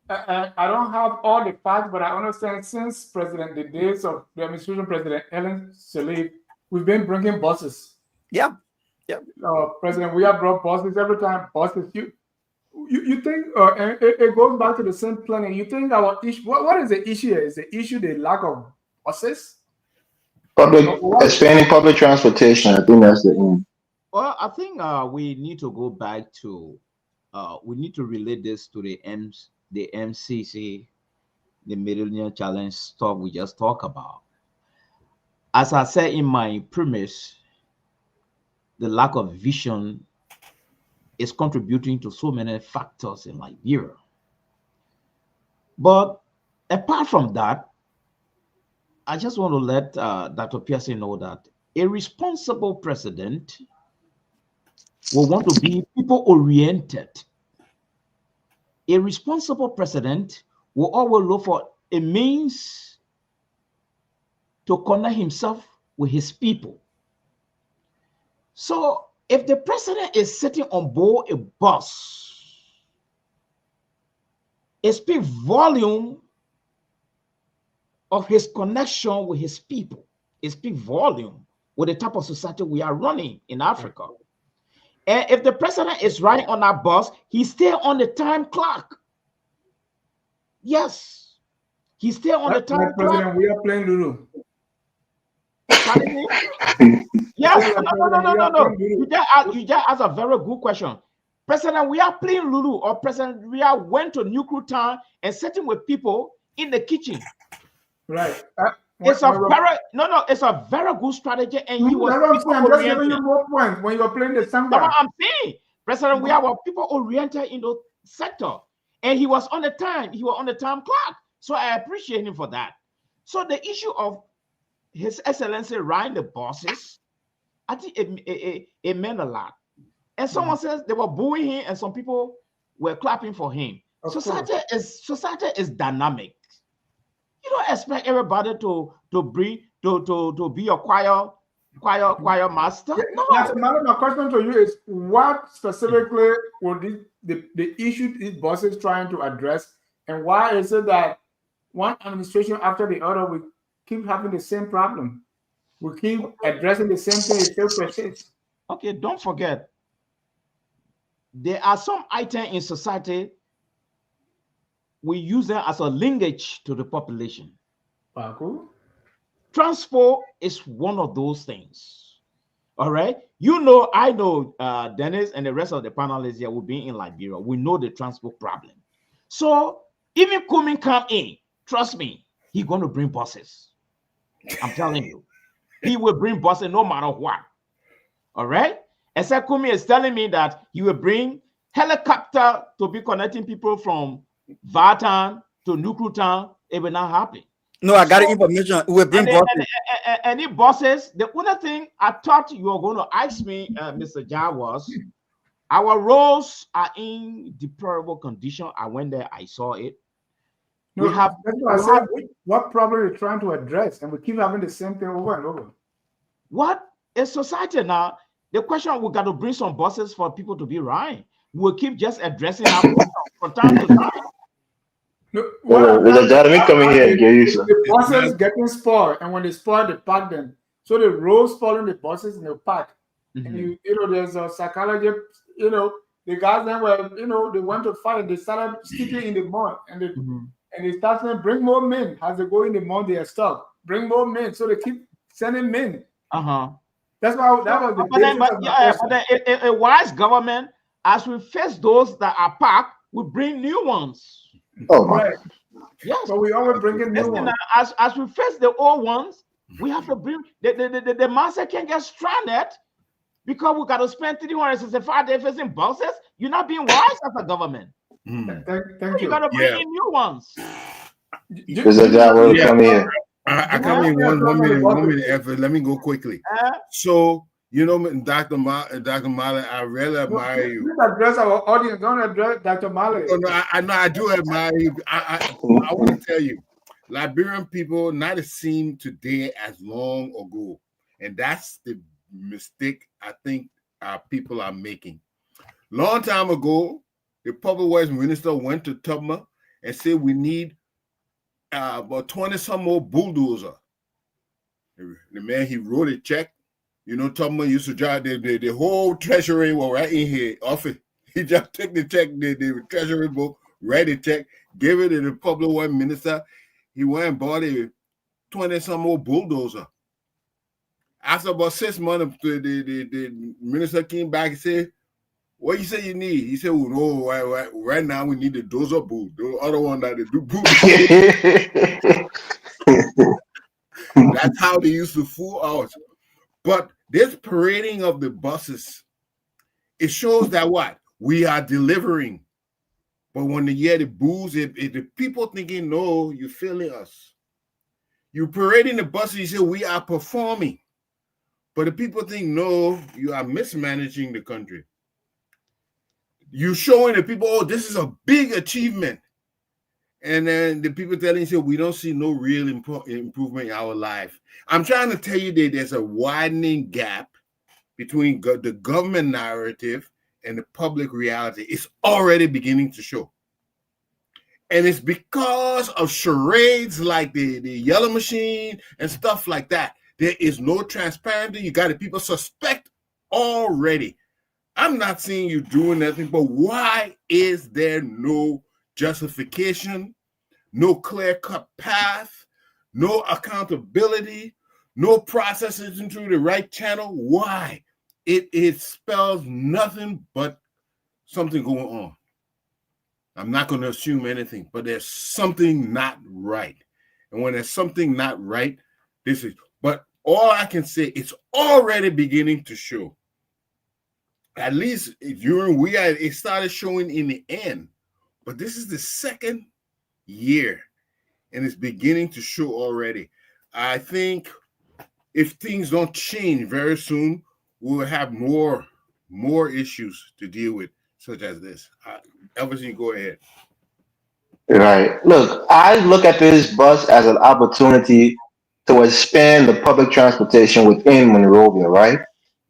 I don't have all the facts, but I understand since the days of the administration President Ellen Sirleaf, we've been bringing buses. Yeah. President, we have brought buses every time. Buses. You think it goes back to the same planning? You think our issue? What is the issue? Is the issue the lack of buses? Expanding public transportation. I think that's the aim. Well, I think we need to go back to we need to relate this to the MCC, the Millennium Challenge stuff we just talked about. As I said in my premise, the lack of vision is contributing to so many factors in Liberia. But apart from that, I just want to let Dr. Pearson know that a responsible president will want to be people-oriented. A responsible president will always look for a means to connect himself with his people. So if the president is sitting on board a bus, it speaks volume of his connection with his people. It speaks volume with the type of society we are running in Africa. And if the president is riding on that bus, he's still on the time clock. Yes, he's still on the time clock. President, we are playing Lulu. Yes, no. You just asked a very good question. President, we are playing Lulu, or President, we are went to nuclear town and sitting with people in the kitchen. Right. It's a very good strategy, and he was I'm just giving you more points when you're playing the samba. That's what I'm saying. President, we are people oriented in the sector, and he was on the time. He was on the time clock, so I appreciate him for that. So the issue of His Excellency riding the buses, I think it meant a lot. And someone says they were booing him, and some people were clapping for him. Society is dynamic. You don't expect everybody to be a choir master. No. My question to you is, what specifically would the issue these bosses trying to address, and why is it that one administration after the other we keep having the same problem? We keep addressing the same thing, it still persists. Okay, don't forget, there are some items in society we use them as a linkage to the population. Cool. Transport is one of those things. All right. You know, I know Dennis and the rest of the panelists here will be in Liberia. We know the transport problem. So Even Kumi come in, trust me, he's going to bring buses. I'm telling you, he will bring buses no matter what. All right. Except Kumi is telling me that he will bring helicopter to be connecting people from Vatan to Nukrutan. It will not happen. No, I got information. We will bring buses. Any buses? The other thing I thought you were going to ask me, Mr. Jah, was our roads are in deplorable condition. I went there, I saw it. No, that's what I said. What problem are you trying to address? And we keep having the same thing over and over. What is society now? The question, we got to bring some buses for people to be riding. We'll keep just addressing our problem from time to time. Let me come in here and get you some. The buses getting spoiled, and when they spoil, they park them. So the roads following the buses in the park. And there's a psychologist, the guys then were, they went to fight and they started sticking in the mud and they start saying, bring more men. As they go in the mud, they are stuck. Bring more men. So they keep sending men. That's why that was the but a wise government, as we face those that are parked, we bring new ones. Oh my. Right. Yes. But we always bring in new ones. As we face the old ones, we have to bring the master can get stranded because we got to spend 365 days facing buses. You're not being wise as a government. Thank you. You got to bring in new ones. Mr. Jah, come here. I come in one minute effort. Let me go quickly. So, Dr. Mali, I really admire you. Please address our audience. Don't address Dr. Mali. No, I do admire you. I want to tell you, Liberian people not seen today as long ago. And that's the mistake I think our people are making. Long time ago, the public works minister went to Tubman and said we need about 20 some more bulldozer. The man, he wrote a check. Tubman used to drive the whole treasury was right in here office. He just took the check, the treasury book, write the check, gave it to the public works minister. He went and bought a 20 some more bulldozer. After about 6 months, the minister came back and said, what you say you need? He said, well, no, right now we need the dozer boot. The other one that they do boot. That's how they used to fool us. But this parading of the buses, it shows that what? We are delivering. But when they hear the boos, the people thinking, no, you're failing us. You parading the buses, you say, we are performing. But the people think, no, you are mismanaging the country. You showing the people, oh, this is a big achievement. And then the people telling you, we don't see no real improvement in our life. I'm trying to tell you that there's a widening gap between the government narrative and the public reality. It's already beginning to show. And it's because of charades like the yellow machine and stuff like that. There is no transparency. You got the people suspect already. I'm not seeing you doing nothing, but why is there no justification, no clear-cut path, no accountability, no processes into the right channel? Why? It spells nothing but something going on. I'm not going to assume anything, but there's something not right. And when there's something not right, but all I can say, it's already beginning to show. At least it started showing in the end, but this is the second year and it's beginning to show already. I think if things don't change very soon, we'll have more issues to deal with, such as this. Elvis, you go ahead. Right. Look, I look at this bus as an opportunity to expand the public transportation within Monrovia, right?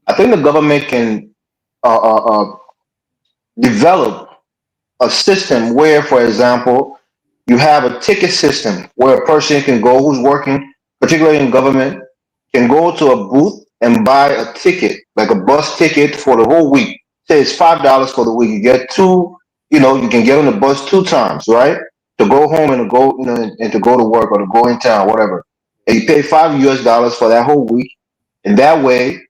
I think the government can develop a system where, for example, you have a ticket system where a person can go who's working, particularly in government, can go to a booth and buy a ticket, like a bus ticket for the whole week. Say it's $5 for the week. You get you can get on the bus 2 times, right? To go home and to go, and to go to work or to go in town, whatever. And you pay $5 for that whole week. And that way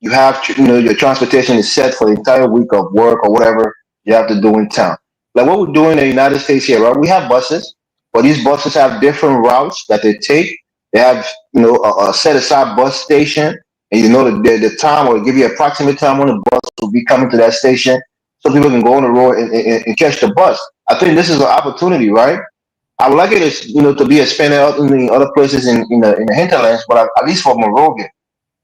you have, your transportation is set for the entire week of work or whatever you have to do in town. Like what we do in the United States here, right? We have buses, but these buses have different routes that they take. They have, a set aside bus station, and the time or give you approximate time when the bus will be coming to that station, so people can go on the road and catch the bus. I think this is an opportunity, right? I would like it, to be expanded out in the other places in the hinterlands, but at least for Monrovia.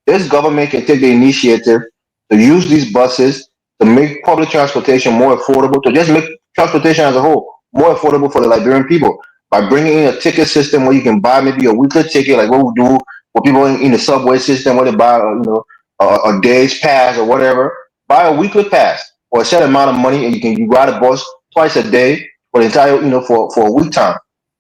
This government can take the initiative to use these buses to make public transportation more affordable, to just make transportation as a whole more affordable for the Liberian people by bringing in a ticket system where you can buy maybe a weekly ticket, like what we do for people in the subway system, where they buy, a day's pass or whatever. Buy a weekly pass for a set amount of money, and you ride a bus twice a day for the entire, for a week time.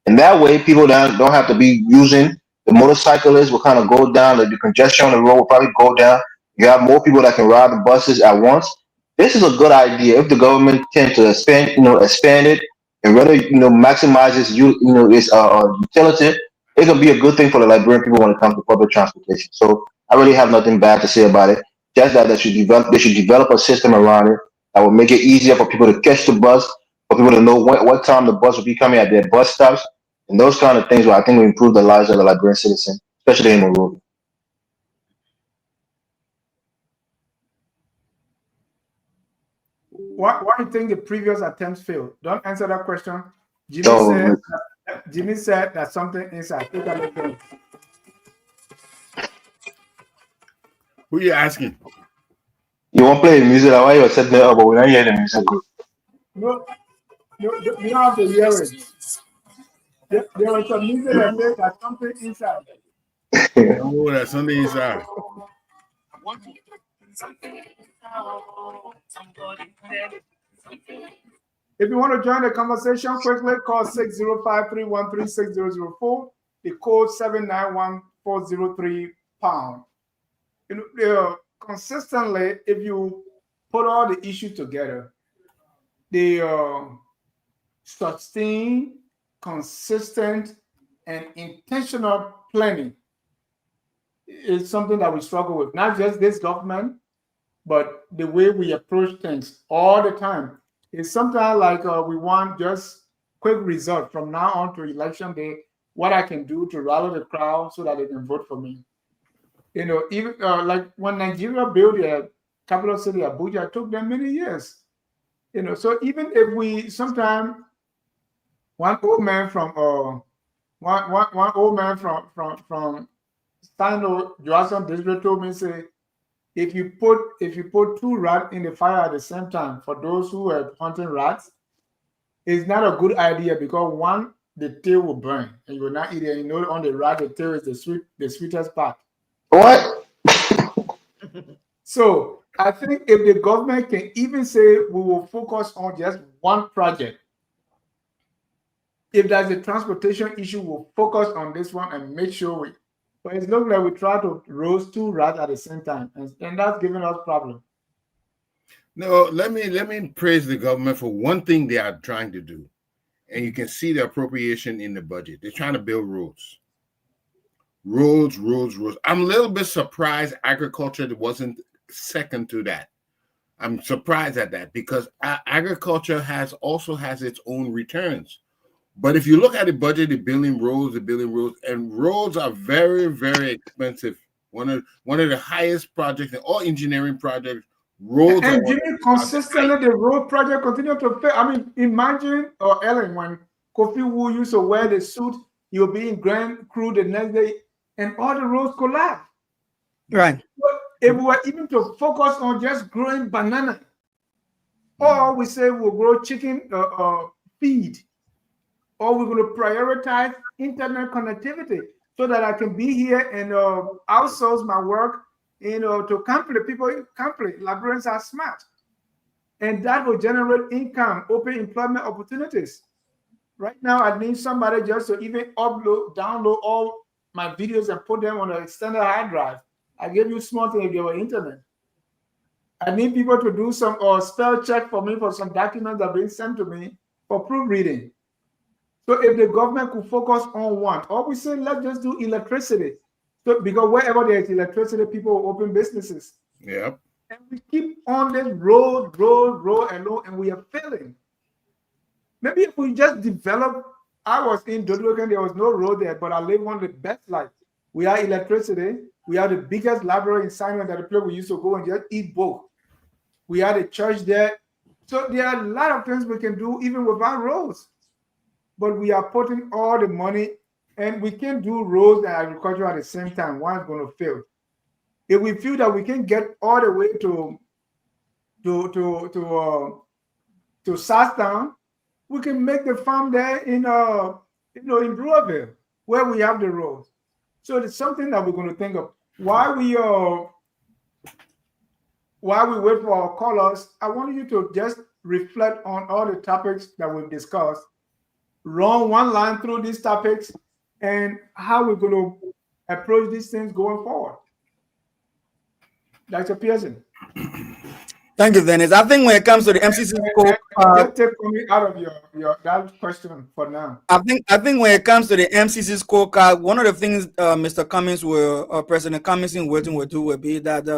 And that way, people don't have to be using the motorcyclists will kind of go down, the congestion on the road will probably go down. You have more people that can ride the buses at once. This is a good idea if the government tends to expand it and rather, maximize its utility. It can be a good thing for the Liberian people when it comes to public transportation. So I really have nothing bad to say about it. Just that they should develop a system around it that will make it easier for people to catch the bus, for people to know what time the bus will be coming at their bus stops, and those kind of things will, I think, will improve the lives of the Liberian citizen, especially in Monrovia. Why do you think the previous attempts failed? Don't answer that question. So, Jimmy said that something inside. Take a look at it. Who are you asking? you want to play the music? Why you setting it up, but we don't hear the music. No, you don't have to hear it. There was some music that said that something inside. Oh, that's something inside. If you want to join the conversation, quickly call 605-313-6004, the code 791-403#. Consistently, if you put all the issues together, the sustained, consistent, and intentional planning is something that we struggle with. Not just this government, but the way we approach things all the time. It's sometimes like we want just quick result from now on to election day, what I can do to rally the crowd so that they can vote for me. Even like when Nigeria built their capital city, Abuja, it took them many years. So even if we sometimes one old man from Stano Johnson district told me, say, if you put two rats in the fire at the same time, for those who are hunting rats, it's not a good idea because one, the tail will burn and you will not eat it. On the rat, the tail is the sweetest part. What? So I think if the government can even say we will focus on just one project, if there's a transportation issue, we'll focus on this one and make sure but it's looking like we try to roast two rats at the same time, and that's giving us problems. No, let me praise the government for one thing they are trying to do, and you can see the appropriation in the budget. They're trying to build roads. Roads. I'm a little bit surprised agriculture wasn't second to that. I'm surprised at that because agriculture also has its own returns. But if you look at the budget, they're building roads, and roads are very, very expensive. One of the highest projects in all engineering projects. Roads and Jimmy, consistently the road project continue to fail. I mean, imagine Ellen when Kofi Wu used to wear the suit, you'll be in Grand Crew the next day, and all the roads collapse. Right. But if we were even to focus on just growing banana, or we say we'll grow chicken feed, or we're going to prioritize internet connectivity so that I can be here and outsource my work, to company. Liberians are smart. And that will generate income, open employment opportunities. Right now, I need somebody just to even download all my videos and put them on an extended hard drive. I give you small thing if you have internet. I need people to do some spell check for me for some documents that are being sent to me for proofreading. So if the government could focus on one, or we say let's just do electricity. So because wherever there is electricity, people will open businesses. Yep. And we keep on this road, and we are failing. Maybe if we just develop, I was in Dodokan, there was no road there, but I live one of the best lives. We have electricity. We have the biggest library in Simon that the place we used to go and just eat both. We had a church there. So there are a lot of things we can do even without roads. But we are putting all the money, and we can't do roads and agriculture at the same time. One's going to fail. If we feel that we can get all the way to Southtown, we can make the farm there in in Brewerville, where we have the roads. So it's something that we're going to think of. While we wait for our callers, I want you to just reflect on all the topics that we've discussed. Run one line through these topics and how we're going to approach these things going forward. Dr. Pearson. Thank you, Dennis. I think when it comes to the MCC scorecard, just take me out of your that question for now. I think when it comes to the MCC scorecard, one of the things Mr. Cummings President Cummings in Wilton will do will be that,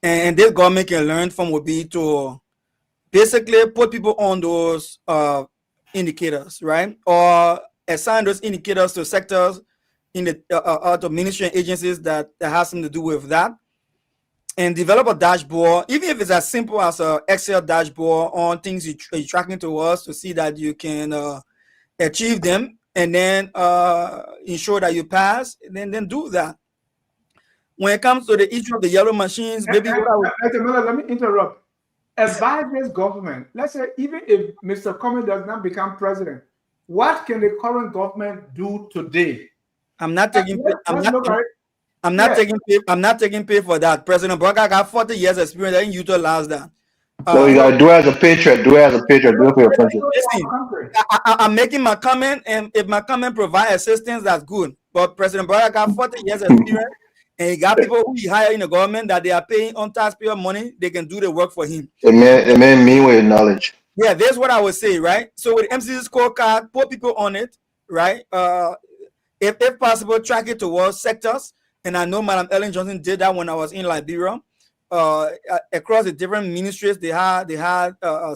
and this government can learn from will be to basically put people on those indicators, right? Or assign those indicators to sectors in the to ministry and agencies that has something to do with that. And develop a dashboard, even if it's as simple as an Excel dashboard on things you're tracking towards to see that you can achieve them, and then ensure that you pass, and then do that. When it comes to the issue of the yellow machines, maybe let me interrupt. Advise this government. Let's say even if Mr. Cummings does not become president, what can the current government do today? I'm not taking pay for that. President Broca got 40 years experience. I didn't utilize that. So you gotta do it as a patriot. Do it as a patriot. Do it for your country. Listen, I'm making my comment, and if my comment provide assistance, that's good. But President Broca got 40 years experience, and he got people who he hired in the government that they are paying on taxpayer money. They can do the work for him. It may mean with knowledge. Yeah, that's what I would say, right? So with MCC scorecard, put people on it, right? If possible, track it towards sectors. And I know Madam Ellen Johnson did that when I was in Liberia. Across the different ministries, they had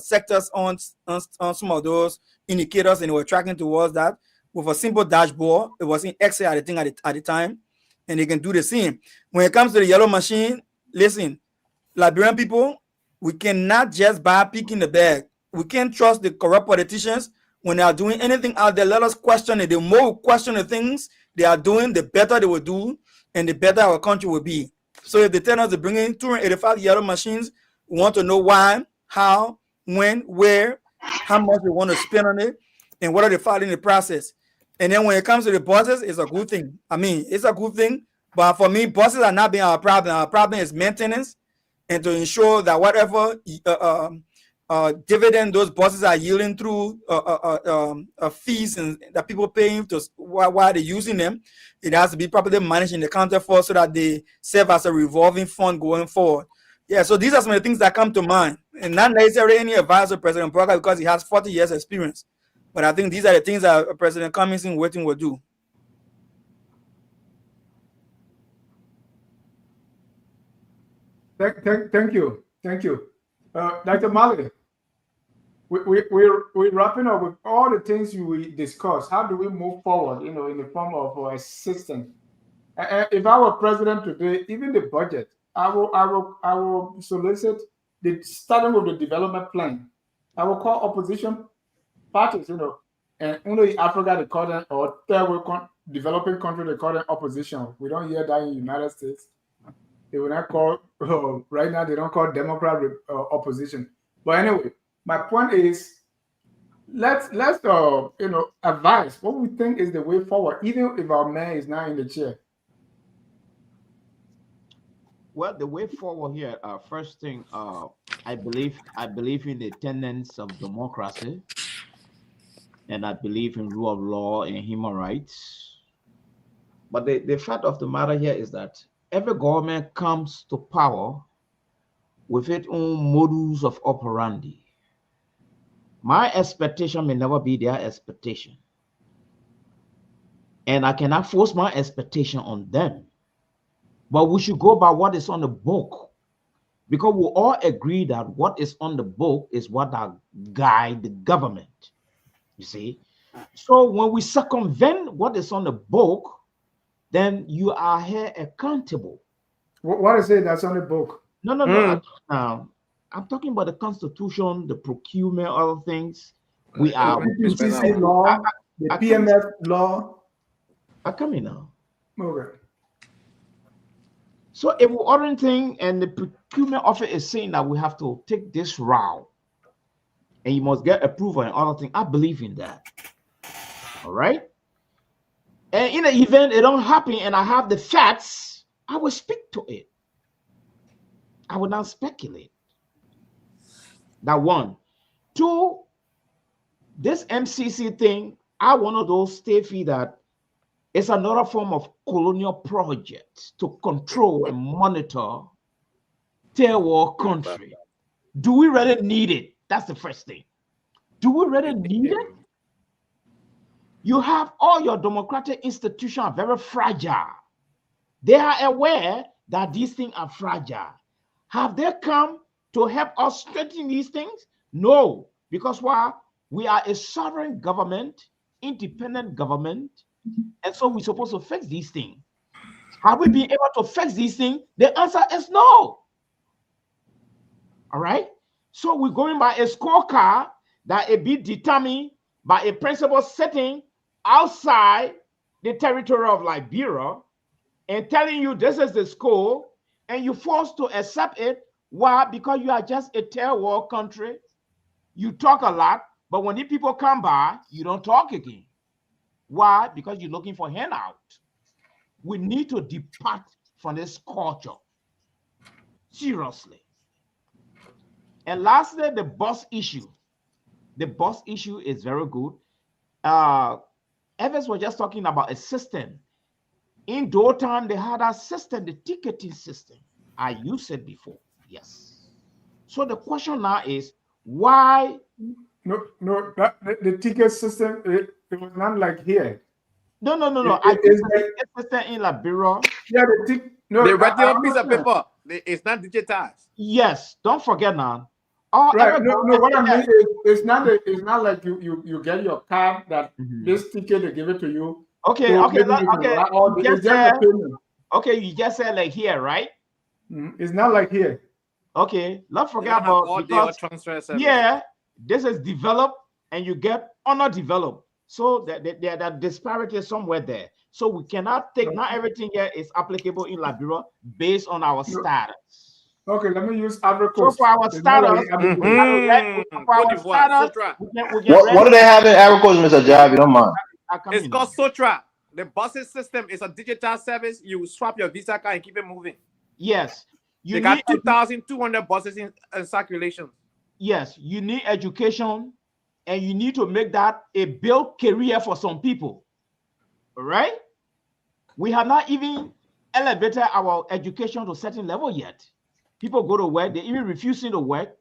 sectors on some of those indicators, and they were tracking towards that with a simple dashboard. It was in Excel, I think, at the time, and they can do the same. When it comes to the yellow machine, listen, Liberian people, we cannot just buy pig in the bag. We can't trust the corrupt politicians when they are doing anything out there. Let us question it. The more we question the things they are doing, the better they will do, and the better our country will be. So if they tell us to bring in 285 yellow machines, we want to know why, how, when, where, how much they want to spend on it, and what are they following the process. And then when it comes to the buses, it's a good thing. I mean, it's a good thing. But for me, buses are not being our problem. Our problem is maintenance, and to ensure that whatever dividend those buses are yielding through fees and that people paying to while they're using them, it has to be properly managed in the counter for so that they serve as a revolving fund going forward. Yeah, so these are some of the things that come to mind, and not necessarily any advice of President Broca because he has 40 years experience. But I think these are the things that President Cummings in waiting will do. Thank you. Dr. Mali, we're wrapping up with all the things we discussed. How do we move forward, in the form of assistance? If I were president today, even the budget, I will solicit starting with the development plan. I will call opposition parties, and only in Africa they call them, or third world developing country they call them opposition. We don't hear that in the United States. They will not call right now. They don't call Democrat opposition. But anyway, my point is, let's advise what we think is the way forward, even if our man is not in the chair. Well, the way forward here, first thing, I believe in the tenets of democracy, and I believe in rule of law and human rights. But the fact of the matter here is that every government comes to power with its own modus of operandi. My expectation may never be their expectation, and I cannot force my expectation on them. But we should go by what is on the book, because we all agree that what is on the book is what that guide the government. You see? So when we circumvent what is on the book, then you are here accountable. What is it that's on the book? No, no, no. I'm talking about the Constitution, the procurement, other things. We are. The MCC law, the PMF law. I come in now. Okay. So if we order anything and the procurement office is saying that we have to take this route and you must get approval and other things, I believe in that. All right. And in the event it don't happen and I have the facts, I will speak to it. I will not speculate. That one. Two, this MCC thing, I one of those state fee that it's another form of colonial project to control and monitor third world country. Do we really need it? That's the first thing. Do we really need it? You have all your democratic institutions are very fragile. They are aware that these things are fragile. Have they come to help us strengthen these things? No, because why? We are a sovereign government, independent government, and so we're supposed to fix these things. Have we been able to fix these things? The answer is no. All right? So we're going by a scorecard that it be determined by a principal setting outside the territory of Liberia and telling you this is the score, and you're forced to accept it. Why? Because you are just a third world country. You talk a lot, but when the people come by, you don't talk again. Why? Because you're looking for handout. We need to depart from this culture. Seriously. And lastly, the bus issue. The bus issue is very good. Evans was just talking about a system. In Dothan, they had a system, the ticketing system. I used it before. Yes. So the question now is, why? No, the ticket system, it was not like here. No. It is like a system in Liberia. Yeah, they write on a piece of paper. It's not digitized. Yes, don't forget now. Right. No, what I mean is it's not like you get your card that this ticket they give it to you. Okay. So you just said like here, right? It's not like here. Okay, don't forget about because yeah, this is developed and you get underdeveloped. So that disparity is somewhere there. So we cannot take not everything here is applicable in Liberia based on our status. Okay, let me use Ivory Coast. So for our status, what do they have in Ivory Coast, Mr. Jab? You don't mind? It's called Sotra. The busing system is a digital service. You swap your Visa card and keep it moving. Yes. They got 2,200 buses in circulation. Yes, you need education and you need to make that a built career for some people. All right? We have not even elevated our education to a certain level yet. People go to work, they're even refusing to work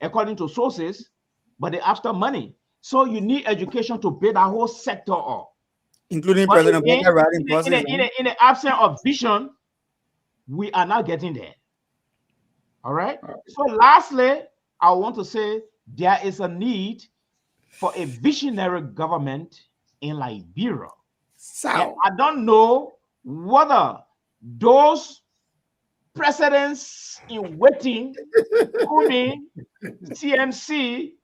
according to sources, but they're after money. So you need education to build that whole sector up. Including President Biden riding buses. In the absence of vision, we are not getting there. All right. So lastly, I want to say there is a need for a visionary government in Liberia. I don't know whether those presidents in waiting, including CMC,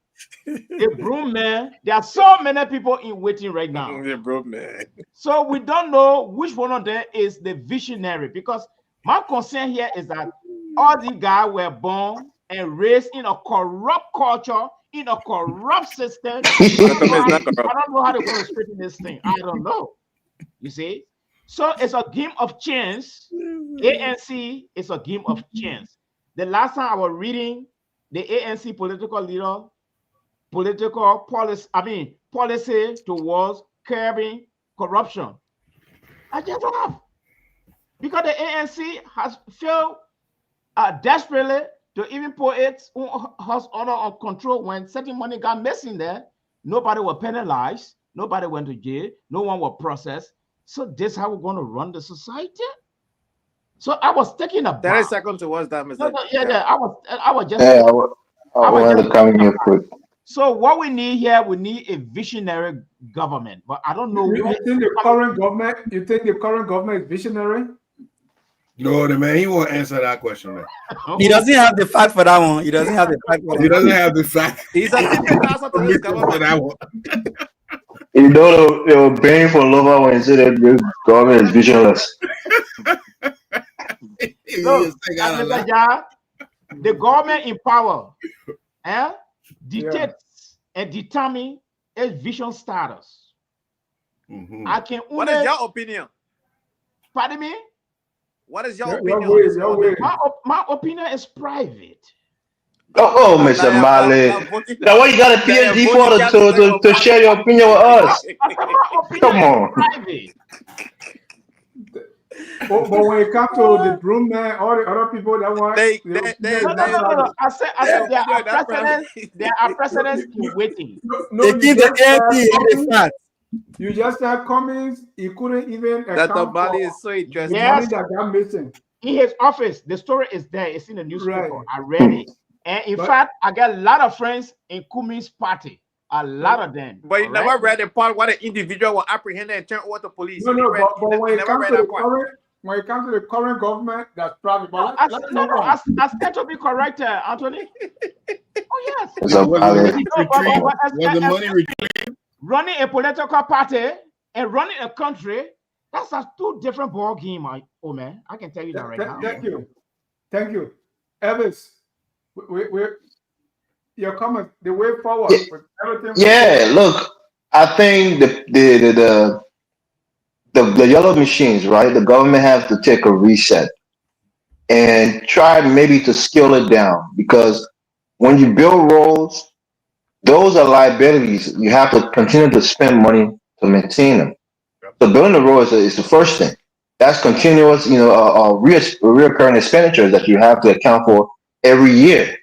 the broom man, there are so many people in waiting right now. The broom man. So we don't know which one of them is the visionary, because my concern here is that all these guys were born and raised in a corrupt culture, in a corrupt system. I don't know how they're going to straighten this thing. I don't know. You see? So it's a game of chance. ANC is a game of chance. The last time I was reading the ANC political leader, policy towards curbing corruption, I just laugh. Because the ANC has failed desperately to even put its house order of control. When certain money got missing there, nobody was penalized, nobody went to jail, no one was processed. So this is how we're going to run the society? So I was taking a 30 seconds towards that, Mr. I was just I wanted to come in here quick. So what we need here, we need a visionary government. But I don't know. You think the current government? You think the current government is visionary? No, the man, he won't answer that question, man. He doesn't have the fact for that one. He doesn't have the fact for He that. doesn't have the fact He's a typical answer to this for government. that one. You know, they were paying for lover when you said that the government is visionless. He Look, is saying out Mr. loud. Ja, the government in power dictates and determine its vision status. Mhm. I can What only, is your opinion? pardon me? What is your Your opinion? way, on this your government? way. My opinion is private. Oh, Mr. Mali. Now, what you got a PhD for to share your opinion with us? I said my opinion Come on. is private. But when it comes to the broom man, all the other people that want, They- the opinion they- is No, not no, no, no. private. I said there are precedents. There are precedents in waiting. No, They you give the just said ANP all the Cummings- facts. You just said Cummings. He couldn't even That the account Mali for is so the interesting. Yeah. money that got missing. In his office, the story is there. It's in the newspaper. Right. I read it. And in But- fact, I got a lot of friends in Kumi's party. A lot of them. But you all never right? read the part where the individual was apprehended and turned over to police. No, You no, read- but you when it never comes read to the that part. current, when it comes to the current government, that's private. But I, let's no, move no, on. I stand to be corrected, Anthony. Oh, yes. What's up, Was the Mali? money No, but- retrieved? but- Was the money retrieved? Running a political party and running a country, that's a two different ball game, oh man. I can tell you that right now. Thank you. Thank you. Elvis, your comment, the way forward Yeah. with everything. Yeah, look, I think the yellow machines, right? The government has to take a reset and try maybe to scale it down, because when you build roads, those are liabilities. You have to continue to spend money to maintain them. So building the road is the first thing. That's continuous, reoccurring expenditures that you have to account for every year.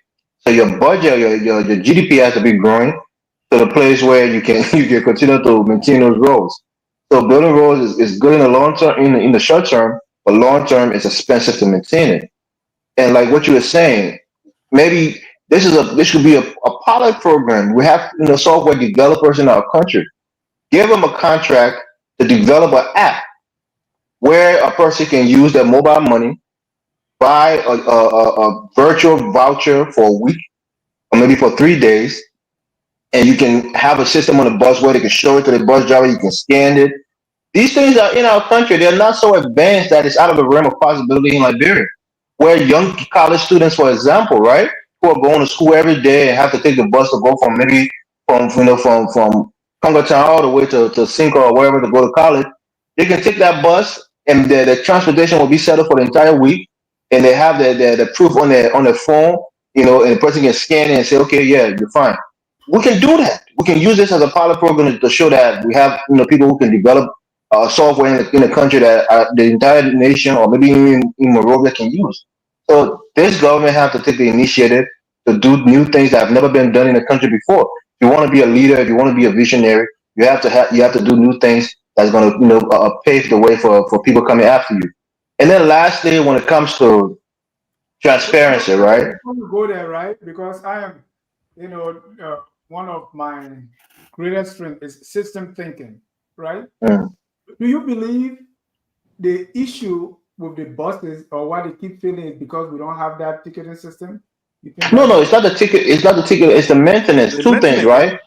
So your budget, your GDP has to be growing to the place where you can you can continue to maintain those roads. So building roads is good in the long term, in the short term, but long term it's expensive to maintain it. And like what you were saying, maybe this should be a pilot program. We have software developers in our country. Give them a contract to develop an app where a person can use their mobile money, buy a virtual voucher for a week or maybe for 3 days, and you can have a system on the bus where they can show it to the bus driver. You can scan it. These things are in our country. They're not so advanced that it's out of the realm of possibility in Liberia, where young college students, for example, right, who are going to school every day and have to take the bus to go from maybe from Congo Town all the way to Cinco or wherever to go to college. They can take that bus and the transportation will be settled for the entire week, and they have the proof on their phone, and the person can scan it and say, okay, yeah, you're fine. We can do that. We can use this as a pilot program to show that we have people who can develop software in the country that the entire nation or maybe even in Monrovia can use. So this government have to take the initiative to do new things that have never been done in the country before. If you want to be a leader, if you want to be a visionary, you have to do new things that's going to pave the way for people coming after you. And then lastly, when it comes to transparency, right? Before we go there, right? Because I am, one of my greatest strengths is system thinking, right? Mm. Do you believe the issue with the buses or why they keep failing is because we don't have that ticketing system? You think No, it's not the ticket. It's not the ticket. It's the maintenance. Two things, right?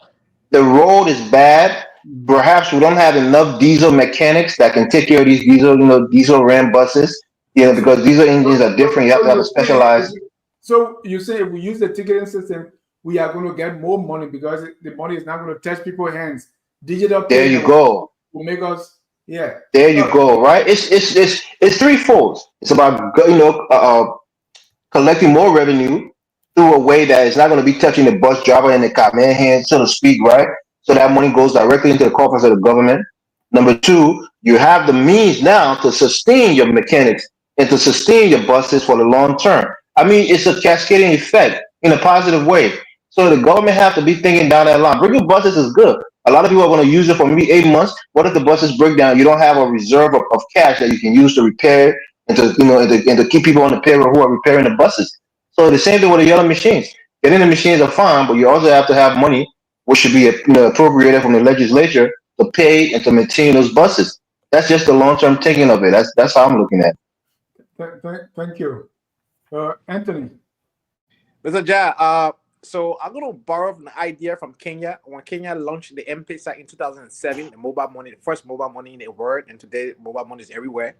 The road is bad. Perhaps we don't have enough diesel mechanics that can take care of these diesel ram buses. Because diesel engines are different. You have to have a specialized. So you say if we use the ticketing system, we are going to get more money because the money is not going to touch people's hands. Digital. There you go. Will make us. Yeah. There you go. Right. It's threefold. It's about collecting more revenue through a way that is not going to be touching the bus driver and the cabman hands, so to speak, right? So that money goes directly into the coffers of the government. Number two, you have the means now to sustain your mechanics and to sustain your buses for the long term. I mean, it's a cascading effect in a positive way. So the government have to be thinking down that line. Bringing buses is good. A lot of people are going to use it for maybe 8 months. What if the buses break down? You don't have a reserve of cash that you can use to repair and to keep people on the payroll who are repairing the buses. So the same thing with the yellow machines. Getting the machines are fine, but you also have to have money, which should be appropriated from the legislature to pay and to maintain those buses. That's just the long-term thinking of it. That's how I'm looking at it. Thank you. Anthony. Mr. Ja, so I'm going to borrow an idea from Kenya. When Kenya launched the M-Pesa in 2007, the mobile money, the first mobile money in the world, and today mobile money is everywhere.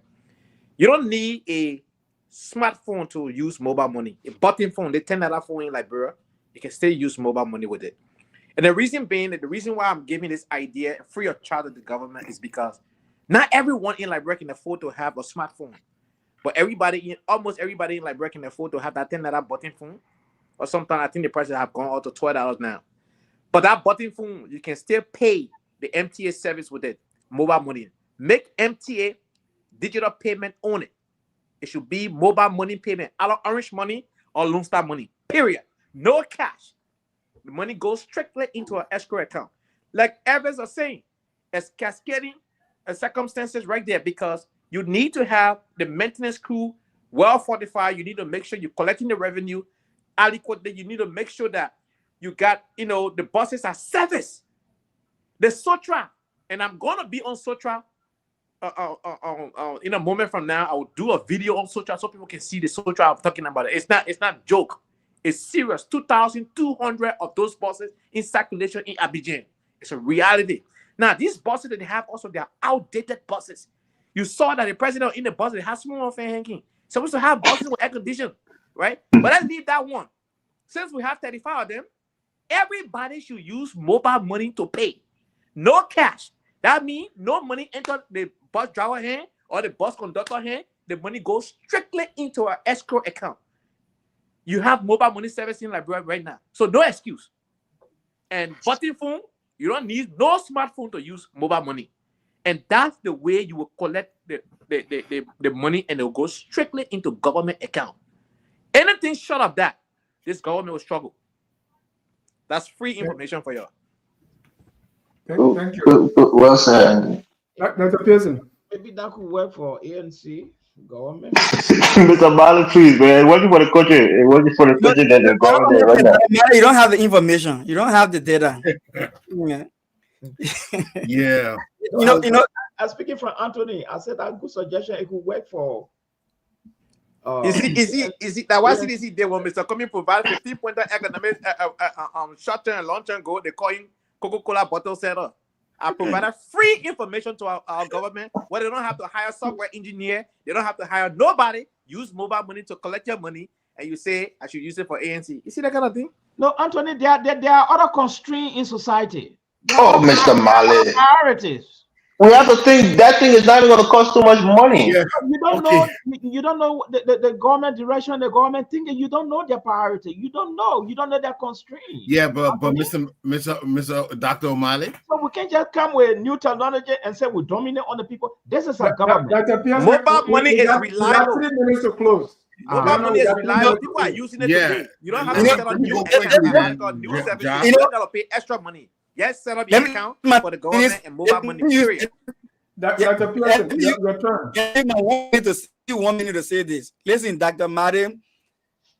You don't need a smartphone to use mobile money. A button phone, the $10 phone in Liberia, you can still use mobile money with it. And the reason being that the reason why I'm giving this idea free of charge to the government is because not everyone in Liberia can afford to have a smartphone. But almost everybody in Liberia can afford to have that $10 button phone. Or sometimes I think the prices have gone up to $12 now. But that button phone, you can still pay the MTA service with it, mobile money. Make MTA digital payment on it. It should be mobile money payment, either Orange Money or Lone Star Money. Period. No cash. The money goes strictly into an escrow account. Like Evans are saying, it's cascading circumstances right there because you need to have the maintenance crew well fortified. You need to make sure you're collecting the revenue adequately. You need to make sure that you got, the buses are serviced. The Sotra, and I'm going to be on Sotra in a moment from now. I will do a video on Sotra so people can see the Sotra I'm talking about. It's not joke. It's serious. 2,200 of those buses in circulation in Abidjan. It's a reality. Now, these buses that they have also, they are outdated buses. You saw that the president in the bus, they have small fan hanging. Supposed to have buses with air conditioning, right? But let's leave that one. Since we have 35 of them, everybody should use mobile money to pay. No cash. That means no money enter the bus driver hand or the bus conductor hand. The money goes strictly into our escrow account. You have mobile money service in Liberia right now. So no excuse. And button phone, you don't need no smartphone to use mobile money. And that's the way you will collect the money, and it will go strictly into government account. Anything short of that, this government will struggle. That's free information for you. Thank you. Well said. Dr. Pearson. Maybe that could work for ANC government. Mr. Marlon, please, man. Working for the country. Working for the country that the government right now. You don't have the information. You don't have the data. Yeah. I'm speaking from Anthony. I said that good suggestion. It could work for. Is it that was it there when Mr. Cummings provided 15-pointer economic short-term and long-term goal? They call him Coca-Cola bottle setter. I provided free information to our government where they don't have to hire software engineer. They don't have to hire nobody. Use mobile money to collect your money, and you say I should use it for ANC. You see that kind of thing? No, Anthony. There are other constraints in society. Oh, Mr. Marley. Priorities. We have to think that thing is not even going to cost too much money. Yeah. You don't know. You don't know the government direction, the government thinking. You don't know their priority. You don't know. You don't know their constraints. Yeah, but Mr. Dr. O'Malley. So we can't just come with new technology and say we dominate on the people. This is a government. Dr. Pearson, mobile money is reliable. 3 minutes to close. Mobile money is reliable. People are using it today. You don't have to set up new service. You don't got to pay extra money. Yes, set up your account for the government and mobile money. Period. Dr. Pearson, your turn. You want me to say this? Listen, Dr. Martin.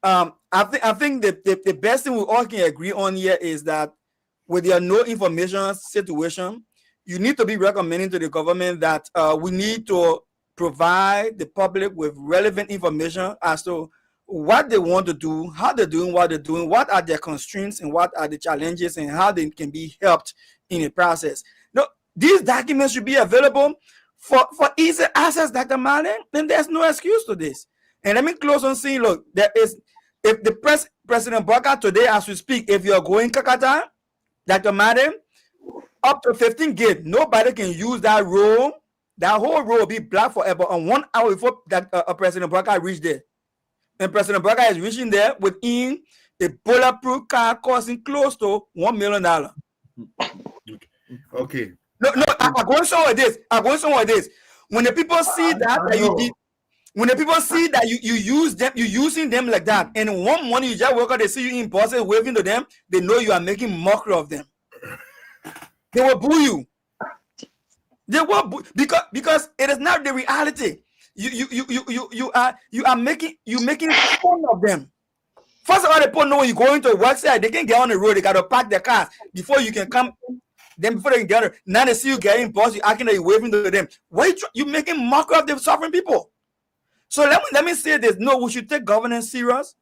I think the best thing we all can agree on here is that with your no information situation, you need to be recommending to the government that we need to provide the public with relevant information as to what they want to do, how they're doing what they're doing, what are their constraints and what are the challenges and how they can be helped in the process. No, these documents should be available for easy access, Dr. Martin, then there's no excuse to this. And let me close on saying, look, there is, if the President Baka today as we speak, if you're going Kakata, Dr. Martin, up to 15 gig, nobody can use that road. That whole road will be blocked forever on 1 hour before that President Baka reached there. And President Braga is reaching there within a bulletproof car costing close to $1 million. Okay. No, I'm going somewhere with this. When the people see that you use them, you're using them like that, and one morning you just wake up, they see you in buses waving to them, they know you are making mockery of them. They will boo you. They will boo because it is not the reality. You are making fun of them First of all, the people know when you go into a work site, they can get on the road. They got to park their cars before you can come. Then before they can get on, now they see you getting boss, you acting like you're waving to them. Why you making mockery of the suffering people? So let me say this. No, we should take governance serious.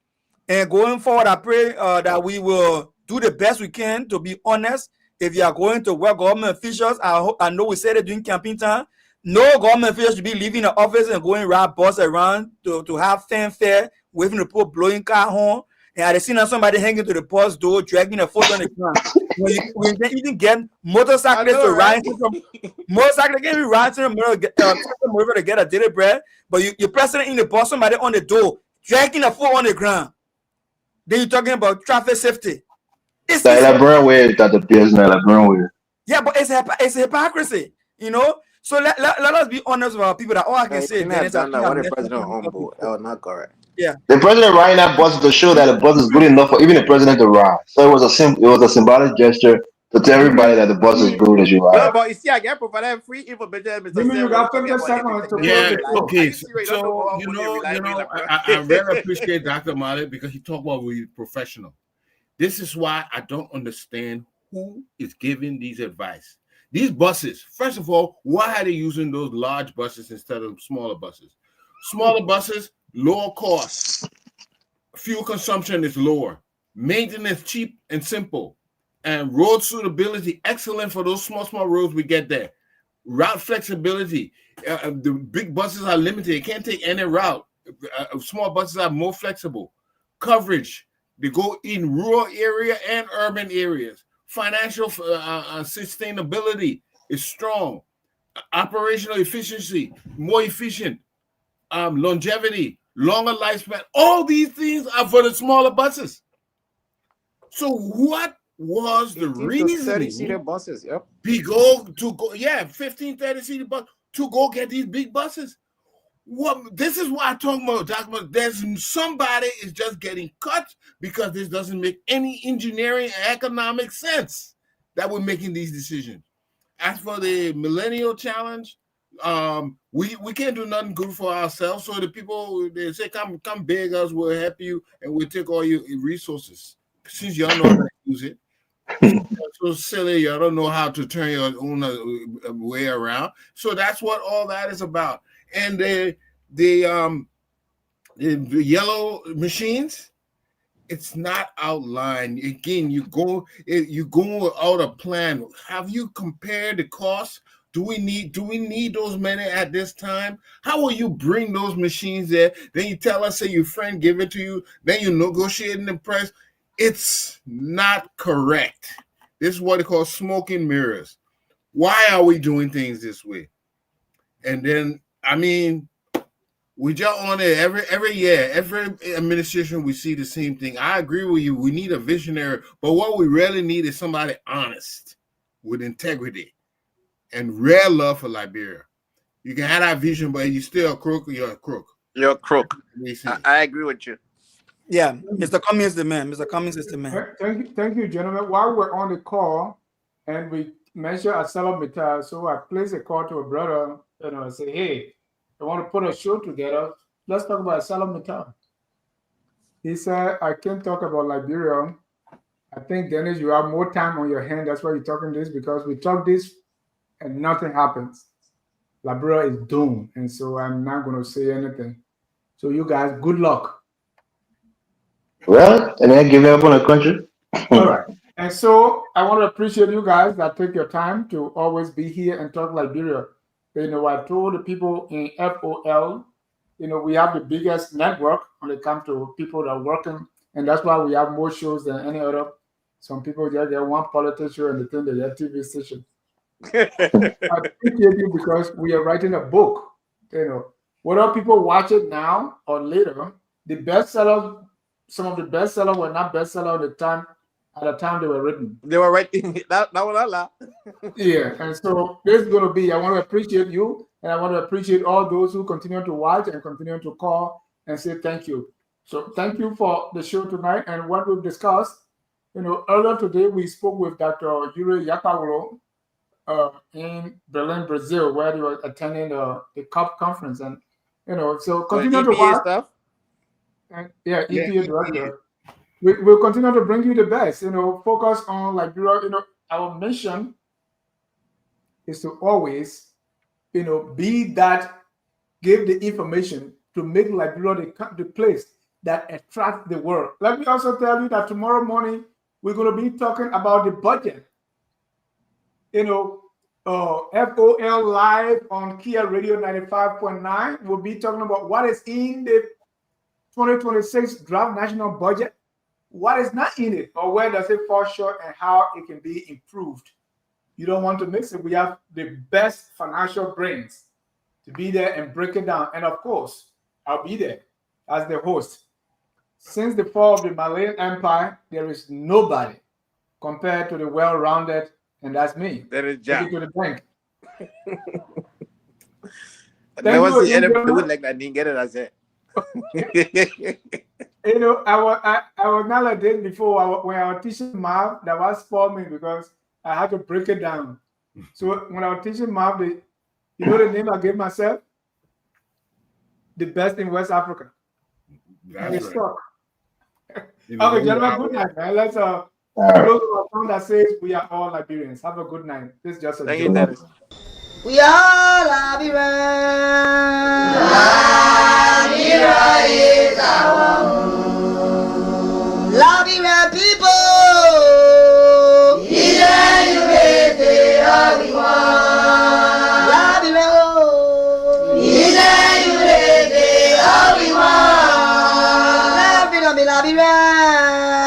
And going forward, I pray that we will do the best we can to be honest. If you are going to work, government officials, I know we said it during campaign time. No government officials should be leaving the office and going around, boss around to have fanfare, waving the poor blowing car horn. And I seen somebody hanging to the post door, dragging a foot on the ground. When they even get motorcyclists to ride, motorcyclists can be riding to the middle to get a daily bread. But you're pressing in the boss, somebody on the door, dragging a foot on the ground. Then you're talking about traffic safety. It's like Brownway, that the business like Brownway. Yeah, but it's hypocrisy, you know. So let us be honest with our people. That all I can say is that the president humble. That was not correct. Yeah, the president riding that bus to show that the bus is good enough for even the president to ride. So it was a symbolic gesture to tell everybody that the bus is good as you ride. No, but you see, I get provided free information. You got 50 seconds to yeah, okay. So you know, I really appreciate Dr. Malik because he talked about we professional. This is why I don't understand who is giving these advice. These buses, first of all, why are they using those large buses instead of smaller buses? Smaller buses, lower cost. Fuel consumption is lower. Maintenance cheap and simple. And road suitability excellent for those small roads we get there. Route flexibility. The big buses are limited. They can't take any route. Small buses are more flexible. Coverage. They go in rural area and urban areas. Financial sustainability is strong. Operational efficiency, more efficient. Longevity, longer lifespan. All these things are for the smaller buses. So what was the reason 30-seater buses? Yep. 15, 30-seater bus to go get these big buses? What this is what I talk about. There's somebody is just getting cut because this doesn't make any engineering and economic sense that we're making these decisions. As for the millennial challenge, we can't do nothing good for ourselves. So the people they say, come beg us, we'll help you, and we'll take all your resources. Since y'all know how to use it. So silly, you don't know how to turn your own way around. So that's what all that is about. And the yellow machines, it's not outlined. Again, you go out a plan. Have you compared the cost? Do we need those many at this time? How will you bring those machines there? Then you tell us, say your friend give it to you. Then you negotiate in the price. It's not correct. This is what they call smoke and mirrors. Why are we doing things this way? And then, I mean, we jump on it every year, every administration, we see the same thing. I agree with you. We need a visionary, but what we really need is somebody honest with integrity and real love for Liberia. You can have that vision, but you're still a crook. You're a crook. You're a crook. I agree with you. Yeah, Mr. Cummings is the man. Mr. Cummings is the man. Thank you, gentlemen. While we're on the call and we mention ArcelorMittal, so I place a call to a brother, and say, hey, I want to put a show together. Let's talk about ArcelorMittal. He said, I can't talk about Liberia. I think, Dennis, you have more time on your hand. That's why you're talking this, because we talk this and nothing happens. Liberia is doomed. And so I'm not going to say anything. So you guys, good luck. Well, and then give up on the country. All right. And so I want to appreciate you guys that take your time to always be here and talk Liberia. I told the people in FOL, we have the biggest network when it comes to people that are working, and that's why we have more shows than any other. Some people just get one politician and they think they have TV station. I appreciate you because we are writing a book. Whether people watch it now or later, the bestsellers, some of the bestsellers were not bestsellers at the time they were written. They were writing that was Yeah, and so this is going to be, I want to appreciate you, and I want to appreciate all those who continue to watch and continue to call and say thank you. So thank you for the show tonight and what we've discussed. Earlier today we spoke with Dr. Yuri Yakawolo in Berlin, Brazil, where they were attending the COP conference, and so continue to watch. Stuff. EPA director. we'll continue to bring you the best. Focus on Liberia. Our mission is to always, be that, give the information to make Liberia the place that attracts the world. Let me also tell you that tomorrow morning we're going to be talking about the budget. FOL Live on Kia Radio 95.9. We'll be talking about what is in the 2026 draft national budget, what is not in it, or where does it fall short, and how it can be improved. You don't want to mix it. We have the best financial brains to be there and break it down. And of course, I'll be there as the host. Since the fall of the Malayan Empire, there is nobody compared to the well-rounded, and that's me. That is Take Jack. it to the bank. That was the end of Indiana. it. Like I didn't get it. I said. I was not like this before. When I was teaching math, that was for me because I had to break it down. So when I was teaching math, the name I gave myself? The best in West Africa. That's right. Stuck. You know, Okay, gentlemen, good night, man. Let's those of us that says we are all Liberians. Have a good night. This is just a Thank joke. you, Dennis. We are Liberians. Liberia is our home. Liberian people. Liberia.